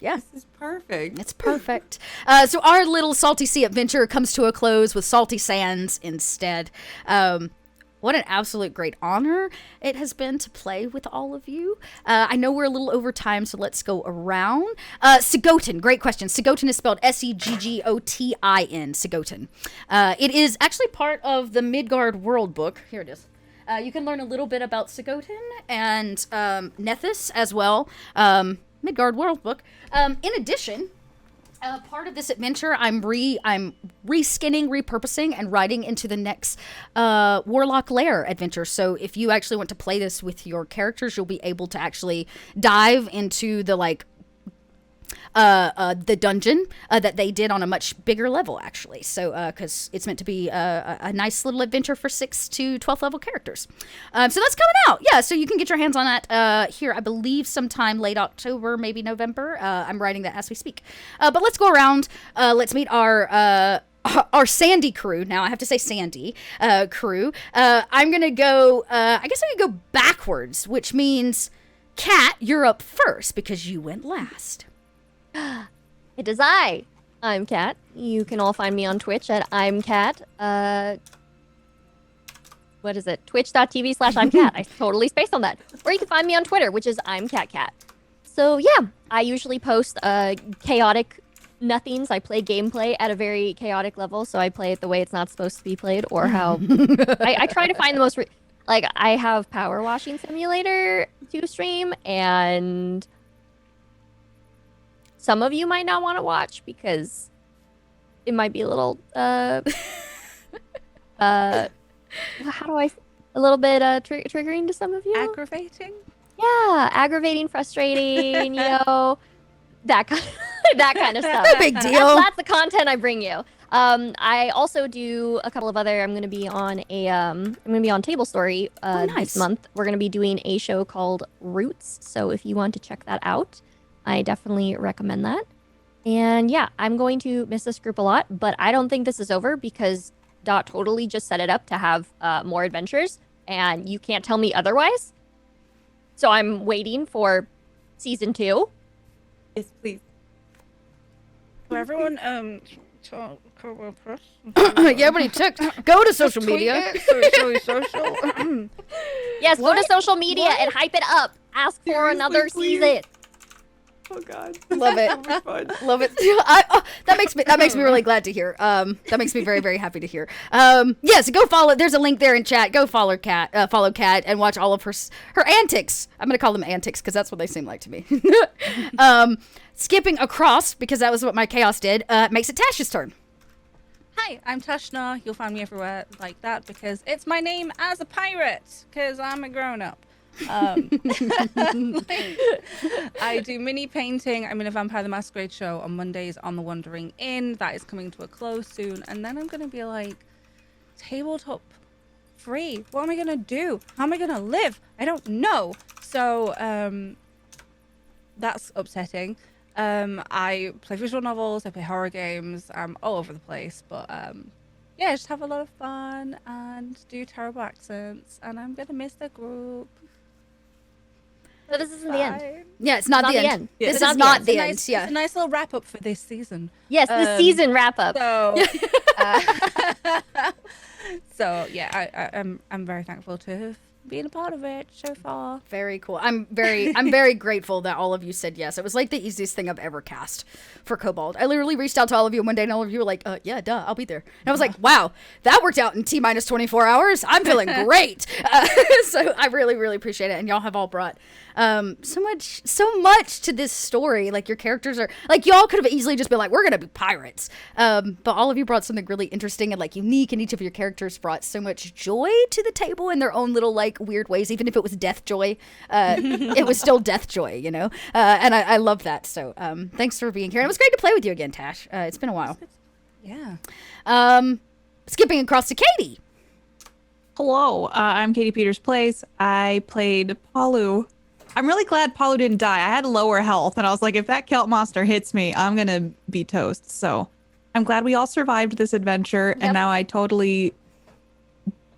Yeah. This is perfect. It's perfect. So our little Salty Sea adventure comes to a close with Salty Sands instead. What an absolute great honor it has been to play with all of you. I know we're a little over time, so let's go around. Segotin, great question. Segotin is spelled Seggotin. Segotin. It is actually part of the Midgard World Book. Here it is. You can learn a little bit about Segotin and Nethys as well. Midgard World Book. In addition, part of this adventure, I'm reskinning, repurposing, and writing into the next Warlock Lair adventure. So if you actually want to play this with your characters, you'll be able to actually dive into the the dungeon that they did on a much bigger level, actually. So, because it's meant to be a nice little adventure for 6th to 12th level characters. So that's coming out. Yeah, so you can get your hands on that here, I believe, sometime late October, maybe November. I'm writing that as we speak. But let's go around. Let's meet our Sandy crew. Now I have to say Sandy crew. I'm going to go, I guess I'm going to go backwards, which means, Kat, you're up first because you went last. It is I. I'm Kat. You can all find me on Twitch at I'm Kat. What is it? Twitch.tv/I'm Kat. I totally spaced on that. Or you can find me on Twitter, which is I'm Kat Kat. So yeah, I usually post chaotic nothings. I play gameplay at a very chaotic level, so I play it the way it's not supposed to be played, or how I try to find the most like I have Power Washing Simulator to stream, and some of you might not want to watch because it might be a little how do I a little bit triggering to some of you. Aggravating. Yeah, aggravating, frustrating, that kind that kind of stuff. No big deal. That's the content I bring you. I also do a couple of other. I'm going to be on Table Story nice. this month. We're going to be doing a show called Roots. So if you want to check that out, I definitely recommend that. And yeah, I'm going to miss this group a lot, but I don't think this is over because Dot totally just set it up to have more adventures, and you can't tell me otherwise. So I'm waiting for season 2. Yes, please. For everyone, to Kobold Press. Yeah, but he took. Go to social media. Social. Yes, go to social media and hype it up. Ask for Seriously, another please. season. Oh God. Love it. So much fun. Love it. That makes me really glad to hear. That makes me very, very happy to hear. Yes, go follow. There's a link there in chat. Go follow Kat, and watch all of her antics. I'm gonna call them antics because that's what they seem like to me. Skipping across because that was what my chaos did. Makes it Tash's turn. Hi, I'm Tashna. You'll find me everywhere like that because it's my name as a pirate because I'm a grown-up. I do mini painting. I'm in a Vampire the Masquerade show on Mondays on the Wandering Inn. That is coming to a close soon. And then I'm going to be like, tabletop free. What am I going to do? How am I going to live? I don't know. So that's upsetting. I play visual novels. I play horror games. I'm all over the place. But yeah, just have a lot of fun and do terrible accents. And I'm going to miss the group. So this isn't the end. Yeah, it's not the end. Yeah, This it's is not the It's a end. nice, Yeah. it's a nice little wrap up for this season. Yes, the season wrap up. So, so yeah, I'm very thankful to have been a part of it so far. Very cool. I'm very grateful that all of you said yes. It was like the easiest thing I've ever cast for Kobold. I literally reached out to all of you one day and all of you were like, yeah, duh, I'll be there. And I was like, wow, that worked out in T-minus 24 hours. I'm feeling great. So I really, really appreciate it. And y'all have all brought so much to this story. Like your characters are like, y'all could have easily just been like, we're going to be pirates. But all of you brought something really interesting and like unique, and each of your characters brought so much joy to the table in their own little like weird ways. Even if it was death joy, it was still death joy, and I love that. So thanks for being here. And it was great to play with you again, Tash. It's been a while. Yeah. Skipping across to Katie. Hello, I'm Katie Peters Place. I played Palu. I'm really glad Palu didn't die. I had lower health, and I was like, if that kelp monster hits me, I'm gonna be toast. So I'm glad we all survived this adventure, and now I totally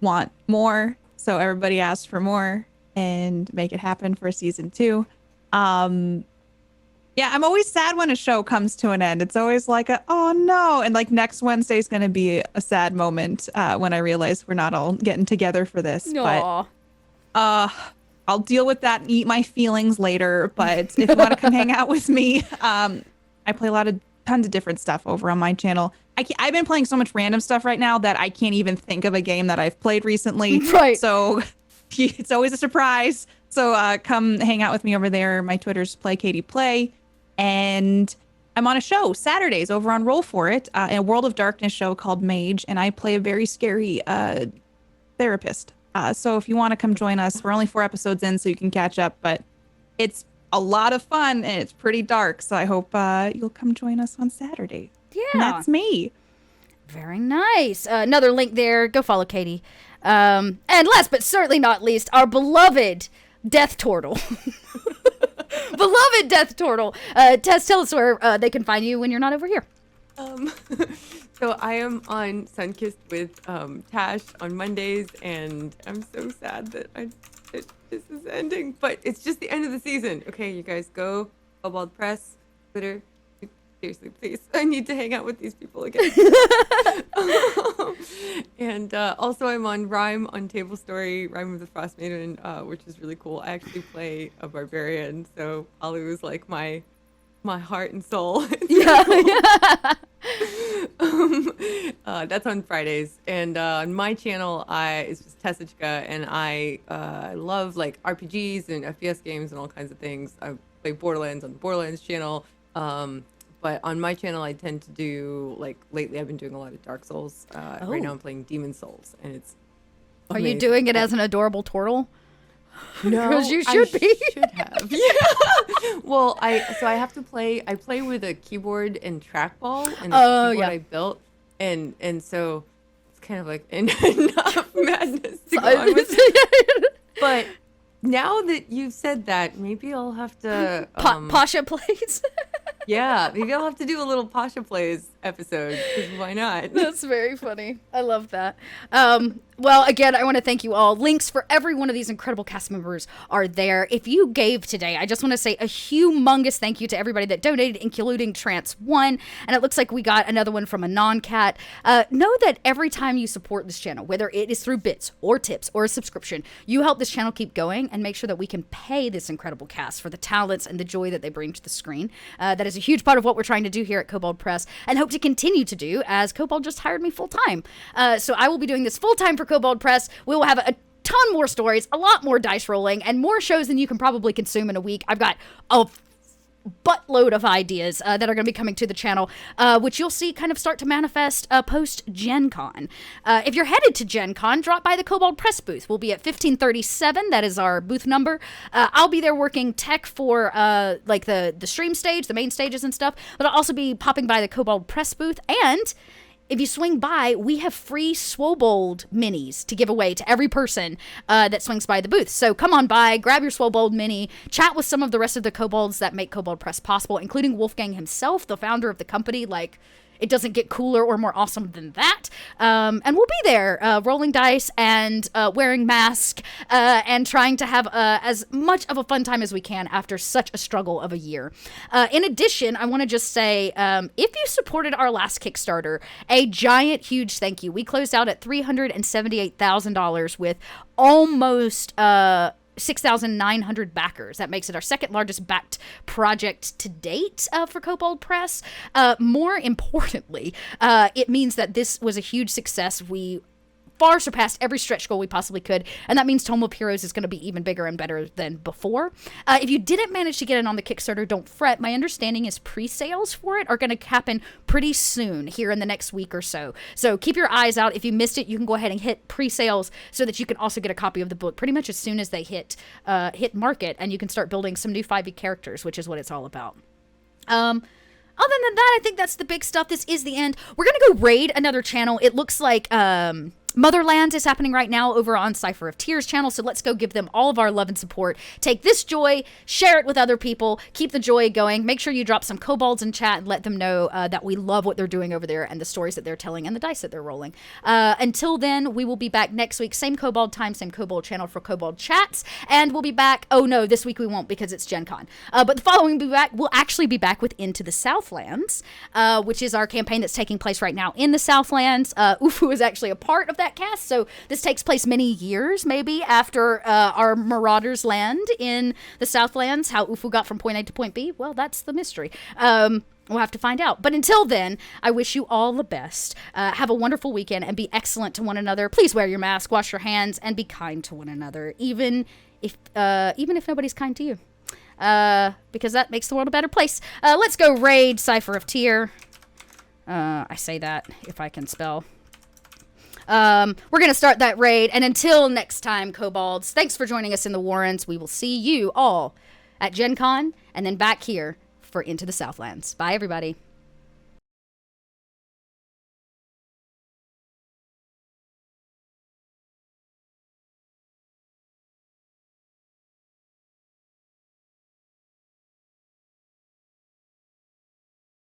want more. So everybody asked for more, and make it happen for season 2. Yeah, I'm always sad when a show comes to an end. It's always like, oh no. And like next Wednesday's going to be a sad moment when I realize we're not all getting together for this. Aww. But I'll deal with that and eat my feelings later. But if you want to come hang out with me, I play tons of different stuff over on my channel. I've been playing so much random stuff right now that I can't even think of a game that I've played recently. Right. So it's always a surprise. So come hang out with me over there. My Twitter's PlayKatiePlay. And I'm on a show Saturdays over on Roll For It, a World of Darkness show called Mage, and I play a very scary therapist. So if you want to come join us, we're only 4 episodes in, so you can catch up, but it's a lot of fun and it's pretty dark. So I hope you'll come join us on Saturday. Yeah. And that's me. Very nice. Another link there. Go follow Katie. And last but certainly not least, our beloved Death Turtle. Beloved Death Turtle. Tess, tell us where they can find you when you're not over here. So I am on Sunkissed with Tash on Mondays, and I'm so sad that this is ending. But it's just the end of the season. Okay, you guys go. Kobold Press, Twitter. Seriously, please. I need to hang out with these people again. And also I'm on Rhyme on Table Story, Rhyme of the Frost Maiden, which is really cool. I actually play a barbarian, so Palu is like my my heart and soul. Yeah. That's on Fridays, and on my channel, it's just Tessichka, and I love like RPGs and FPS games and all kinds of things. I play Borderlands on the Borderlands channel, but on my channel, I tend to do like lately. I've been doing a lot of Dark Souls. Right now, I'm playing Demon Souls, and it's. Are Amazing. you doing it as an adorable turtle? No, because you should be. Should have. Yeah. Well, I have to play. I play with a keyboard and trackball, and it's a keyboard I built, and so it's kind of like enough madness to go on with it. But now that you've said that, maybe I'll have to. Pasha plays. Yeah, maybe I'll have to do a little Pasha Plays episode, because why not? That's very funny. I love that. Well, again, I want to thank you all. Links for every one of these incredible cast members are there. If you gave today, I just want to say a humongous thank you to everybody that donated, including Trance1. And it looks like we got another one from a non-cat. Know that every time you support this channel, whether it is through bits or tips or a subscription, you help this channel keep going and make sure that we can pay this incredible cast for the talents and the joy that they bring to the screen. That is a huge part of what we're trying to do here at Kobold Press, and hope to continue to do, as Kobold just hired me full-time. So I will be doing this full-time for Kobold Press. We will have a ton more stories, a lot more dice rolling, and more shows than you can probably consume in a week. I've got a buttload of ideas that are going to be coming to the channel, which you'll see kind of start to manifest post Gen Con. If you're headed to Gen Con, drop by the Kobold Press booth. We'll be at 1537. That is our booth number. I'll be there working tech for like the stream stage, the main stages and stuff, but I'll also be popping by the Kobold Press booth. And if you swing by, we have free Swobold minis to give away to every person that swings by the booth. So come on by, grab your Swobold mini, chat with some of the rest of the kobolds that make Kobold Press possible, including Wolfgang himself, the founder of the company. Like, it doesn't get cooler or more awesome than that. And we'll be there rolling dice and wearing masks and trying to have as much of a fun time as we can after such a struggle of a year. In addition, I want to just say, if you supported our last Kickstarter, a giant, huge thank you. We closed out at $378,000 with almost 6,900 backers. That makes it our second largest backed project to date for Kobold Press. More importantly, it means that this was a huge success. We far surpassed every stretch goal we possibly could, and that means Tome of Heroes is going to be even bigger and better than before. If you didn't manage to get in on the Kickstarter, don't fret. My understanding is pre-sales for it are going to happen pretty soon here in the next week or so. So keep your eyes out. If you missed it, you can go ahead and hit pre-sales so that you can also get a copy of the book pretty much as soon as they hit market, and you can start building some new 5e characters, which is what it's all about. Other than that, I think that's the big stuff. This is the end. We're going to go raid another channel. It looks like Motherlands is happening right now over on Cypher of Tears channel, so let's go give them all of our love and support. Take this joy, share it with other people, keep the joy going. Make sure you drop some kobolds in chat and let them know that we love what they're doing over there and the stories that they're telling and the dice that they're rolling. Until then, we will be back next week. Same kobold time, same kobold channel for kobold chats, and we'll be back. Oh no, this week we won't because it's Gen Con. But the following we'll actually be back with Into the Southlands, which is our campaign that's taking place right now in the Southlands. Ufu is actually a part of that cast, so this takes place many years maybe after our Marauders land in the Southlands. How Ufu got from point A to point B, well, that's the mystery. We'll have to find out. But until then, I wish you all the best. Have a wonderful weekend and be excellent to one another. Please wear your mask, wash your hands, and be kind to one another, even if nobody's kind to you, because that makes the world a better place. Let's go raid Cypher of Tear. I say that if I can spell. We're going to start that raid. And until next time, kobolds, thanks for joining us in the Warrens. We will see you all at Gen Con and then back here for Into the Southlands. Bye, everybody.